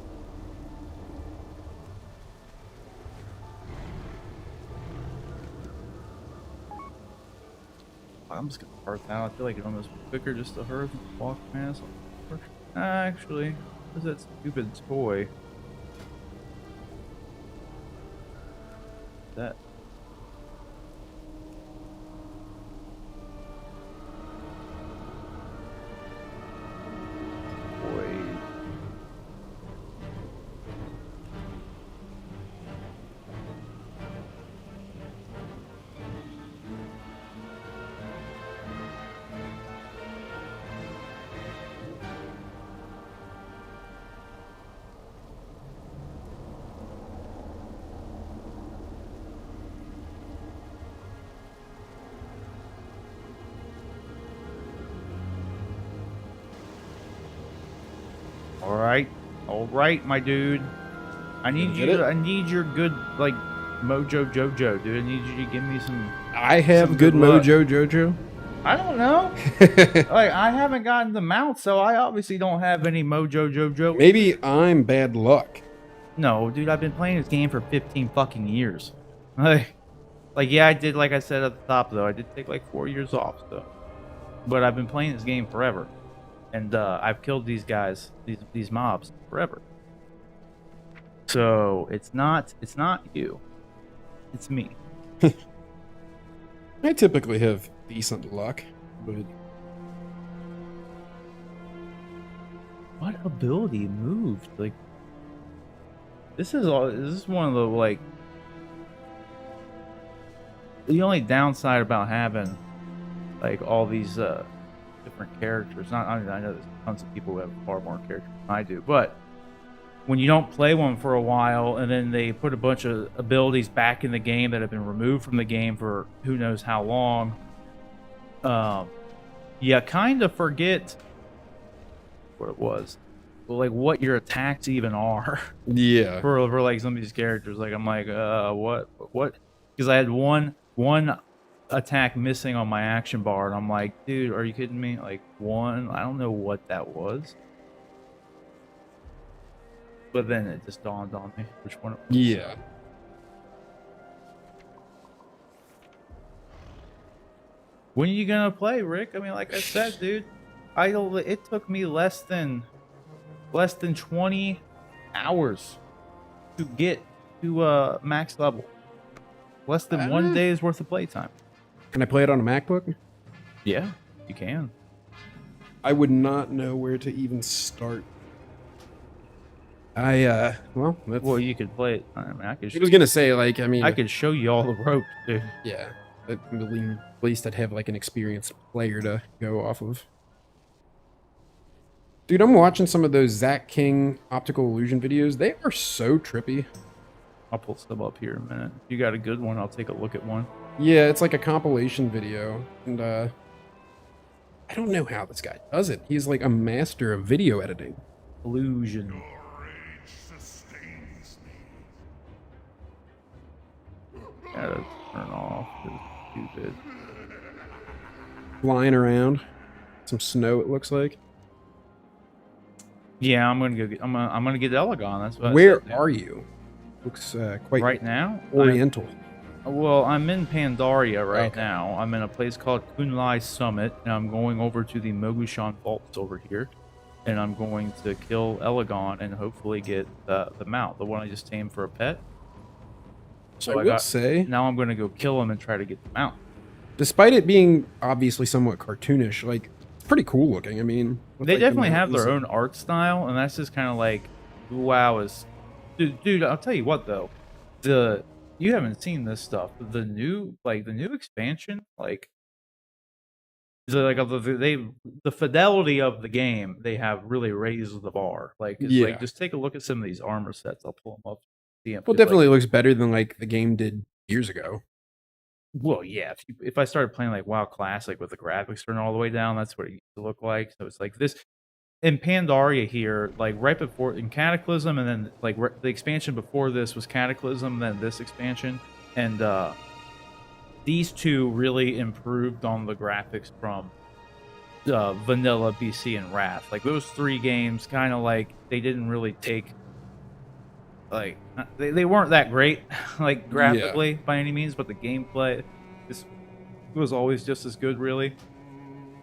I'm just gonna hearth out. I feel like it almost quicker just to hearth and walk past. Actually, what's that stupid toy? That. All right, my dude. I need you. I need your good like mojo Jojo, dude. I need you to give me some. I have good mojo Jojo. I don't know. Like I haven't gotten the mount, so I obviously don't have any mojo Jojo. Maybe I'm bad luck. No, dude. I've been playing this game for 15 fucking years. Like yeah, I did. Like I said at the top, though, I did take like 4 years off, so. But I've been playing this game forever. And I've killed these guys, these mobs forever. So it's not you, it's me. I typically have decent luck, but what ability moved? Like this is one of the like the only downside about having like all these different characters. I know there's tons of people who have far more characters than I do, but when you don't play one for a while and then they put a bunch of abilities back in the game that have been removed from the game for who knows how long, you kind of forget what it was, like what your attacks even are. Yeah. For like some of these characters, like I'm like, what? Because I had one attack missing on my action bar, and I'm like, dude, are you kidding me? Like one, I don't know what that was, but then it just dawned on me which one it was. Yeah. When are you gonna play, Rick? I mean, like I said, dude, it took me less than 20 hours to get to max level. Less than 1 day's worth of playtime. Can I play it on a MacBook? Yeah, you can. I would not know where to even start. Well, you could play it. I mean, I was gonna say, like, I mean, I could show you all the ropes, dude. Yeah, at least I'd have like an experienced player to go off of. Dude, I'm watching some of those Zach King optical illusion videos. They are so trippy. I'll pull some up here in a minute. If you got a good one, I'll take a look at one. Yeah, it's like a compilation video, and I don't know how this guy does it. He's like a master of video editing. Illusion. Gotta turn off. It's stupid. Flying around, some snow. It looks like. Yeah, I'm gonna go. I'm gonna get Elegon. That's what. Where are you? Looks quite right now. oriental. Well, I'm in Pandaria right Okay. now. I'm in a place called Kunlai Summit, and I'm going over to the Mogushan Vaults over here, and I'm going to kill Elegon and hopefully get the mount, the one I just tamed for a pet. So I will say, now I'm going to go kill him and try to get the mount. despite it being obviously somewhat cartoonish, like it's pretty cool looking. I mean, with, They like, the definitely have mountains their and- own art style, and that's just kind of like, wow, dude. I'll tell you what though, you haven't seen this stuff. The new expansion, like the fidelity of the game, they have really raised the bar. Like, it's Yeah. like just take a look at some of these armor sets. I'll pull them up. See 'em, Well, 'cause, like, definitely looks better than like the game did years ago. well, yeah. If I started playing like WoW Classic with the graphics turned all the way down, that's what it used to look like. So it's like this in Pandaria here, like right before in Cataclysm, and then like the expansion before this was Cataclysm, then this expansion, and these two really improved on the graphics from vanilla BC and Wrath. Like those three games, kind of like they didn't really take like they weren't that great like graphically by any means, but the gameplay was always just as good. Really,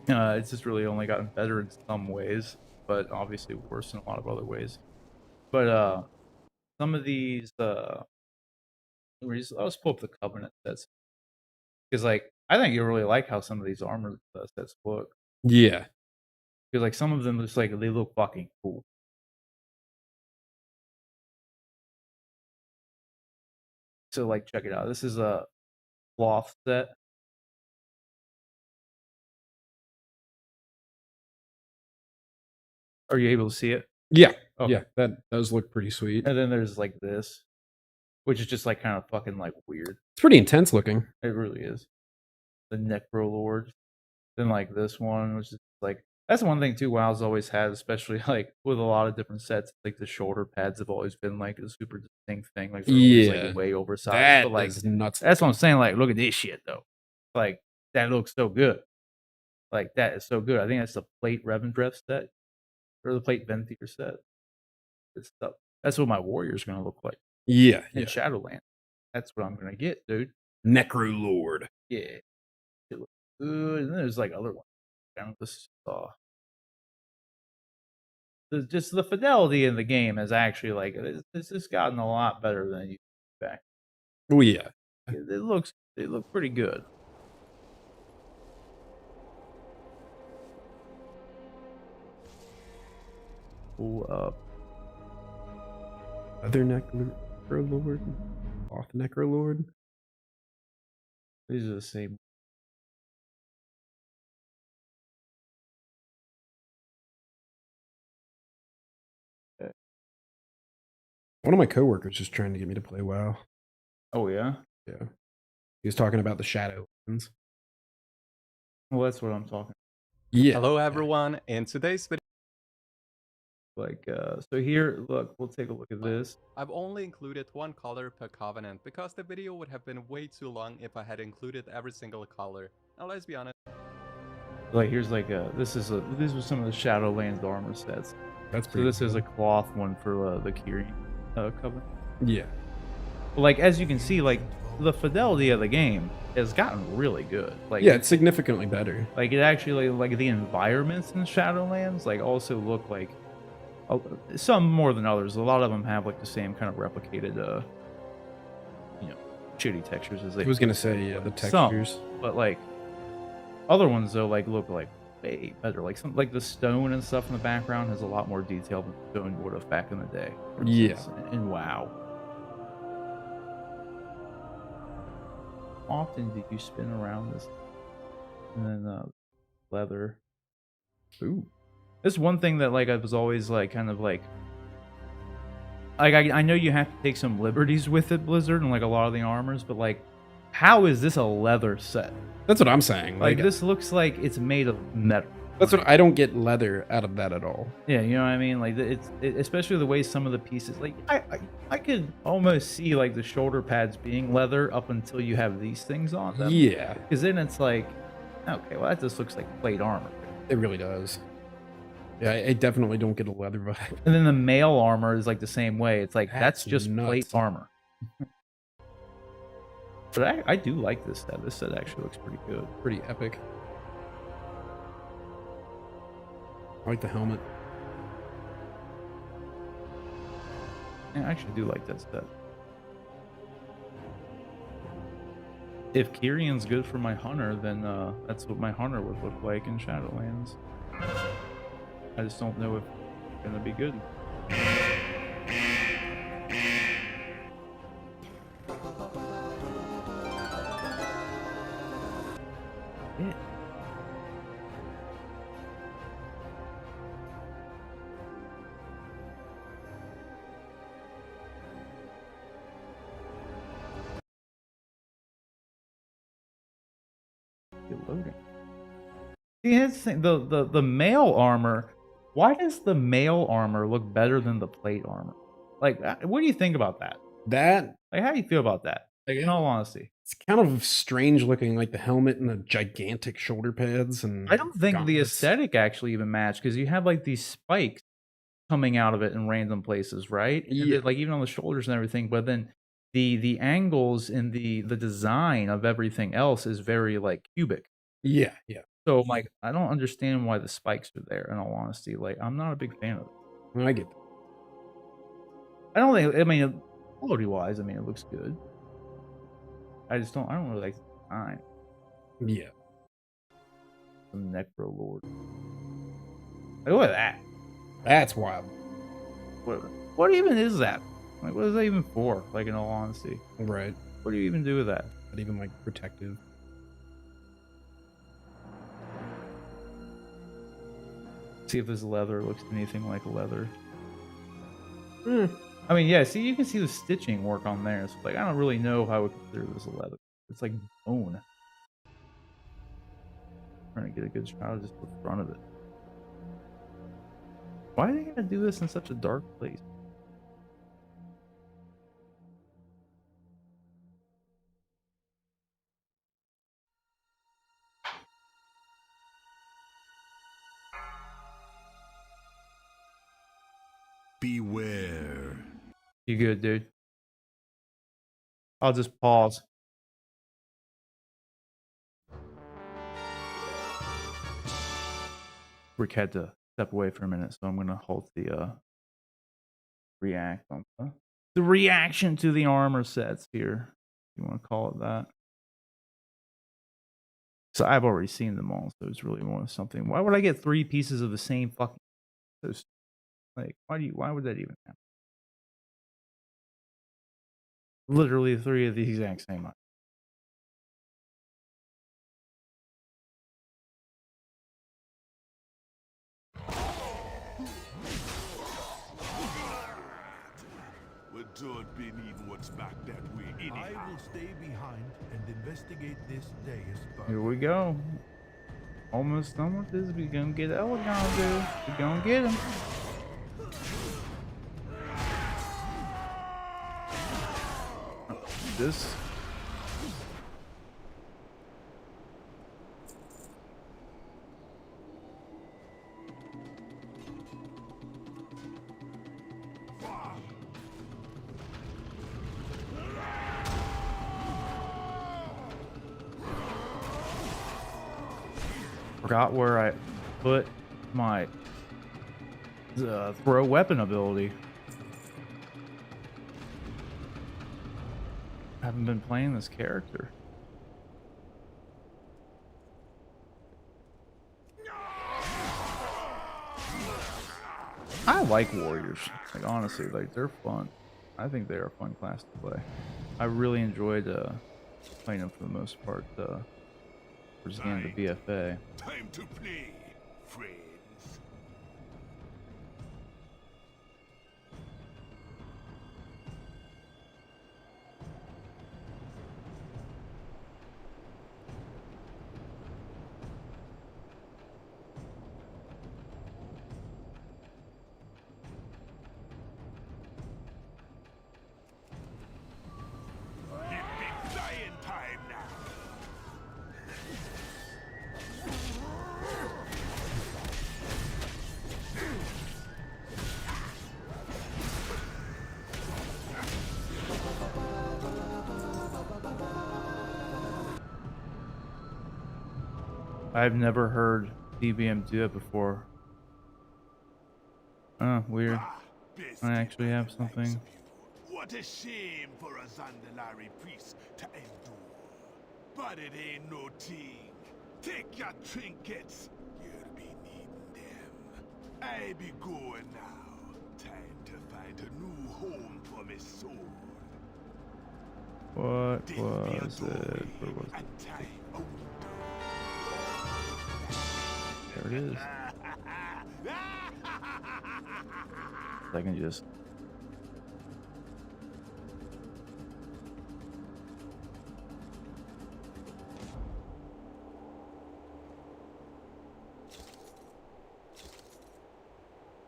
it's just really only gotten better in some ways, but obviously worse in a lot of other ways. But some of these, let's pull up the Covenant sets because like I think you really like how some of these armor sets look. Yeah. Because like some of them just like they look fucking cool. So like check it out. This is a cloth set. Are you able to see it? Yeah. Okay. Yeah. That does look pretty sweet. And then there's like this, which is just like kind of fucking like weird. It's pretty intense looking. It really is. The Necro Lord. Then like this one, which is like that's one thing too WoW's always had, especially like with a lot of different sets. Like the shoulder pads have always been like a super distinct thing. Like they're always like way oversized. That but like is nuts. that's what I'm saying. Like look at this shit though. Like that looks so good. Like that is so good. I think that's the plate Revendreth set or the plate Venthyr set. Good stuff. That's what my warrior's gonna look like. Yeah. In Shadowlands. That's what I'm gonna get, dude. Necro Lord. Yeah. It looks good. And then there's like other ones. Just the fidelity in the game has actually like it's just gotten a lot better than it used to be back. Oh yeah. They look pretty good. Pull up. Other Necro Lord. Off Necro Lord. These are the same. One of my coworkers just trying to get me to play WoW. Oh yeah? Yeah. He was talking about the Shadowlands. Well, that's what I'm talking. Yeah. Hello everyone. In today's video, like so here, look, we'll take a look at this. I've only included one color per covenant because the video would have been way too long if I had included every single color. Now let's be honest. Like here's like these are some of the Shadowlands armor sets. That's so pretty this is cool. a cloth one for the Kyrian Covenant. Yeah. But like as you can see, like the fidelity of the game has gotten really good. Like yeah, it's significantly better. Like it actually like the environments in Shadowlands like also look like some more than others. A lot of them have like the same kind of replicated shitty textures as they I was gonna say the textures. some, but like other ones though like look like way better. Like some like the stone and stuff in the background has a lot more detail than stone would have back in the day. For instance, in WoW. Often do you spin around this and then leather. Ooh. This one thing that like I was always like kind of like I know you have to take some liberties with it, Blizzard, and like a lot of the armors, but like how is this a leather set? That's what I'm saying. Like this looks like it's made of metal. That's what I don't get leather out of that at all. Yeah, you know what I mean? Like especially the way some of the pieces, like I could almost see like the shoulder pads being leather up until you have these things on them. Yeah. Because then it's like, okay, well that just looks like plate armor. It really does. Yeah, I definitely don't get a leather vibe. And then the mail armor is like the same way. It's like that's just nuts. plate armor. But I do like this set. This set actually looks pretty good. Pretty epic. I like the helmet. Yeah, I actually do like that set. If Kyrion's good for my hunter, then that's what my hunter would look like in Shadowlands. I just don't know if it's gonna be good. Yeah. Loading. See, here's the thing, the mail armor. Why does the mail armor look better than the plate armor? Like, what do you think about that? Like, how do you feel about that? Like, in all honesty, it's kind of strange looking, like the helmet and the gigantic shoulder pads. And I don't think the gauntlets. aesthetic actually even match because you have like these spikes coming out of it in random places, right? And Yeah. then, like even on the shoulders and everything. But then the angles and the design of everything else is very like cubic. Yeah, yeah. So like, I don't understand why the spikes are there. In all honesty, like I'm not a big fan of it. I get that. I don't think. I mean, quality wise, I mean, it looks good. I don't really like the design. Yeah. The Necro Lord. Like, look at that. That's wild. What even is that? Like, what is that even for? Like, in all honesty, Right. what do you even do with that? Not even like protective. See if this leather looks anything like leather. Hmm. I mean, yeah. See, you can see the stitching work on there. So, like, I don't really know if I would consider this a leather. It's like bone. Trying to get a good shot of just the front of it. Why are they gonna do this in such a dark place? Beware. You good, dude? I'll just pause. Rick had to step away for a minute, so I'm gonna halt the react on the reaction to the armor sets here. If you want to call it that. So I've already seen them all, so it's really more something. Why would I get 3 pieces of the same fucking? Like, why would that even happen? Literally 3 of the exact same item. We don't be needing what's back that way anyhow. I will stay behind and investigate this day as Here we go. Almost done with this. We gonna get Elgon, dude. We gonna get him. This. Forgot where I put my throw weapon ability. I haven't been playing this character. I like warriors. Like honestly, like they're fun. I think they're a fun class to play. I really enjoyed playing them for the most part. Towards the end of the BFA. Time to play, friends. I've never heard DBM do it before. Oh, weird. I actually have something. What a shame for a Zandalari priest to endure. But it ain't no thing. Take your trinkets. You'll be needing them. I be going now. Time to find a new home for my soul. What was it? Where was it? There it is. I can just...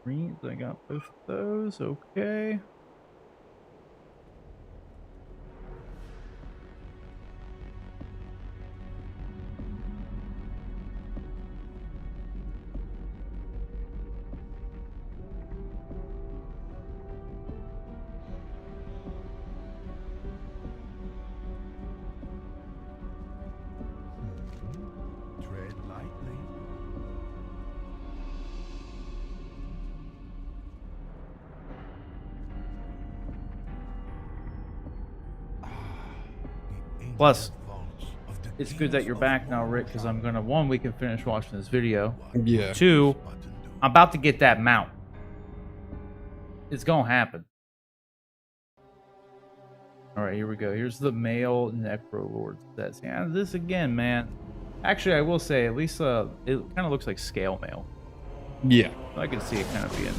Greens, I got both of those, okay. Tread lightly. Plus, it's good that you're back now, Rick, because I'm gonna, one, we can finish watching this video. Yeah. Two, I'm about to get that mount. It's gonna happen. All right, here we go. Here's the male Necrolord sets. Yeah, this again, man. Actually, I will say, at least it kind of looks like scale mail. Yeah. I can see it kind of being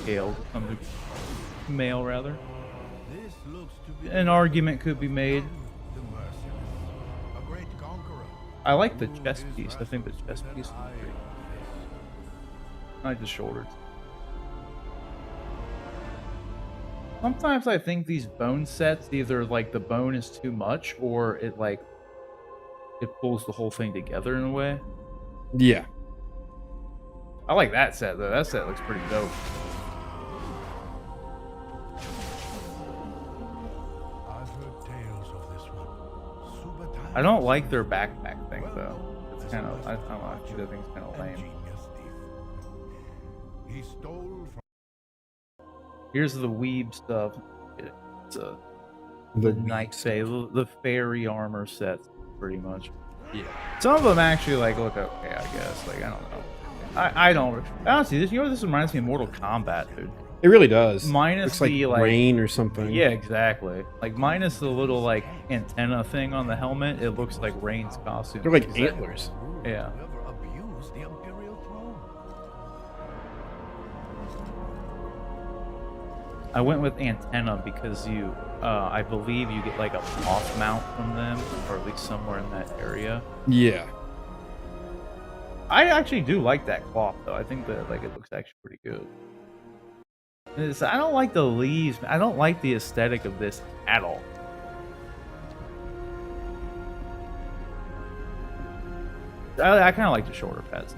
scaled. Mail, rather. An argument could be made. I like the chest piece. I think the chest piece is great. I like the shoulders. Sometimes I think these bone sets, either like the bone is too much or it pulls the whole thing together in a way. Yeah. I like that set though. That set looks pretty dope. I don't like their backpack thing though. It's kind of, I don't know, I think that thing's kind of lame. Here's the weeb stuff. It's the Night Fae, the fairy armor sets, pretty much. Yeah. Some of them actually like look okay, I guess. Like I don't know. I don't honestly. This, you know, this reminds me of Mortal Kombat, dude. It really does. Minus looks the like rain or something. Yeah, exactly. Like minus the little like antenna thing on the helmet, it looks like Rain's costume. They're like antlers. Yeah. I went with antenna because you, I believe you get like a off mount from them, or at least somewhere in that area. Yeah. I actually do like that cloth though. I think that like it looks actually pretty good. I don't like the leaves. I don't like the aesthetic of this at all. I kind of like the shoulder pads.